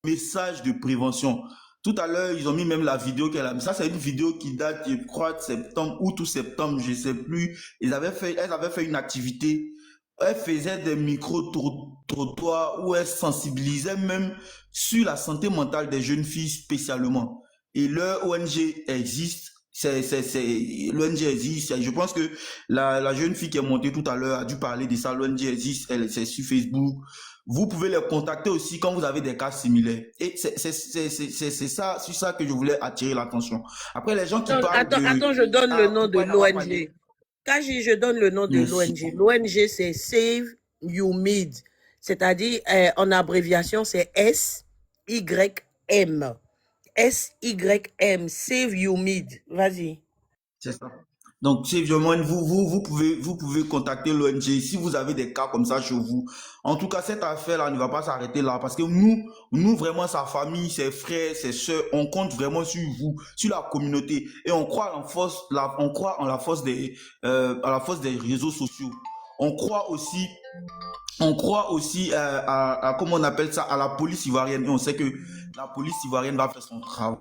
messages de prévention. Tout à l'heure, ils ont mis même la vidéo qu'elle a mis. Ça, c'est une vidéo qui date, je crois, de septembre, août ou septembre, je sais plus. Elles avaient fait une activité. Elles faisaient des micro-trottoirs où elles sensibilisaient même sur la santé mentale des jeunes filles spécialement. Et leur ONG existe. L'ONG existe. Je pense que la jeune fille qui est montée tout à l'heure a dû parler de ça. L'ONG existe. C'est sur Facebook. Vous pouvez les contacter aussi quand vous avez des cas similaires. Et c'est ça, sur ça que je voulais attirer l'attention. Après, les gens qui parlent Attends, je donne le nom de l'ONG. Kaji, je donne le nom de l'ONG. L'ONG, c'est Save You Mid. C'est-à-dire, en abréviation, c'est SYM. SYM, Save You Mid. Vas-y. C'est ça. Donc, vous pouvez contacter l'ONG si vous avez des cas comme ça chez vous. En tout cas, cette affaire-là ne va pas s'arrêter là parce que nous vraiment, sa famille, ses frères, ses soeurs, on compte vraiment sur vous, sur la communauté et on croit en la force des réseaux sociaux. On croit aussi à comment on appelle ça, à la police ivoirienne et on sait que la police ivoirienne va faire son travail.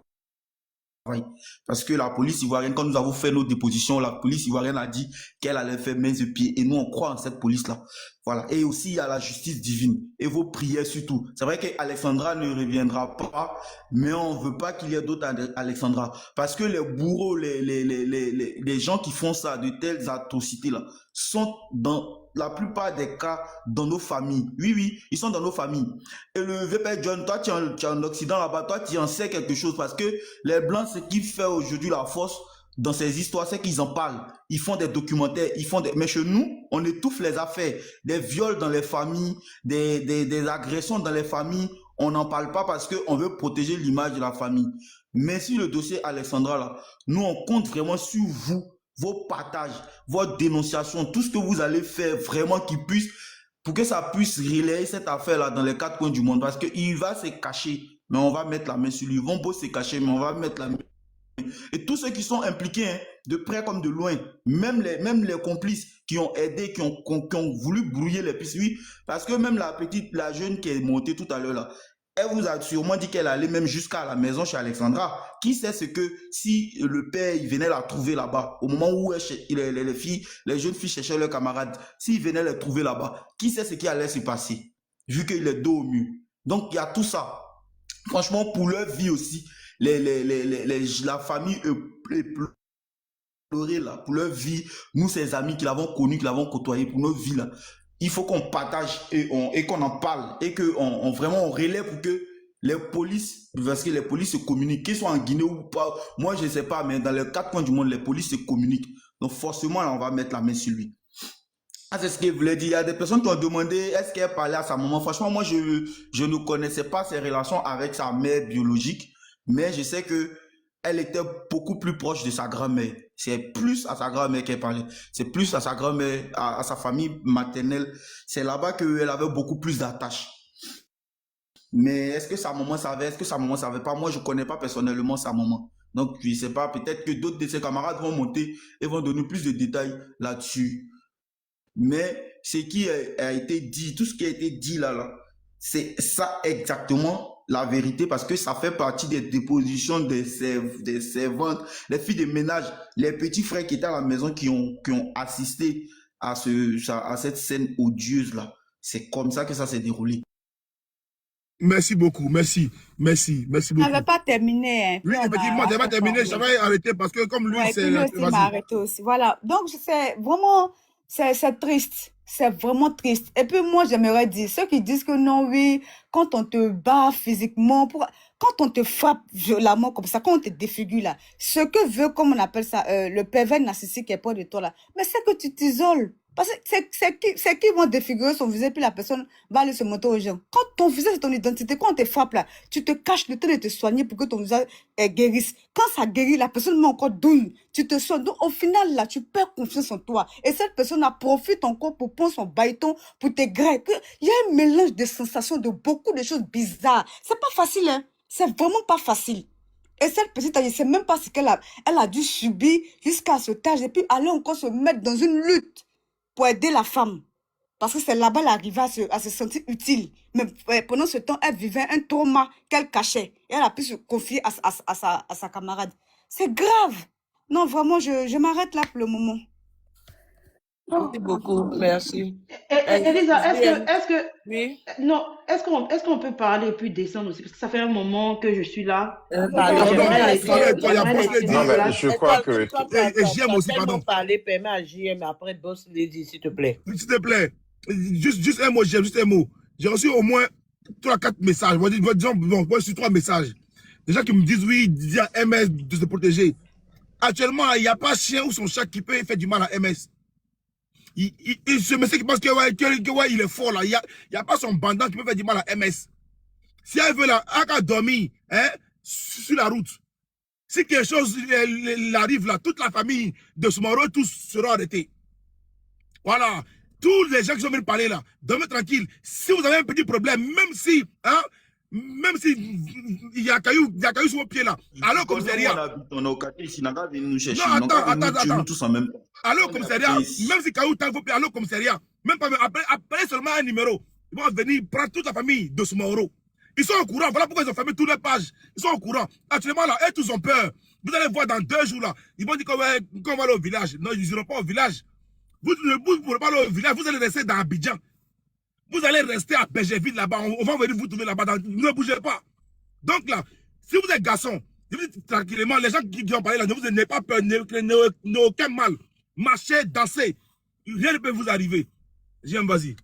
Parce que la police ivoirienne, quand nous avons fait nos dépositions, la police ivoirienne a dit qu'elle allait faire main et pieds. Et nous, on croit en cette police-là. Voilà. Et aussi, il y a la justice divine. Et vos prières surtout. C'est vrai qu'Alexandra ne reviendra pas, mais on ne veut pas qu'il y ait d'autres Alexandra. Parce que les bourreaux, les gens qui font ça, de telles atrocités-là, sont dans la plupart des cas dans nos familles. Oui, ils sont dans nos familles. Et le VP John, toi, tu es en Occident là-bas, toi, tu en sais quelque chose parce que les Blancs, ce qui fait aujourd'hui la force dans ces histoires, c'est qu'ils en parlent. Ils font des documentaires, mais chez nous, on étouffe les affaires. Des viols dans les familles, des agressions dans les familles, on n'en parle pas parce qu'on veut protéger l'image de la famille. Mais sur le dossier Alexandra, là, nous, on compte vraiment sur vous, vos partages, votre dénonciation, tout ce que vous allez faire vraiment pour que ça puisse relayer cette affaire-là dans les quatre coins du monde. Parce qu'il va se cacher, mais on va mettre la main sur lui. Ils vont beau se cacher, mais on va mettre la main. Et tous ceux qui sont impliqués, hein, de près comme de loin, même les complices qui ont aidé, qui ont voulu brouiller les pistes, oui, parce que même la jeune qui est montée tout à l'heure là, elle vous a sûrement dit qu'elle allait même jusqu'à la maison chez Alexandra. Qui sait ce que si le père il venait la trouver là-bas, au moment où les jeunes filles cherchaient leurs camarades, s'il venait les trouver là-bas, qui sait ce qui allait se passer, vu qu'il est dos au mur. Donc il y a tout ça. Franchement, pour leur vie aussi, la famille pleurer là, pour leur vie, nous ces amis qui l'avons connus, qui l'avons côtoyé, pour nos vies là, il faut qu'on partage et qu'on en parle et qu'on vraiment on relève pour que les polices, parce que les polices se communiquent, qu'ils soient en Guinée ou pas, moi je ne sais pas, mais dans les quatre coins du monde, les polices se communiquent. Donc forcément, là, on va mettre la main sur lui. Ah, c'est ce qu'il voulait dire. Il y a des personnes qui ont demandé est-ce qu'elle parlait à sa maman. Franchement, moi, je ne connaissais pas ses relations avec sa mère biologique, mais je sais que elle était beaucoup plus proche de sa grand-mère. C'est plus à sa grand-mère qu'elle parlait. C'est plus à sa grand-mère, à sa famille maternelle. C'est là-bas qu'elle avait beaucoup plus d'attaches. Mais est-ce que sa maman savait? Est-ce que sa maman savait pas? Moi, je connais pas personnellement sa maman. Donc, je ne sais pas. Peut-être que d'autres de ses camarades vont monter et vont donner plus de détails là-dessus. Mais ce qui a été dit, tout ce qui a été dit là, c'est ça exactement la vérité parce que ça fait partie des dépositions des servantes, les filles de ménage, les petits frères qui étaient à la maison qui ont assisté à cette scène odieuse là. C'est comme ça que ça s'est déroulé. Merci beaucoup, merci beaucoup. On n'avait pas terminé. Hein. Oui, effectivement, je n'avais pas terminé, j'avais arrêté parce que comme lui, c'est... Lui aussi m'a arrêté aussi. Voilà, donc c'est vraiment, c'est triste. C'est vraiment triste. Et puis moi, j'aimerais dire, ceux qui disent que non, oui, quand on te bat physiquement, quand on te frappe violemment comme ça, quand on te défigure là, ce que veut, comme on appelle ça, le pervers narcissique qui est près de toi là, mais c'est que tu t'isoles. Parce que c'est qui vont défigurer son visage, puis la personne va aller se montrer aux gens. Quand ton visage, c'est ton identité, quand on te frappe là, tu te caches le temps de te soigner pour que ton visage guérisse. Quand ça guérit, la personne met encore douille, tu te soignes. Donc au final là, tu perds confiance en toi. Et cette personne profite encore pour prendre son bâton, pour te grailler. Il y a un mélange de sensations, de beaucoup de choses bizarres. C'est pas facile, hein. C'est vraiment pas facile. Et cette petite, je ne sais même pas ce elle a dû subir jusqu'à ce âge. Et puis aller encore se mettre dans une lutte pour aider la femme. Parce que c'est là-bas qu'elle arrivait à se sentir utile. Mais pendant ce temps, elle vivait un trauma qu'elle cachait. Et elle a pu se confier à sa camarade. C'est grave. Non, vraiment, je m'arrête là pour le moment. Merci beaucoup, merci. Elisa, est-ce que oui? non, est-ce qu'on peut parler plus descendre aussi parce que ça fait un moment que je suis là. Pardon, non, mais je crois que JM aussi, pardon. Parler, permet à JM après Boss Lady, s'il te plaît. S'il te plaît, juste un mot, JM, juste un mot. J'ai reçu au moins 3-4 messages. Disons, bon, moi, sur 3 messages. Des gens qui me disent oui, disent à MS de se protéger. Actuellement, il n'y a pas un chien ou son chat qui peut faire du mal à MS. Ce monsieur qui pense que il est fort là, il n'y a pas son bandant qui peut faire du mal à MS. Si elle veut là, elle va dormir sur la route. Si quelque chose arrive là, toute la famille de Soumaro, tous seront arrêtés. Voilà. Tous les gens qui sont venus parler là, dormez tranquille. Si vous avez un petit problème, même si il y a caillou sur vos pieds là, allez au commissariat. Non, attends. Allez au commissariat, même si caillou t'a vos pieds, allez au commissariat. Même pas, appelez seulement un numéro. Ils vont venir prendre toute la famille de Soumaro. Ils sont au courant, voilà pourquoi ils ont fermé toutes les pages. Ils sont au courant. Actuellement là, eux tous ont peur. Vous allez voir dans 2 jours là, ils vont dire qu'on va aller au village. Non, ils n'iront pas au village. Vous ne pourrez pas aller au village, vous allez rester dans Abidjan. Vous allez rester à Pégerville là-bas. On va venir vous trouver là-bas. Ne bougez pas. Donc là, si vous êtes garçon, tranquillement, les gens qui ont parlé là, n'ayez pas peur, n'ayez aucun mal. Marchez, dansez. Rien ne peut vous arriver. J'aime, vas-y.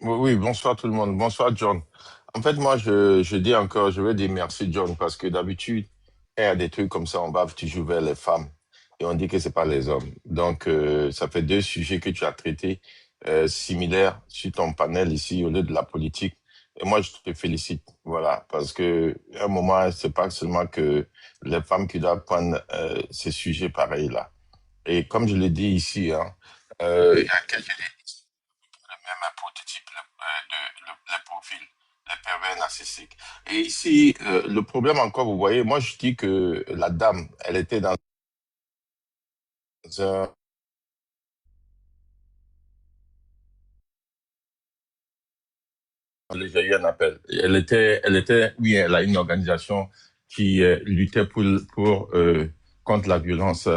Oui, bonsoir tout le monde. Bonsoir John. En fait, moi, je dis encore, je veux dire merci John, parce que d'habitude, il y a des trucs comme ça, on va toujours vers les femmes et on dit que c'est pas les hommes. Donc, ça fait 2 sujets que tu as traités similaires sur ton panel ici au lieu de la politique. Et moi, je te félicite, voilà, parce que à un moment, c'est pas seulement que les femmes qui doivent prendre ces sujets pareils-là. Et comme je l'ai dit ici, hein, il y a quelques même prototype, le profil, les pervers narcissiques. Et ici, le problème encore, vous voyez, moi je dis que la dame, elle était dans un... J'ai eu un appel. Oui, elle a une organisation qui luttait pour contre la violence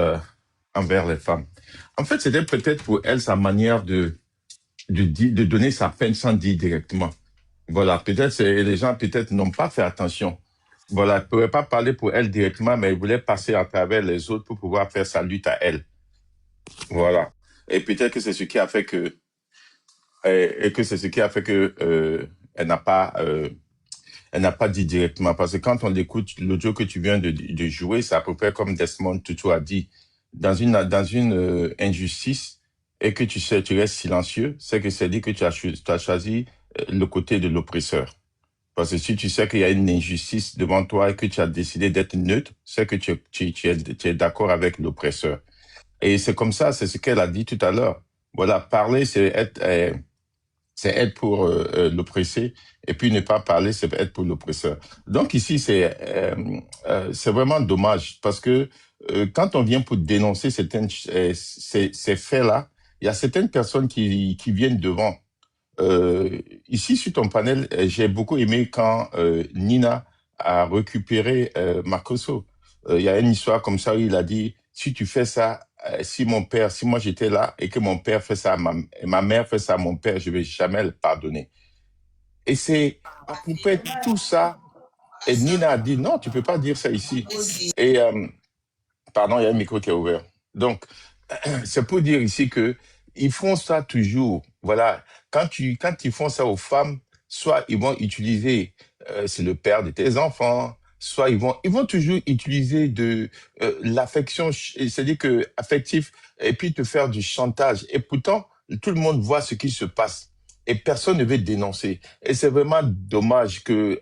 envers les femmes. En fait, c'était peut-être pour elle sa manière de donner sa peine sans dire directement. Voilà, peut-être les gens peut-être n'ont pas fait attention. Voilà, elle ne pourrait pas parler pour elle directement, mais elle voulait passer à travers les autres pour pouvoir faire sa lutte à elle. Voilà. Et peut-être que c'est ce qui a fait que elle n'a pas dit directement. Parce que quand on écoute l'audio que tu viens de jouer, c'est à peu près comme Desmond Tutu a dit. Dans une injustice, et que tu restes silencieux, c'est que c'est dit que tu as choisi le côté de l'oppresseur. Parce que si tu sais qu'il y a une injustice devant toi et que tu as décidé d'être neutre, c'est que tu es d'accord avec l'oppresseur. Et c'est comme ça, c'est ce qu'elle a dit tout à l'heure. Voilà, parler, c'est être pour l'oppressé, et puis ne pas parler, c'est être pour l'oppresseur. Donc ici, c'est vraiment dommage, parce que quand on vient pour dénoncer ces faits-là, il y a certaines personnes qui viennent devant. Ici, sur ton panel, j'ai beaucoup aimé quand Nina a récupéré Marcoso. Il y a une histoire comme ça où il a dit, si tu fais ça, si moi j'étais là et que mon père fait ça, ma mère fait ça à mon père, je vais jamais le pardonner. Et c'est à peu près tout ça. Et Nina a dit, non, tu peux pas dire ça ici. Et, pardon, il y a un micro qui est ouvert. Donc, c'est pour dire ici que ils font ça toujours. Voilà. Quand ils font ça aux femmes, soit ils vont utiliser, c'est le père de tes enfants, soit ils vont toujours utiliser de l'affection, c'est-à-dire que affectif, et puis te faire du chantage. Et pourtant, tout le monde voit ce qui se passe. Et personne ne veut dénoncer. Et c'est vraiment dommage que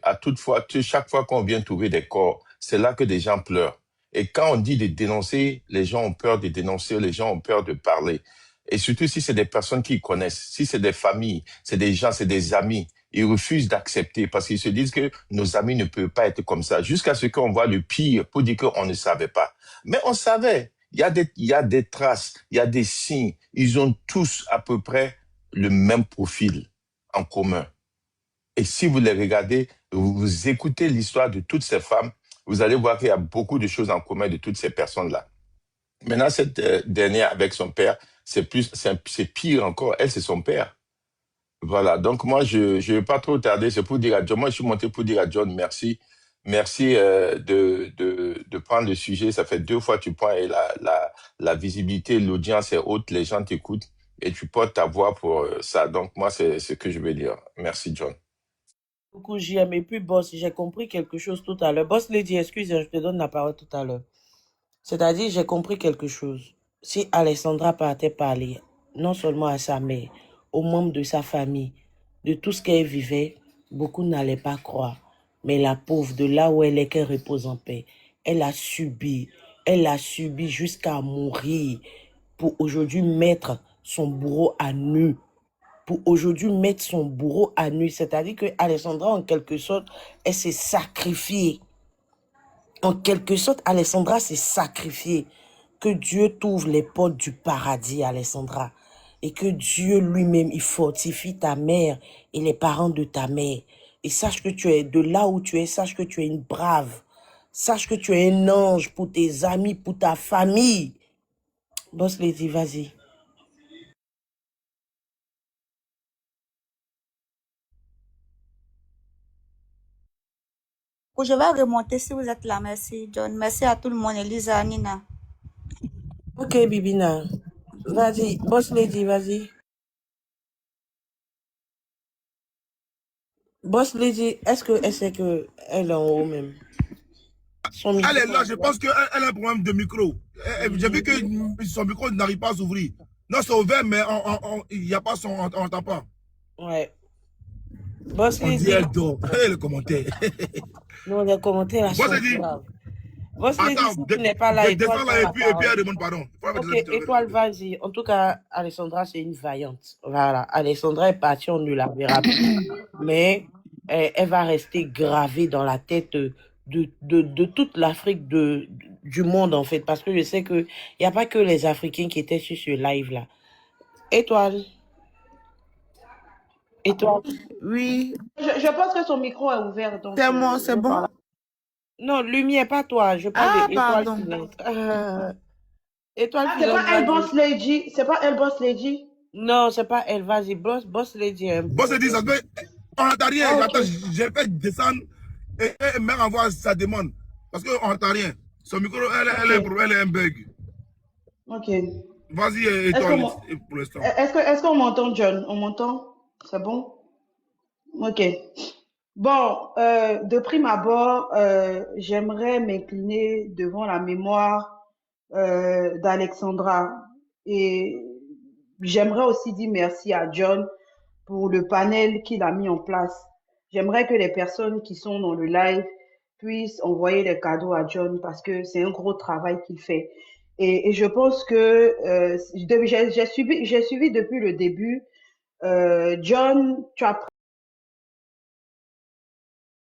chaque fois qu'on vient trouver des corps, c'est là que des gens pleurent. Et quand on dit de dénoncer, les gens ont peur de dénoncer, les gens ont peur de parler. Et surtout si c'est des personnes qu'ils connaissent, si c'est des familles, c'est des gens, c'est des amis, Ils refusent d'accepter parce qu'ils se disent que nos amis ne peuvent pas être comme ça. Jusqu'à ce qu'on voit le pire pour dire qu'on ne savait pas. Mais on savait. Il y a des traces, il y a des signes. Ils ont tous à peu près le même profil en commun. Et si vous les regardez, vous écoutez l'histoire de toutes ces femmes, vous allez voir qu'il y a beaucoup de choses en commun de toutes ces personnes-là. Maintenant, cette dernière avec son père, c'est pire encore. Elle, c'est son père. Voilà. Donc, moi, je ne vais pas trop tarder. C'est pour dire à John. Moi, je suis monté pour dire à John, merci. Merci de prendre le sujet. Ça fait 2 fois que tu prends et la visibilité, l'audience est haute. Les gens t'écoutent et tu portes ta voix pour ça. Donc, moi, c'est ce que je vais dire. Merci, John. Beaucoup, JM. Et puis, boss, j'ai compris quelque chose tout à l'heure. Boss Lady, excuse, je te donne la parole tout à l'heure. C'est-à-dire, j'ai compris quelque chose. Si Alessandra partait parler, non seulement à sa mère, aux membres de sa famille, de tout ce qu'elle vivait, beaucoup n'allaient pas croire. Mais la pauvre, de là où elle est, qu'elle repose en paix, elle a subi jusqu'à mourir pour aujourd'hui mettre son bourreau à nu. C'est-à-dire que Alessandra, en quelque sorte, elle s'est sacrifiée. En quelque sorte, Alessandra s'est sacrifiée. Que Dieu t'ouvre les portes du paradis, Alessandra. Et que Dieu lui-même, il fortifie ta mère et les parents de ta mère. Et sache que tu es de là où tu es, sache que tu es une brave. Sache que tu es un ange pour tes amis, pour ta famille. Boss Lady, vas-y. Je vais remonter si vous êtes là. Merci, John. Merci à tout le monde. Elisa, Nina. Ok, Bibina. Vas-y. Boss Lady, vas-y. Boss Lady, est-ce qu'elle sait qu'elle est en haut même? Elle est là, je pense qu'elle a un problème de micro. J'ai vu que son micro n'arrive pas à s'ouvrir. Non, c'est ouvert, mais il n'y a pas son... On n'entend pas. Ouais. Boss on Lady. dit elle dort. Le commentaire. Non, les commentaires sont graves. Boss Lady, si tu n'es pas là, Étoile, là et puis elle demande pardon. Ok, Étoile, vas-y. En tout cas, Alessandra, c'est une vaillante. Voilà. Alessandra est partie, on ne la verra plus. Mais elle va rester gravée dans la tête de toute l'Afrique, du monde, en fait. Parce que je sais qu'il n'y a pas que les Africains qui étaient sur ce live-là. Étoile. Étoile. Oui. Je pense que son micro est ouvert. C'est moi, c'est bon. Non, lumière, pas toi. Je parle d'Étoile. Étoile. C'est pas elle, Boss Lady. C'est pas elle, Boss Lady. Non, c'est pas elle. Vas-y, Boss Lady. Boss Lady, ça se fait. On n'entend rien. Oh, okay. Attends, j'ai fait descendre et elle me renvoie sa demande. Parce qu'on n'entend rien. Son micro, elle est un bug. Ok. Vas-y, Étoile, pour l'instant. Est-ce qu'on m'entend, John? On m'entend? C'est bon? Ok. Bon, de prime abord, j'aimerais m'incliner devant la mémoire d'Alexandra. Et j'aimerais aussi dire merci à John pour le panel qu'il a mis en place. J'aimerais que les personnes qui sont dans le live puissent envoyer des cadeaux à John parce que c'est un gros travail qu'il fait. Et je pense que j'ai suivi depuis le début. John, tu as